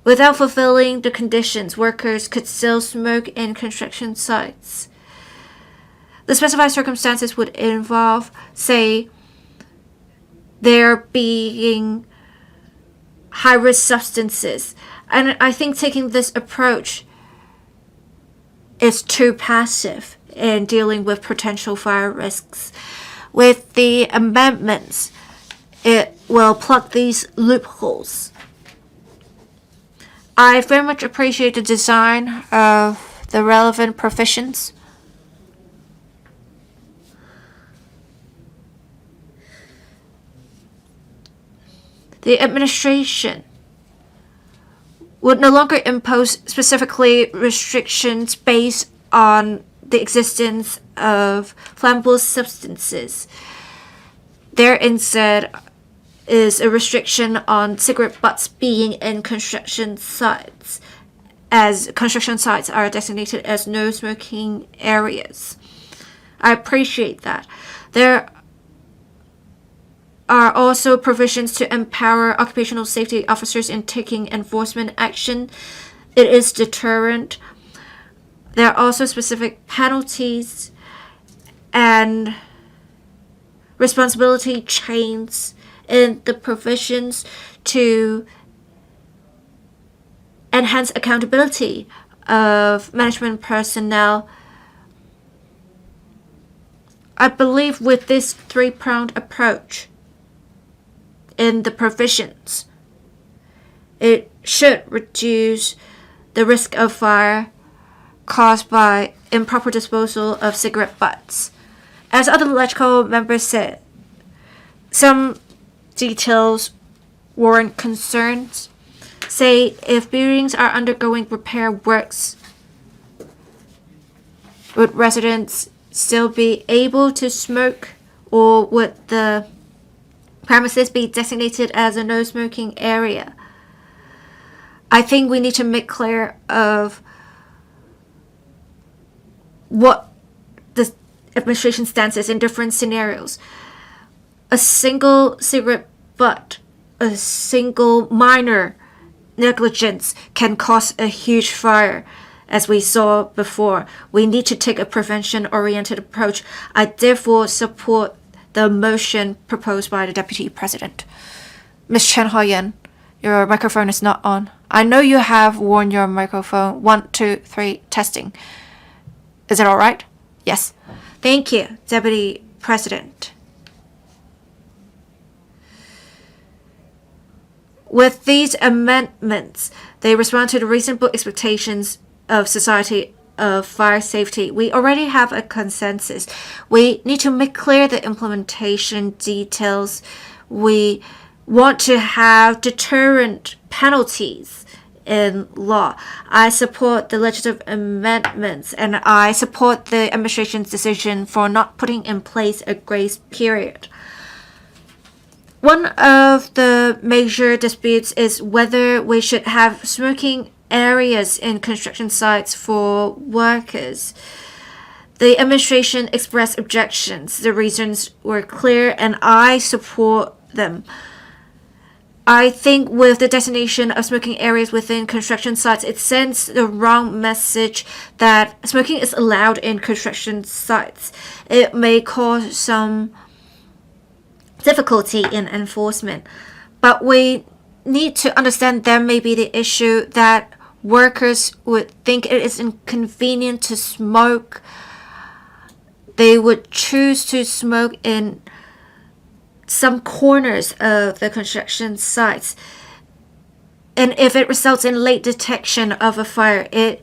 Without fulfilling the conditions, workers could still smoke in construction sites. The specified circumstances would involve, say, there being high-risk substances. And I think taking this approach is too passive in dealing with potential fire risks. With the amendments, it will plug these loopholes. I very much appreciate the design of the relevant provisions. The administration would no longer impose specifically restrictions based on the existence of flammable substances. There instead is a restriction on cigarette butts being in construction sites, as construction sites are designated as no smoking areas. I appreciate that. There are also provisions to empower occupational safety officers in taking enforcement action. It is deterrent. There are also specific penalties and responsibility chains in the provisions to enhance accountability of management personnel. I believe with this three-pronged approach in the provisions, it should reduce the risk of fire caused by improper disposal of cigarette butts. As other electrical members said, some details warrant concerns. Say, if buildings are undergoing repair works, would residents still be able to smoke, or would the premises be designated as a no smoking area? I think we need to make clear of what the administration stance is in different scenarios. A single cigarette butt, a single minor negligence can cause a huge fire, as we saw before. We need to take a prevention-oriented approach. I therefore support the motion proposed by the Deputy President. Ms. Chen Hao-yen, your microphone is not on. I know you have worn your microphone. 1, 2, 3, testing. Is it all right? Yes. Thank you, Deputy President. With these amendments, they respond to the reasonable expectations of society of fire safety. We already have a consensus. We need to make clear the implementation details. We want to have deterrent penalties in law. I support the legislative amendments, and I support the administration's decision for not putting in place a grace period. One of the major disputes is whether we should have smoking areas in construction sites for workers. The administration expressed objections. The reasons were clear, and I support them. I think with the designation of smoking areas within construction sites, it sends the wrong message that smoking is allowed in construction sites. It may cause some difficulty in enforcement, but we need to understand there may be the issue that workers would think it is inconvenient to smoke. They would choose to smoke in some corners of the construction sites, and if it results in late detection of a fire, it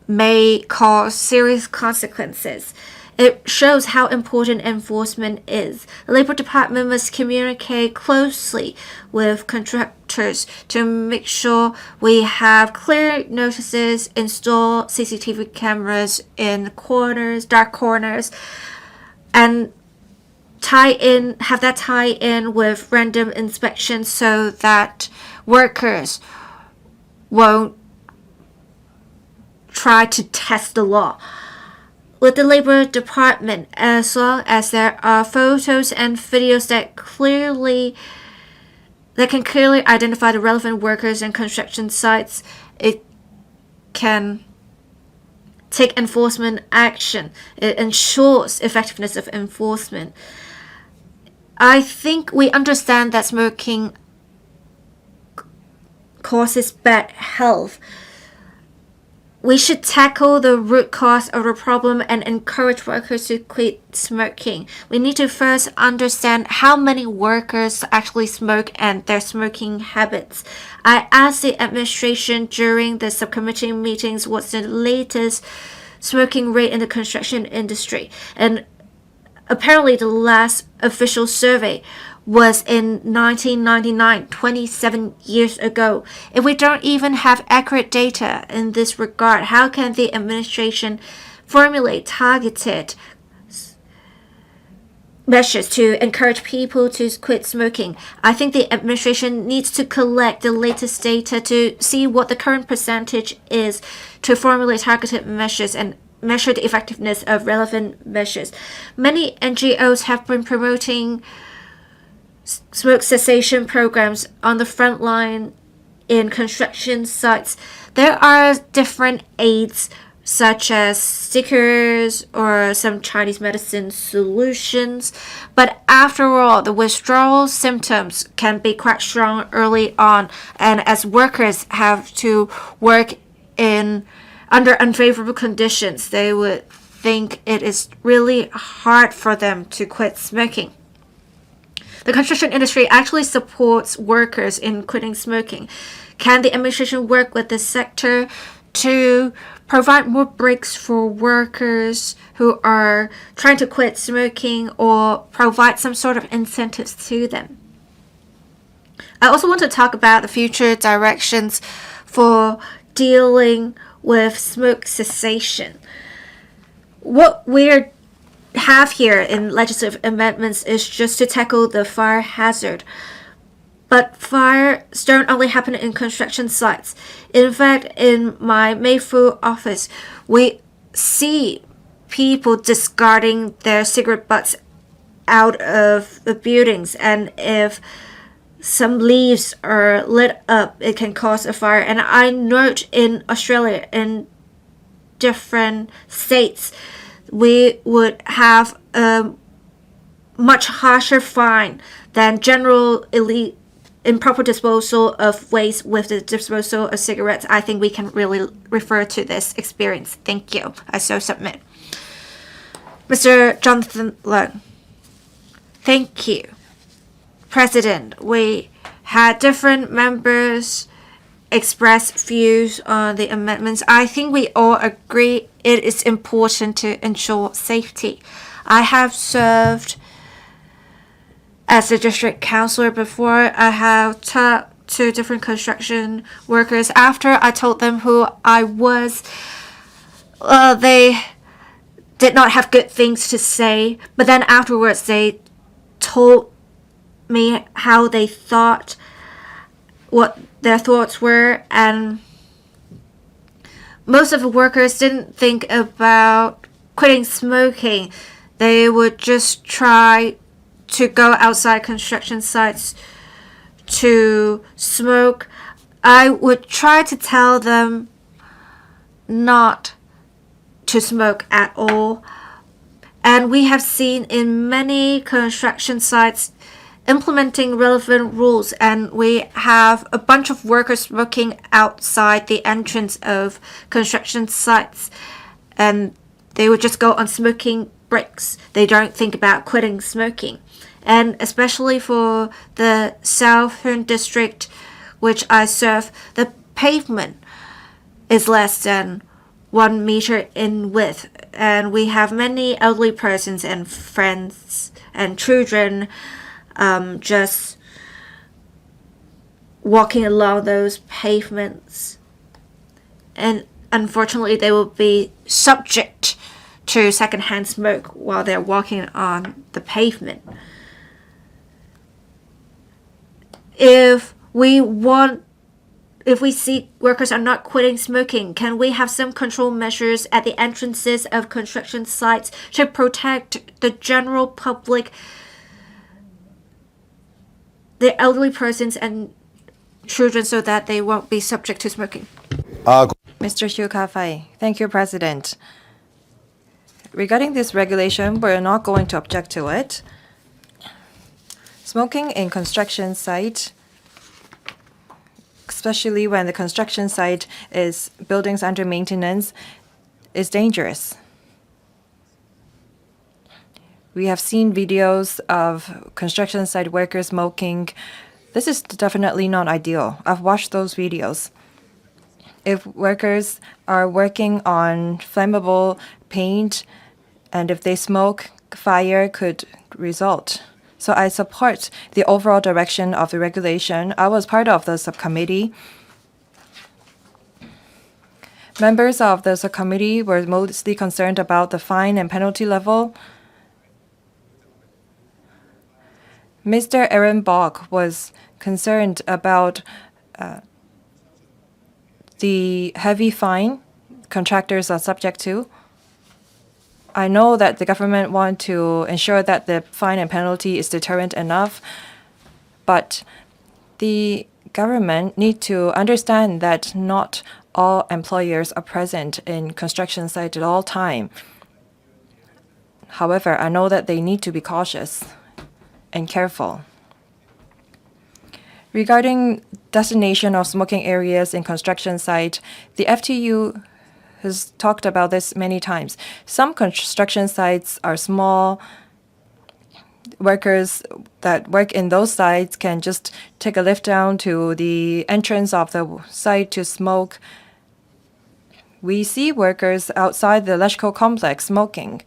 may cause serious consequences. It shows how important enforcement is. The Labor Department must communicate closely with contractors to make sure we have clear notices, install CCTV cameras in corners, dark corners, and have that tie in with random inspections so that workers won't try to test the law. With the Labor Department, as long as there are photos and videos that can clearly identify the relevant workers and construction sites, it can take enforcement action. It ensures effectiveness of enforcement. I think we understand that smoking causes bad health. We should tackle the root cause of the problem and encourage workers to quit smoking. We need to first understand how many workers actually smoke and their smoking habits. I asked the administration during the subcommittee meetings what's the latest smoking rate in the construction industry. And apparently the last official survey was in 1999, 27 years ago. If we don't even have accurate data in this regard, how can the administration formulate targeted measures to encourage people to quit smoking? I think the administration needs to collect the latest data to see what the current percentage is to formulate targeted measures and measure the effectiveness of relevant measures. Many NGOs have been promoting smoke cessation programs on the front line in construction sites. There are different aids such as stickers or some Chinese medicine solutions, but after all, the withdrawal symptoms can be quite strong early on, and as workers have to work under unfavorable conditions, they would think it is really hard for them to quit smoking. The construction industry actually supports workers in quitting smoking. Can the administration work with the sector to provide more breaks for workers who are trying to quit smoking or provide some sort of incentives to them. I also want to talk about the future directions for dealing with smoke cessation. What we have here in legislative amendments is just to tackle the fire hazard. But fires don't only happen in construction sites. In fact, in my Mayfu office, we see people discarding their cigarette butts out of the buildings, and if some leaves are lit up, it can cause a fire. And I note in Australia, in different states, we would have a much harsher fine than general improper disposal of waste with the disposal of cigarettes. I think we can really refer to this experience. Thank you. I so submit. Mr. Jonathan Leung. Thank you. President, we had different members express views on the amendments. I think we all agree it is important to ensure safety. I have served as a district councillor before. I have talked to different construction workers. After I told them who I was, they did not have good things to say. But then afterwards, they told me how they thought, what their thoughts were, and most of the workers didn't think about quitting smoking. They would just try to go outside construction sites to smoke. I would try to tell them not to smoke at all. And we have seen in many construction sites implementing relevant rules, and we have a bunch of workers smoking outside the entrance of construction sites, and they would just go on smoking breaks. They don't think about quitting smoking. And especially for the Southern District, which I serve, the pavement is less than 1 meter in width, and we have many elderly persons and friends and children just walking along those pavements, and unfortunately they will be subject to secondhand smoke while they're walking on the pavement. If we see workers are not quitting smoking, can we have some control measures at the entrances of construction sites to protect the general public, the elderly persons and children, so that they won't be subject to smoking? Mr. Xiu Ka-fai. Thank you, President. Regarding this regulation, we're not going to object to it. Smoking in construction site, especially when the construction site is buildings under maintenance, is dangerous. We have seen videos of construction site workers smoking. This is definitely not ideal. I've watched those videos. If workers are working on flammable paint and if they smoke, fire could result. So I support the overall direction of the regulation. I was part of the subcommittee. Members of the subcommittee were mostly concerned about the fine and penalty level. Mr. Aaron Bok was concerned about the heavy fine contractors are subject to. I know that the government wants to ensure that the fine and penalty is deterrent enough, but the government need to understand that not all employers are present in construction site at all time. However, I know that they need to be cautious and careful. Regarding designation of smoking areas in construction site, the FTU has talked about this many times. Some construction sites are small. Workers that work in those sites can just take a lift down to the entrance of the site to smoke. We see workers outside the electrical complex smoking.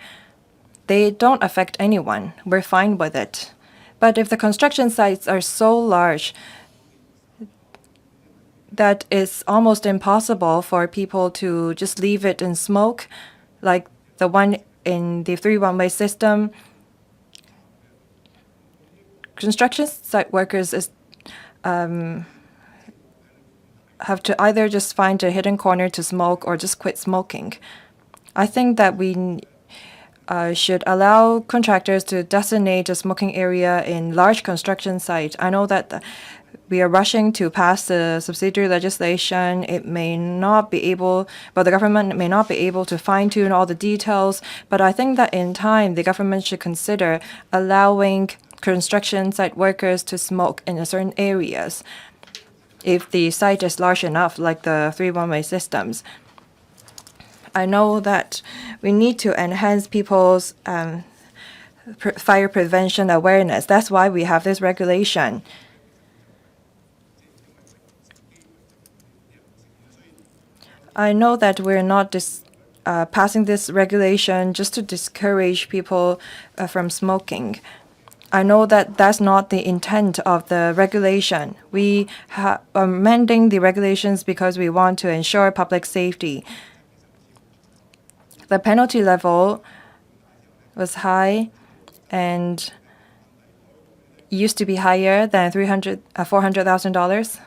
They don't affect anyone. We're fine with it. But if the construction sites are so large that it's almost impossible for people to just leave it and smoke, like the one in the 3-1-way system, construction site workers have to either just find a hidden corner to smoke or just quit smoking. I think that we should allow contractors to designate a smoking area in large construction sites. I know that we are rushing to pass the subsidiary legislation. It may not be able, but the government may not be able to fine-tune all the details. But I think that in time, the government should consider allowing construction site workers to smoke in certain areas if the site is large enough, like the 3-1-way systems. I know that we need to enhance people's fire prevention awareness. That's why we have this regulation. I know that we're not passing this regulation just to discourage people from smoking. I know that that's not the intent of the regulation. We are amending the regulations because we want to ensure public safety. The penalty level was high and used to be higher than $400,000.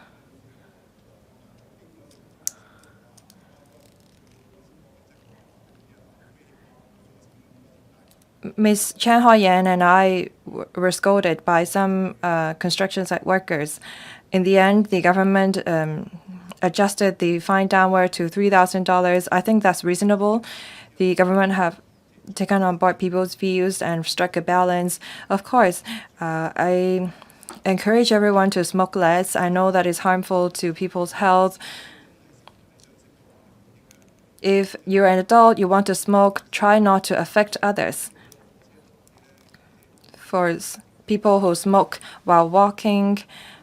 Ms. Chan Hao-yan and I were scolded by some construction site workers. In the end, the government adjusted the fine downward to $3,000. I think that's reasonable. The government have taken on board people's views and struck a balance. Of course, I encourage everyone to smoke less. I know that it's harmful to people's health. If you're an adult, you want to smoke, try not to affect others. For people who smoke while walking,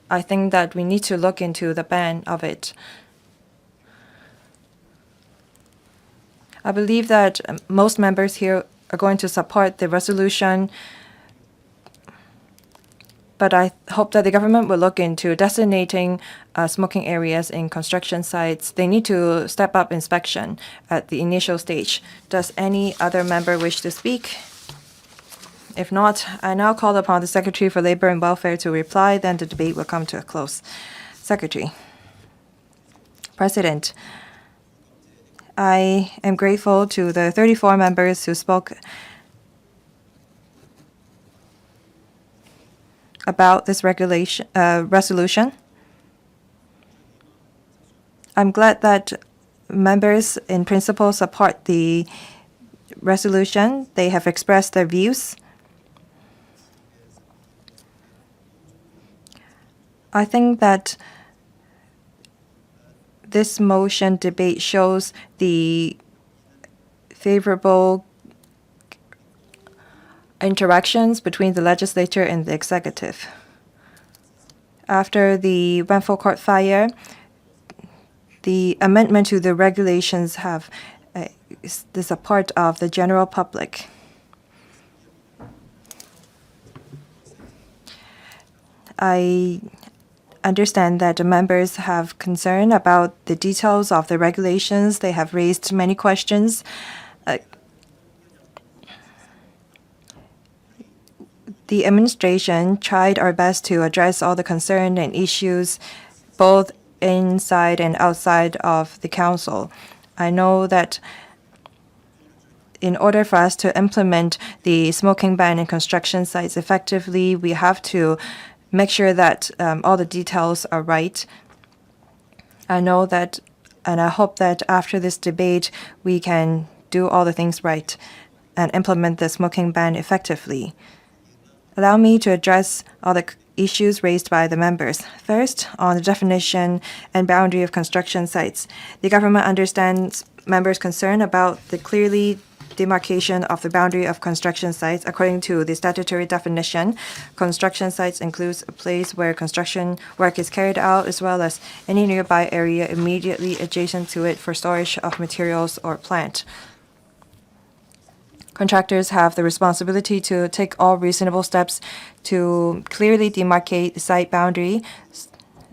I think that we need to look into the ban of it. I believe that most members here are going to support the resolution, but I hope that the government will look into designating smoking areas in construction sites. They need to step up inspection at the initial stage. Does any other member wish to speak? If not, I now call upon the Secretary for Labor and Welfare to reply, then the debate will come to a close. Secretary. President, I am grateful to the 34 members who spoke about this resolution. I'm glad that members in principle support the resolution. They have expressed their views. I think that this motion debate shows the favorable interactions between the legislature and the executive. After the Wanfo Court fire, the amendment to the regulations is the support of the general public. I understand that the members have concern about the details of the regulations. They have raised many questions. The administration tried our best to address all the concern and issues, both inside and outside of the council. I know that in order for us to implement the smoking ban in construction sites effectively, we have to make sure that all the details are right. I know that, and I hope that after this debate, we can do all the things right and implement the smoking ban effectively. Allow me to address all the issues raised by the members. First, on the definition and boundary of construction sites. The government understands members' concern about the clearly demarcation of the boundary of construction sites. According to the statutory definition, construction sites includes a place where construction work is carried out, as well as any nearby area immediately adjacent to it for storage of materials or plant. Contractors have the responsibility to take all reasonable steps to clearly demarcate the site boundary,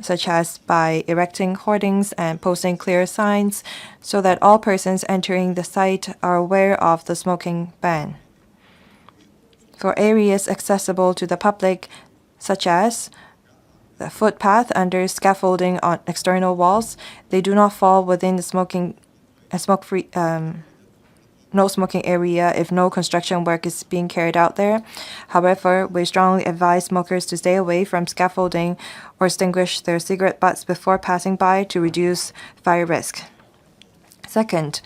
such as by erecting hoardings and posting clear signs so that all persons entering the site are aware of the smoking ban. For areas accessible to the public, such as the footpath under scaffolding on external walls, they do not fall within the smoke-free no smoking area if no construction work is being carried out there. However, we strongly advise smokers to stay away from scaffolding or extinguish their cigarette butts before passing by to reduce fire risk. Second,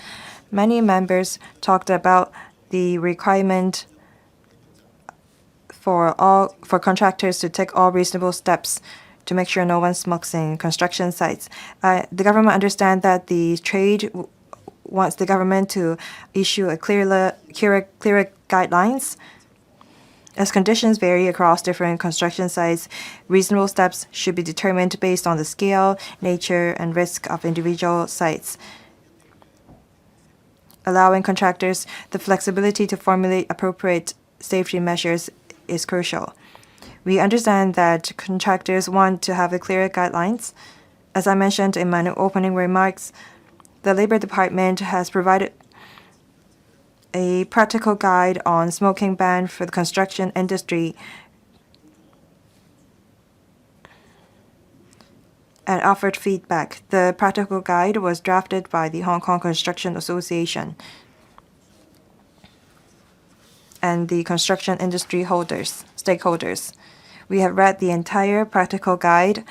many members talked about the requirement for contractors to take all reasonable steps to make sure no one smokes in construction sites. The government understands that the trade wants the government to issue a clearer guidelines. As conditions vary across different construction sites, reasonable steps should be determined based on the scale, nature, and risk of individual sites. Allowing contractors the flexibility to formulate appropriate safety measures is crucial. We understand that contractors want to have clearer guidelines. As I mentioned in my opening remarks, the Labor Department has provided a practical guide on smoking ban for the construction industry and offered feedback. The practical guide was drafted by the Hong Kong Construction Association and the construction industry stakeholders. We have read the entire practical guide,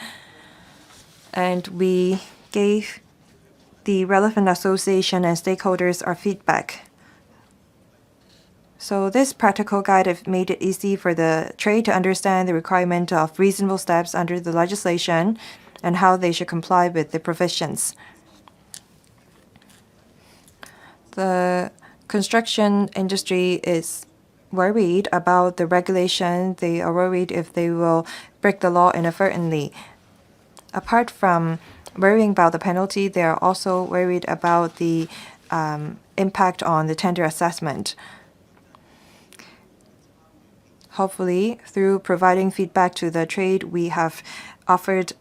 and we gave the relevant association and stakeholders our feedback. So this practical guide have made it easy for the trade to understand the requirement of reasonable steps under the legislation and how they should comply with the provisions. The construction industry is worried about the regulation. They are worried if they will break the law inadvertently. Apart from worrying about the penalty, they are also worried about the impact on the tender assessment. Hopefully, through providing feedback to the trade, we have offered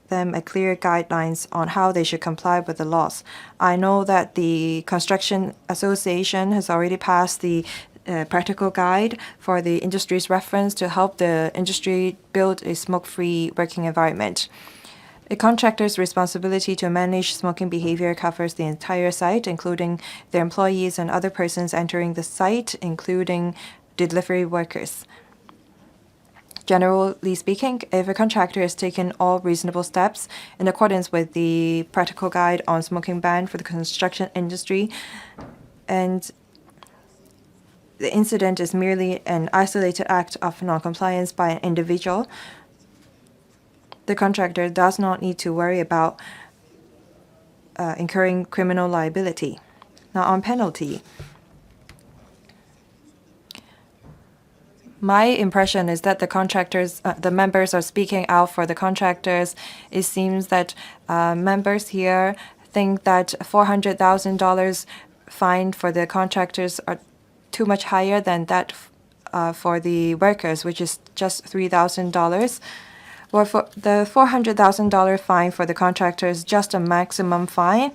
them a clear guidelines on how they should comply with the laws. I know that the Construction Association has already passed the practical guide for the industry's reference to help the industry build a smoke-free working environment. A contractor's responsibility to manage smoking behavior covers the entire site, including their employees and other persons entering the site, including delivery workers. Generally speaking, if a contractor has taken all reasonable steps in accordance with the practical guide on smoking ban for the construction industry, and the incident is merely an isolated act of non-compliance by an individual, the contractor does not need to worry about incurring criminal liability. Now, on penalty, my impression is that the members are speaking out for the contractors. It seems that members here think that $400,000 fine for the contractors are too much higher than that for the workers, which is just $3,000. Well, for the $400,000 fine for the contractor is just a maximum fine.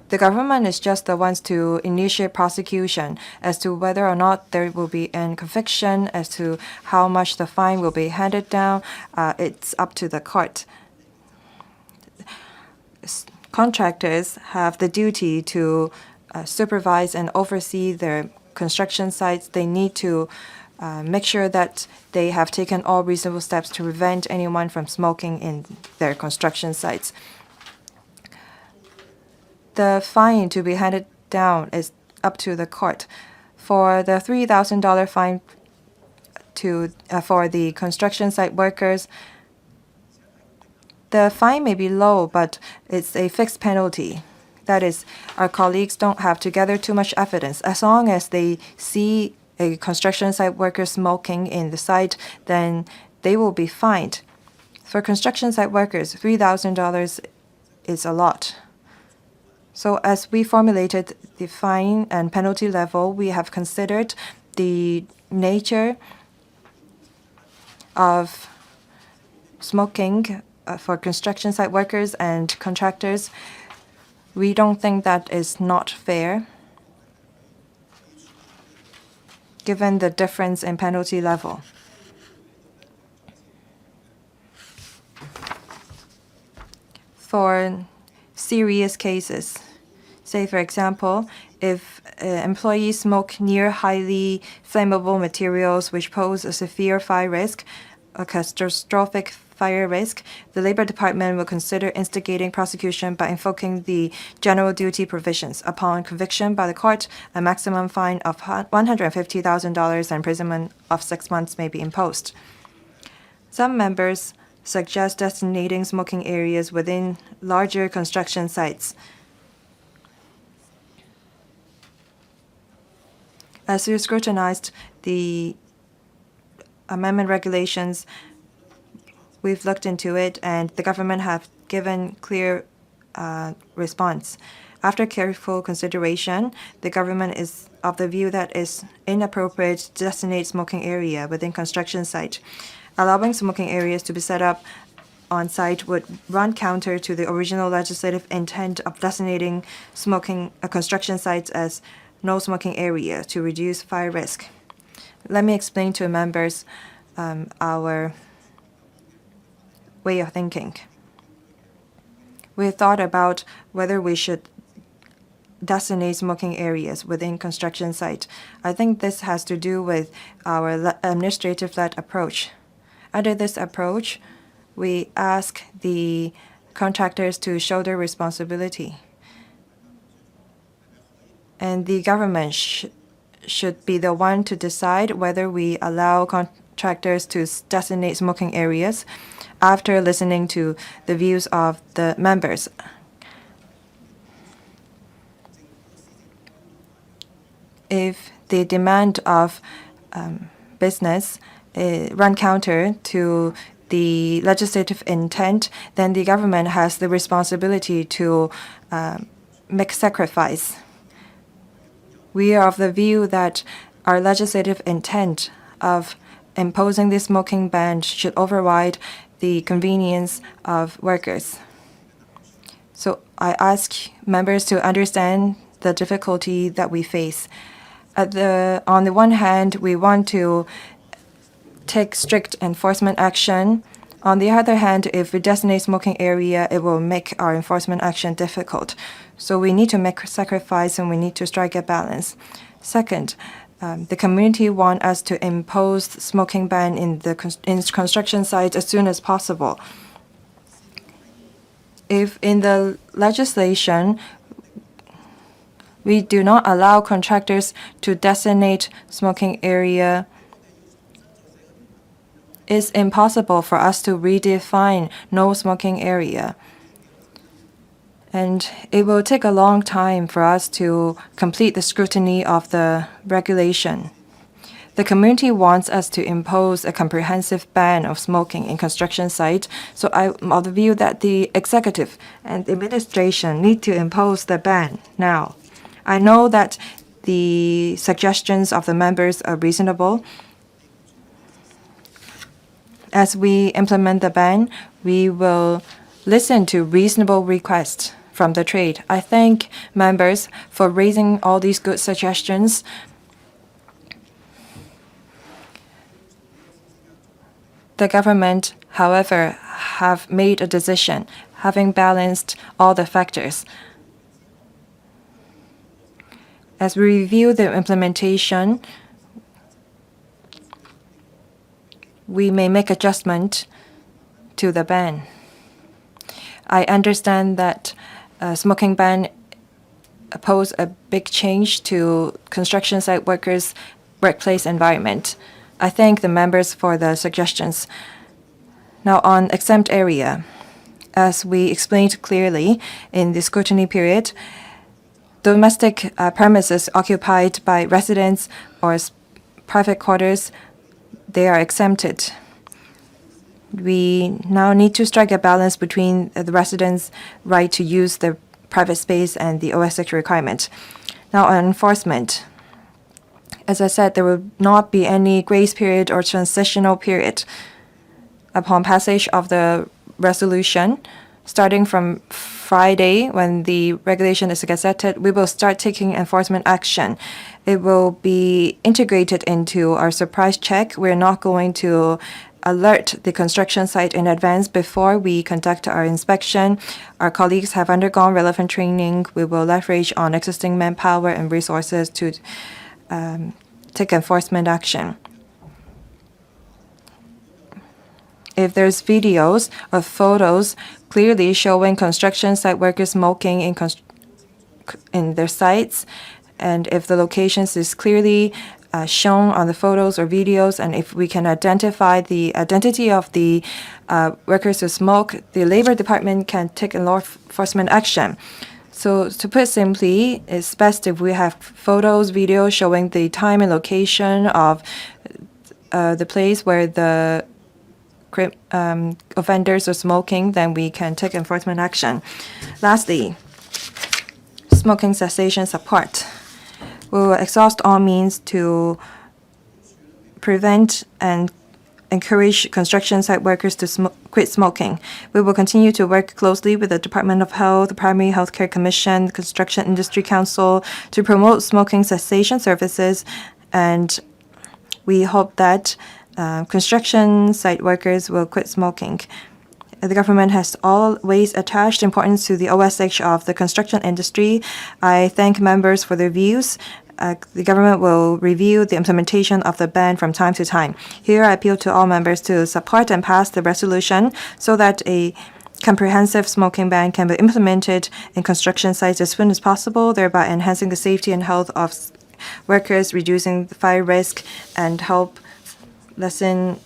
The government is just the ones to initiate prosecution as to whether or not there will be an conviction, as to how much the fine will be handed down. It's up to the court. Contractors have the duty to supervise and oversee their construction sites. They need to make sure that they have taken all reasonable steps to prevent anyone from smoking in their construction sites. The fine to be handed down is up to the court. For the $3,000 fine for the construction site workers, the fine may be low, but it's a fixed penalty. That is, our colleagues don't have to gather too much evidence. As long as they see a construction site worker smoking in the site, then they will be fined. For construction site workers, $3,000 is a lot. So as we formulated the fine and penalty level, we have considered the nature of smoking for construction site workers and contractors. We don't think that is not fair, given the difference in penalty level. For serious cases, say for example, if employees smoke near highly flammable materials which pose a severe fire risk, a catastrophic fire risk, the Labor Department will consider instigating prosecution by invoking the general duty provisions. Upon conviction by the court, a maximum fine of $150,000 and imprisonment of 6 months may be imposed. Some members suggest designating smoking areas within larger construction sites. As we scrutinized the amendment regulations, we've looked into it, and the government have given clear response. After careful consideration, the government is of the view that it's inappropriate to designate smoking area within construction site. Allowing smoking areas to be set up on site would run counter to the original legislative intent of designating construction sites as no smoking area to reduce fire risk. Let me explain to members our way of thinking. We thought about whether we should designate smoking areas within construction site. I think this has to do with our administrative-led approach. Under this approach, we ask the contractors to shoulder responsibility. And the government should be the one to decide whether we allow contractors to designate smoking areas after listening to the views of the members. If the demand of business run counter to the legislative intent, then the government has the responsibility to make sacrifice. We are of the view that our legislative intent of imposing the smoking ban should override the convenience of workers. So I ask members to understand the difficulty that we face. On the one hand, we want to take strict enforcement action. On the other hand, if we designate smoking area, it will make our enforcement action difficult. So we need to make a sacrifice and we need to strike a balance. Second, the community want us to impose smoking ban in construction sites as soon as possible. If in the legislation we do not allow contractors to designate smoking area, it's impossible for us to redefine no smoking area. And it will take a long time for us to complete the scrutiny of the regulation. The community wants us to impose a comprehensive ban of smoking in construction sites, so I'm of the view that the executive and the administration need to impose the ban now. I know that the suggestions of the members are reasonable. As we implement the ban, we will listen to reasonable requests from the trade. I thank members for raising all these good suggestions. The government, however, have made a decision, having balanced all the factors. As we review the implementation, we may make adjustment to the ban. I understand that smoking ban pose a big change to construction site workers' workplace environment. I thank the members for the suggestions. Now on exempt area, As we explained clearly in the scrutiny period, domestic premises occupied by residents or private quarters, they are exempted. We now need to strike a balance between the residents' right to use their private space and the OS6 requirement. Now, on enforcement. As I said, there will not be any grace period or transitional period. Upon passage of the resolution, starting from Friday, when the regulation is gazetted, we will start taking enforcement action. It will be integrated into our surprise check. We're not going to alert the construction site in advance before we conduct our inspection. Our colleagues have undergone relevant training. We will leverage on existing manpower and resources to take enforcement action. If there's videos or photos clearly showing construction site workers smoking in their sites, and if the locations is clearly shown on the photos or videos, and if we can identify the identity of the workers who smoke, the Labor Department can take law enforcement action. So to put simply, it's best if we have photos, videos showing the time and location of the place where the offenders are smoking, then we can take enforcement action. Lastly, smoking cessation support. We will exhaust all means to prevent and encourage construction site workers to quit smoking. We will continue to work closely with the Department of Health, the Primary Healthcare Commission, the Construction Industry Council to promote smoking cessation services, and we hope that construction site workers will quit smoking. The government has always attached importance to the OS6 of the construction industry. I thank members for their views. The government will review the implementation of the ban from time to time. Here, I appeal to all members to support and pass the resolution so that a comprehensive smoking ban can be implemented in construction sites as soon as possible, thereby enhancing the safety and health of workers, reducing the fire risk, and help lessen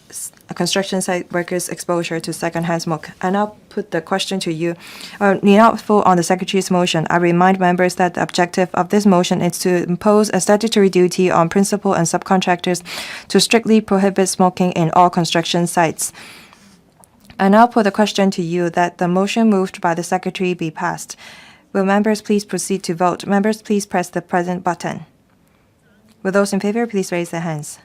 construction site workers' exposure to secondhand smoke. I now put the question to you. Not full on the Secretary's motion. I remind members that the objective of this motion is to impose a statutory duty on principal and subcontractors to strictly prohibit smoking in all construction sites. I now put the question to you that the motion moved by the Secretary be passed. Will members please proceed to vote? Members, please press the present button. Will those in favor please raise their hands?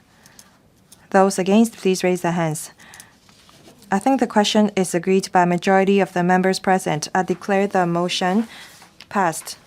Those against, please raise their hands. I think the question is agreed by a majority of the members present. I declare the motion passed.